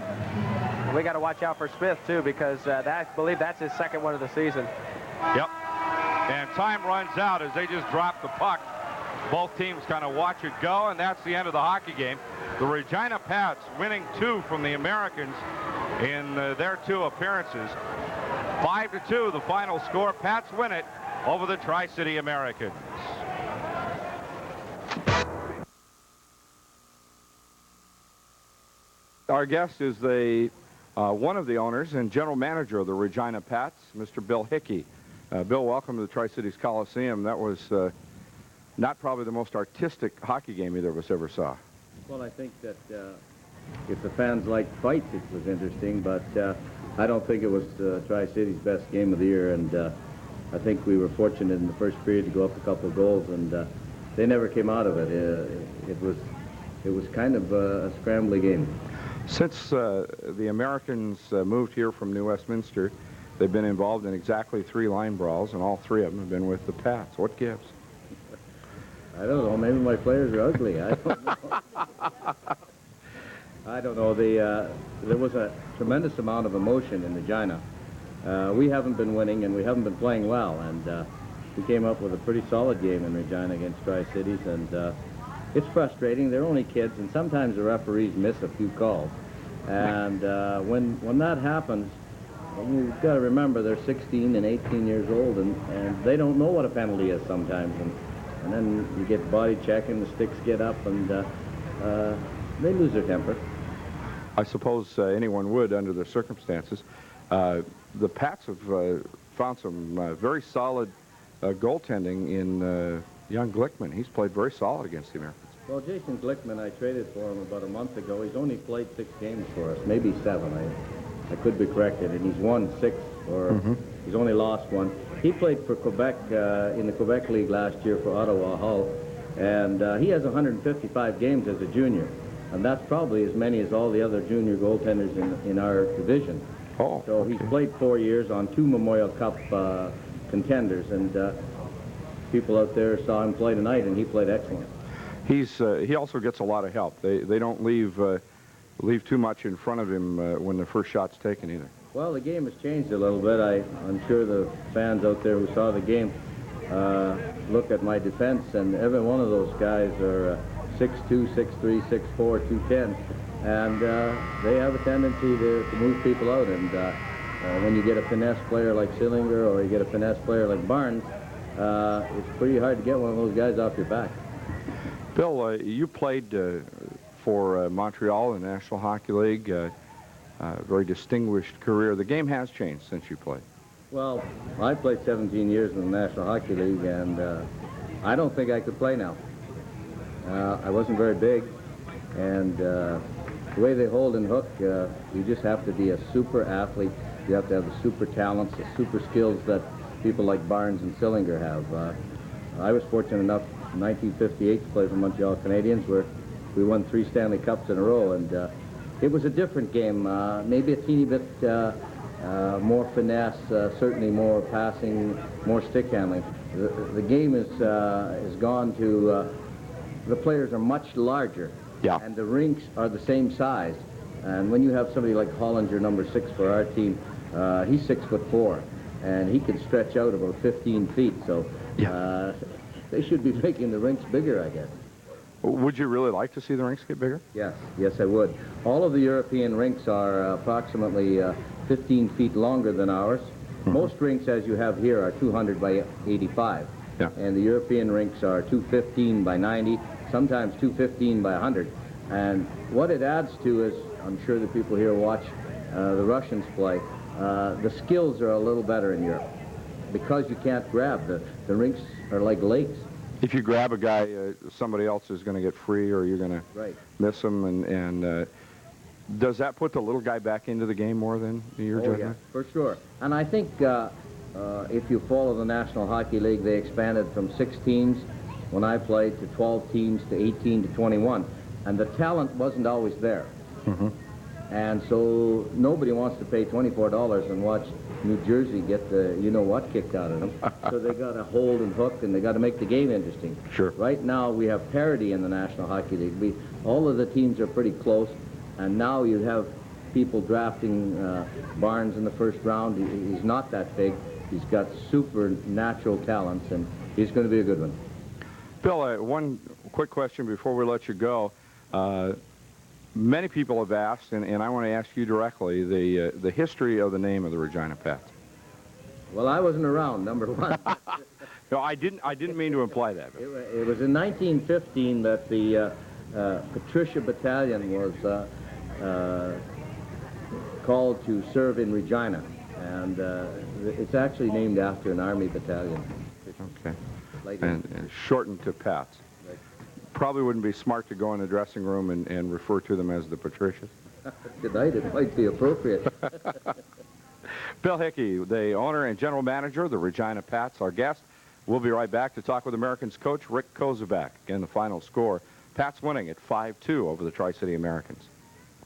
we got to watch out for Smith too, because I believe that's his second one of the season. Yep. And time runs out as they just drop the puck. Both teams kind of watch it go, and that's the end of the hockey game. The Regina Pats winning 2 from the Americans in their 2 appearances. 5-2, the final score. Pats win it over the Tri-City Americans. Our guest is one of the owners and general manager of the Regina Pats, Mr. Bill Hicke. Bill, welcome to the Tri-Cities Coliseum. That was not probably the most artistic hockey game either of us ever saw. Well, I think that if the fans liked fights, it was interesting, but I don't think it was Tri-City's best game of the year, and I think we were fortunate in the first period to go up a couple of goals, and they never came out of it. It was kind of a scrambly game. Since the Americans moved here from New Westminster, they've been involved in exactly 3 line brawls, and all 3 of them have been with the Pats. What gives? I don't know. Maybe my players are ugly. I don't know. I don't know. There was a tremendous amount of emotion in Regina. We haven't been winning, and we haven't been playing well, and we came up with a pretty solid game in Regina against Tri-Cities, and it's frustrating. They're only kids, and sometimes the referees miss a few calls. And when that happens, you've got to remember they're 16 and 18 years old, and they don't know what a penalty is sometimes. And then you get body checking, the sticks get up, and they lose their temper. I suppose anyone would under the circumstances. The Pats have found some very solid goaltending in young Glickman. He's played very solid against the Americans. Well, Jason Glickman, I traded for him about a month ago. He's only played 6 games for us, maybe 7. I could be corrected, and he's won 6, or he's only lost 1. He played for Quebec in the Quebec League last year for Ottawa Hull, and he has 155 games as a junior, and that's probably as many as all the other junior goaltenders in our division. Oh, so he's played 4 years on 2 Memorial Cup contenders, and people out there saw him play tonight, and he played excellent. He also gets a lot of help. They don't leave too much in front of him when the first shot's taken either. Well, the game has changed a little bit. I'm sure the fans out there who saw the game look at my defense, and every one of those guys are 6'2", 6'3", 6'4", 210, and they have a tendency to move people out. And when you get a finesse player like Sillinger, or you get a finesse player like Barnes, it's pretty hard to get one of those guys off your back. Bill, you played for Montreal in the National Hockey League. Very distinguished career. The game has changed since you played. Well, I played 17 years in the National Hockey League, and I don't think I could play now. I wasn't very big, and the way they hold and hook, you just have to be a super athlete. You have to have the super talents, the super skills that people like Barnes and Sillinger have. I was fortunate enough in 1958 to play for Montreal Canadiens, where we won 3 Stanley Cups in a row, and it was a different game, maybe a teeny bit more finesse, certainly more passing, more stick handling. The game is gone to, the players are much larger, and the rinks are the same size. And when you have somebody like Hollinger, number 6 for our team, he's 6'4", and he can stretch out about 15 feet, so they should be making the rinks bigger, I guess. Would you really like to see the rinks get bigger? Yes, I would. All of the European rinks are approximately 15 feet longer than ours. Most rinks, as you have here, are 200 by 85. And the European rinks are 215 by 90, sometimes 215 by 100. And what it adds to is, I'm sure the people here watch the Russians play, the skills are a little better in Europe because you can't grab. The rinks are like lakes. If you grab a guy, somebody else is going to get free, or you're going to miss him. And does that put the little guy back into the game more than your judgment? Yeah, for sure. And I think if you follow the National Hockey League, they expanded from 6 teams when I played to 12 teams to 18 to 21. And the talent wasn't always there. And so nobody wants to pay $24 and watch New Jersey get the you-know-what kicked out of them. So they got to hold and hook, and they got to make the game interesting. Sure. Right now, we have parity in the National Hockey League. All of the teams are pretty close, and now you have people drafting Barnes in the first round. He's not that big. He's got supernatural talents, and he's going to be a good one. Bill, one quick question before we let you go. Many people have asked, and I want to ask you directly, the history of the name of the Regina Pats. Well, I wasn't around, number one. No, I didn't mean to imply that. It was in 1915 that the Patricia Battalion was called to serve in Regina, and it's actually named after an Army battalion. Okay. And shortened to Pats. Right. Probably wouldn't be smart to go in the dressing room and refer to them as the Patricias. Tonight it might be appropriate. Bill Hicke, the owner and general manager of the Regina Pats, our guest. We'll be right back to talk with Americans coach Rick Kozuback. Again, the final score, Pats winning at 5-2 over the Tri-City Americans.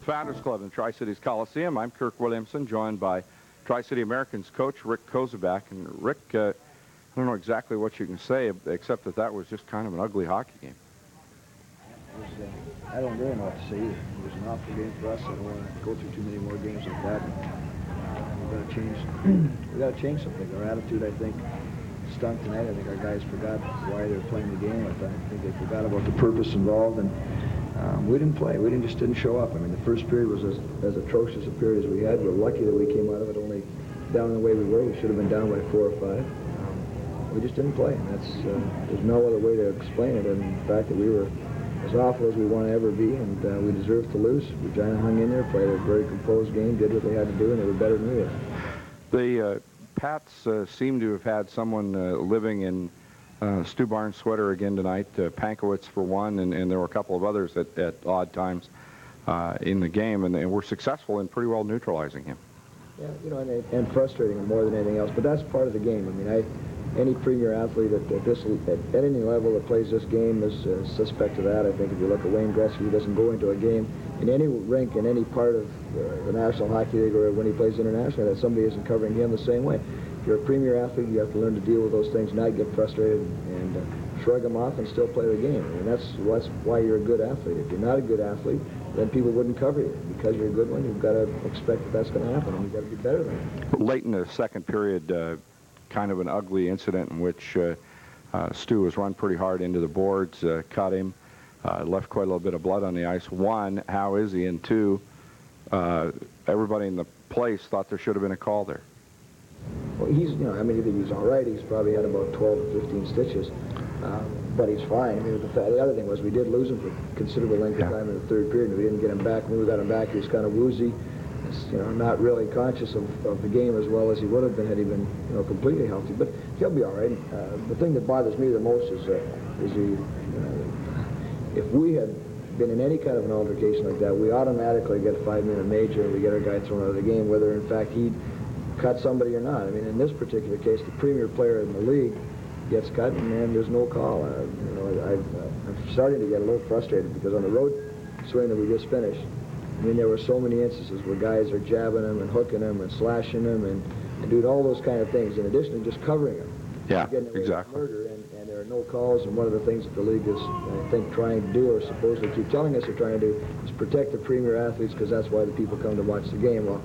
Founders Club in Tri-Cities Coliseum. I'm Kirk Williamson, joined by Tri-City Americans coach Rick Kozuback. And Rick, I don't know exactly what you can say, except that that was just kind of an ugly hockey game. I don't really know what to say. It was an awful game for us. I don't want to go through too many more games like that. We've got to change. We've got to change something. Our attitude, I think, stunk tonight. I think our guys forgot why they were playing the game. I think they forgot about the purpose involved, and we didn't play. We just didn't show up. I mean, the first period was as atrocious a period as we had. We're lucky that we came out of it only down the way we were. We should have been down by 4 or 5. We just didn't play, and there's no other way to explain it. And the fact that we were as awful as we want to ever be, and we deserved to lose. Regina hung in there, played a very composed game, did what they had to do, and they were better than we were. The Pats seem to have had someone living in Stu Barnes' sweater again tonight, Pankowitz for one, and there were a couple of others at odd times in the game, and they were successful in pretty well neutralizing him. Yeah, you know, and frustrating him more than anything else, but that's part of the game. I mean, any premier athlete at any level that plays this game is suspect of that. I think if you look at Wayne Gretzky, he doesn't go into a game in any rink in any part of the National Hockey League or when he plays internationally that somebody isn't covering him the same way. If you're a premier athlete, you have to learn to deal with those things, not get frustrated and shrug them off and still play the game. I mean, that's why you're a good athlete. If you're not a good athlete, then people wouldn't cover you. Because you're a good one, you've got to expect that that's going to happen, and you've got to be better than that. Late in the second period, kind of an ugly incident in which Stu was run pretty hard into the boards, cut him, left quite a little bit of blood on the ice. One, how is he? And two, everybody in the place thought there should have been a call there. Well, he's, you know, I mean, he's all right. He's probably had about 12 or 15 stitches, but he's fine. I mean, the other thing was we did lose him for considerable length of time in the third period, and we didn't get him back. When we got him back, he was kind of woozy. You know, not really conscious of the game as well as he would have been had he been, you know, completely healthy. But he'll be all right. The thing that bothers me the most is if we had been in any kind of an altercation like that, we automatically get a 5-minute major and we get our guy thrown out of the game, whether in fact he cut somebody or not. I mean, in this particular case, the premier player in the league gets cut and there's no call. You know, I'm starting to get a little frustrated because on the road swing that we just finished, I mean, there were so many instances where guys are jabbing him and hooking him and slashing him and doing all those kind of things, in addition to just covering him. Yeah, exactly. Murder, and there are no calls, and one of the things that the league is, I think, trying to do, or supposedly keep telling us they're trying to do, is protect the premier athletes, because that's why the people come to watch the game. Well,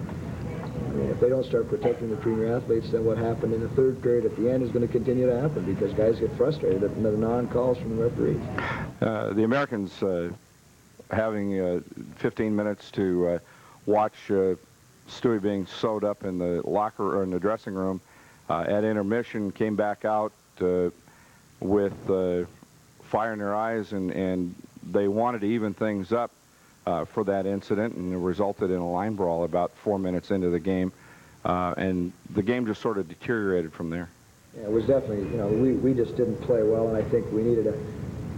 I mean, if they don't start protecting the premier athletes, then what happened in the third period at the end is going to continue to happen, because guys get frustrated at the non-calls from the referees. The Americans having 15 minutes to watch Stewie being sewed up in the locker or in the dressing room at intermission, came back out with fire in their eyes, and they wanted to even things up for that incident, and it resulted in a line brawl about 4 minutes into the game, and the game just sort of deteriorated from there. Yeah, it was definitely, you know, we just didn't play well, and I think we needed a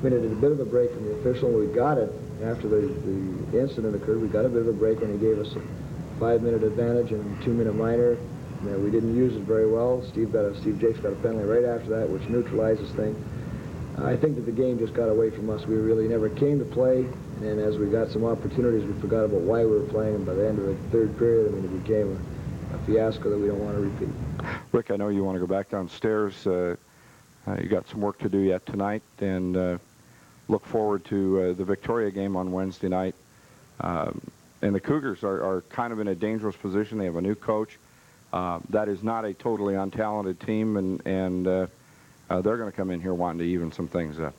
bit of a break from the official. We got it after the incident occurred. We got a bit of a break when he gave us a 5-minute advantage and 2-minute minor. You know, we didn't use it very well. Steve Jakes got a penalty right after that, which neutralizes things. I think that the game just got away from us. We really never came to play, and as we got some opportunities, we forgot about why we were playing, and by the end of the third period, I mean, it became a fiasco that we don't want to repeat. Rick, I know you want to go back downstairs. You got some work to do yet tonight, and look forward to the Victoria game on Wednesday night. And the Cougars are kind of in a dangerous position. They have a new coach. That is not a totally untalented team, and they're going to come in here wanting to even some things up.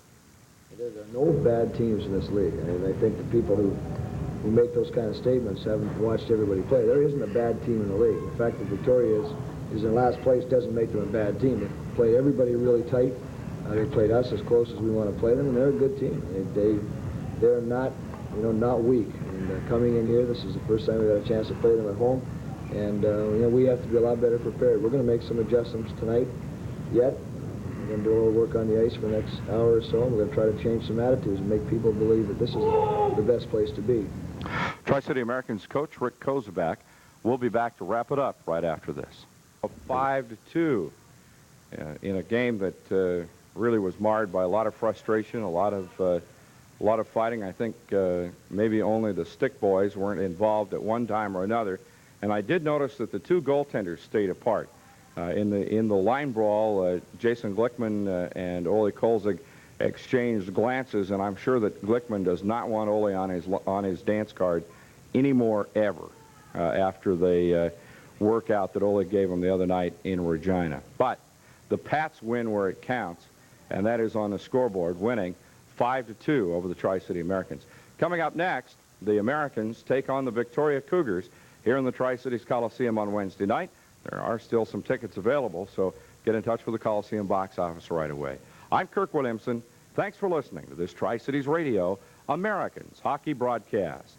There are no bad teams in this league. I mean, I think the people who make those kind of statements haven't watched everybody play. There isn't a bad team in the league. The fact that Victoria is in last place doesn't make them a bad team. They played everybody really tight. They played us as close as we want to play them, and they're a good team. They're not, you know, not weak. And coming in here, this is the first time we got a chance to play them at home, and you know, we have to be a lot better prepared. We're going to make some adjustments tonight. We're going to do a little work on the ice for the next hour or so, and we're going to try to change some attitudes and make people believe that this is the best place to be. Tri-City Americans coach Rick Kozuback will be back to wrap it up right after this. 5-2 in a game that really was marred by a lot of frustration, a lot of fighting. I think maybe only the Stick Boys weren't involved at one time or another. And I did notice that the two goaltenders stayed apart. In the line brawl, Jason Glickman and Ole Kolzig exchanged glances, and I'm sure that Glickman does not want Ole on his dance card anymore ever after the workout that Ole gave him the other night in Regina. But the Pats win where it counts, and that is on the scoreboard, winning 5-2 over the Tri-City Americans. Coming up next, the Americans take on the Victoria Cougars here in the Tri-Cities Coliseum on Wednesday night. There are still some tickets available, so get in touch with the Coliseum box office right away. I'm Kirk Williamson. Thanks for listening to this Tri-Cities Radio Americans Hockey Broadcast.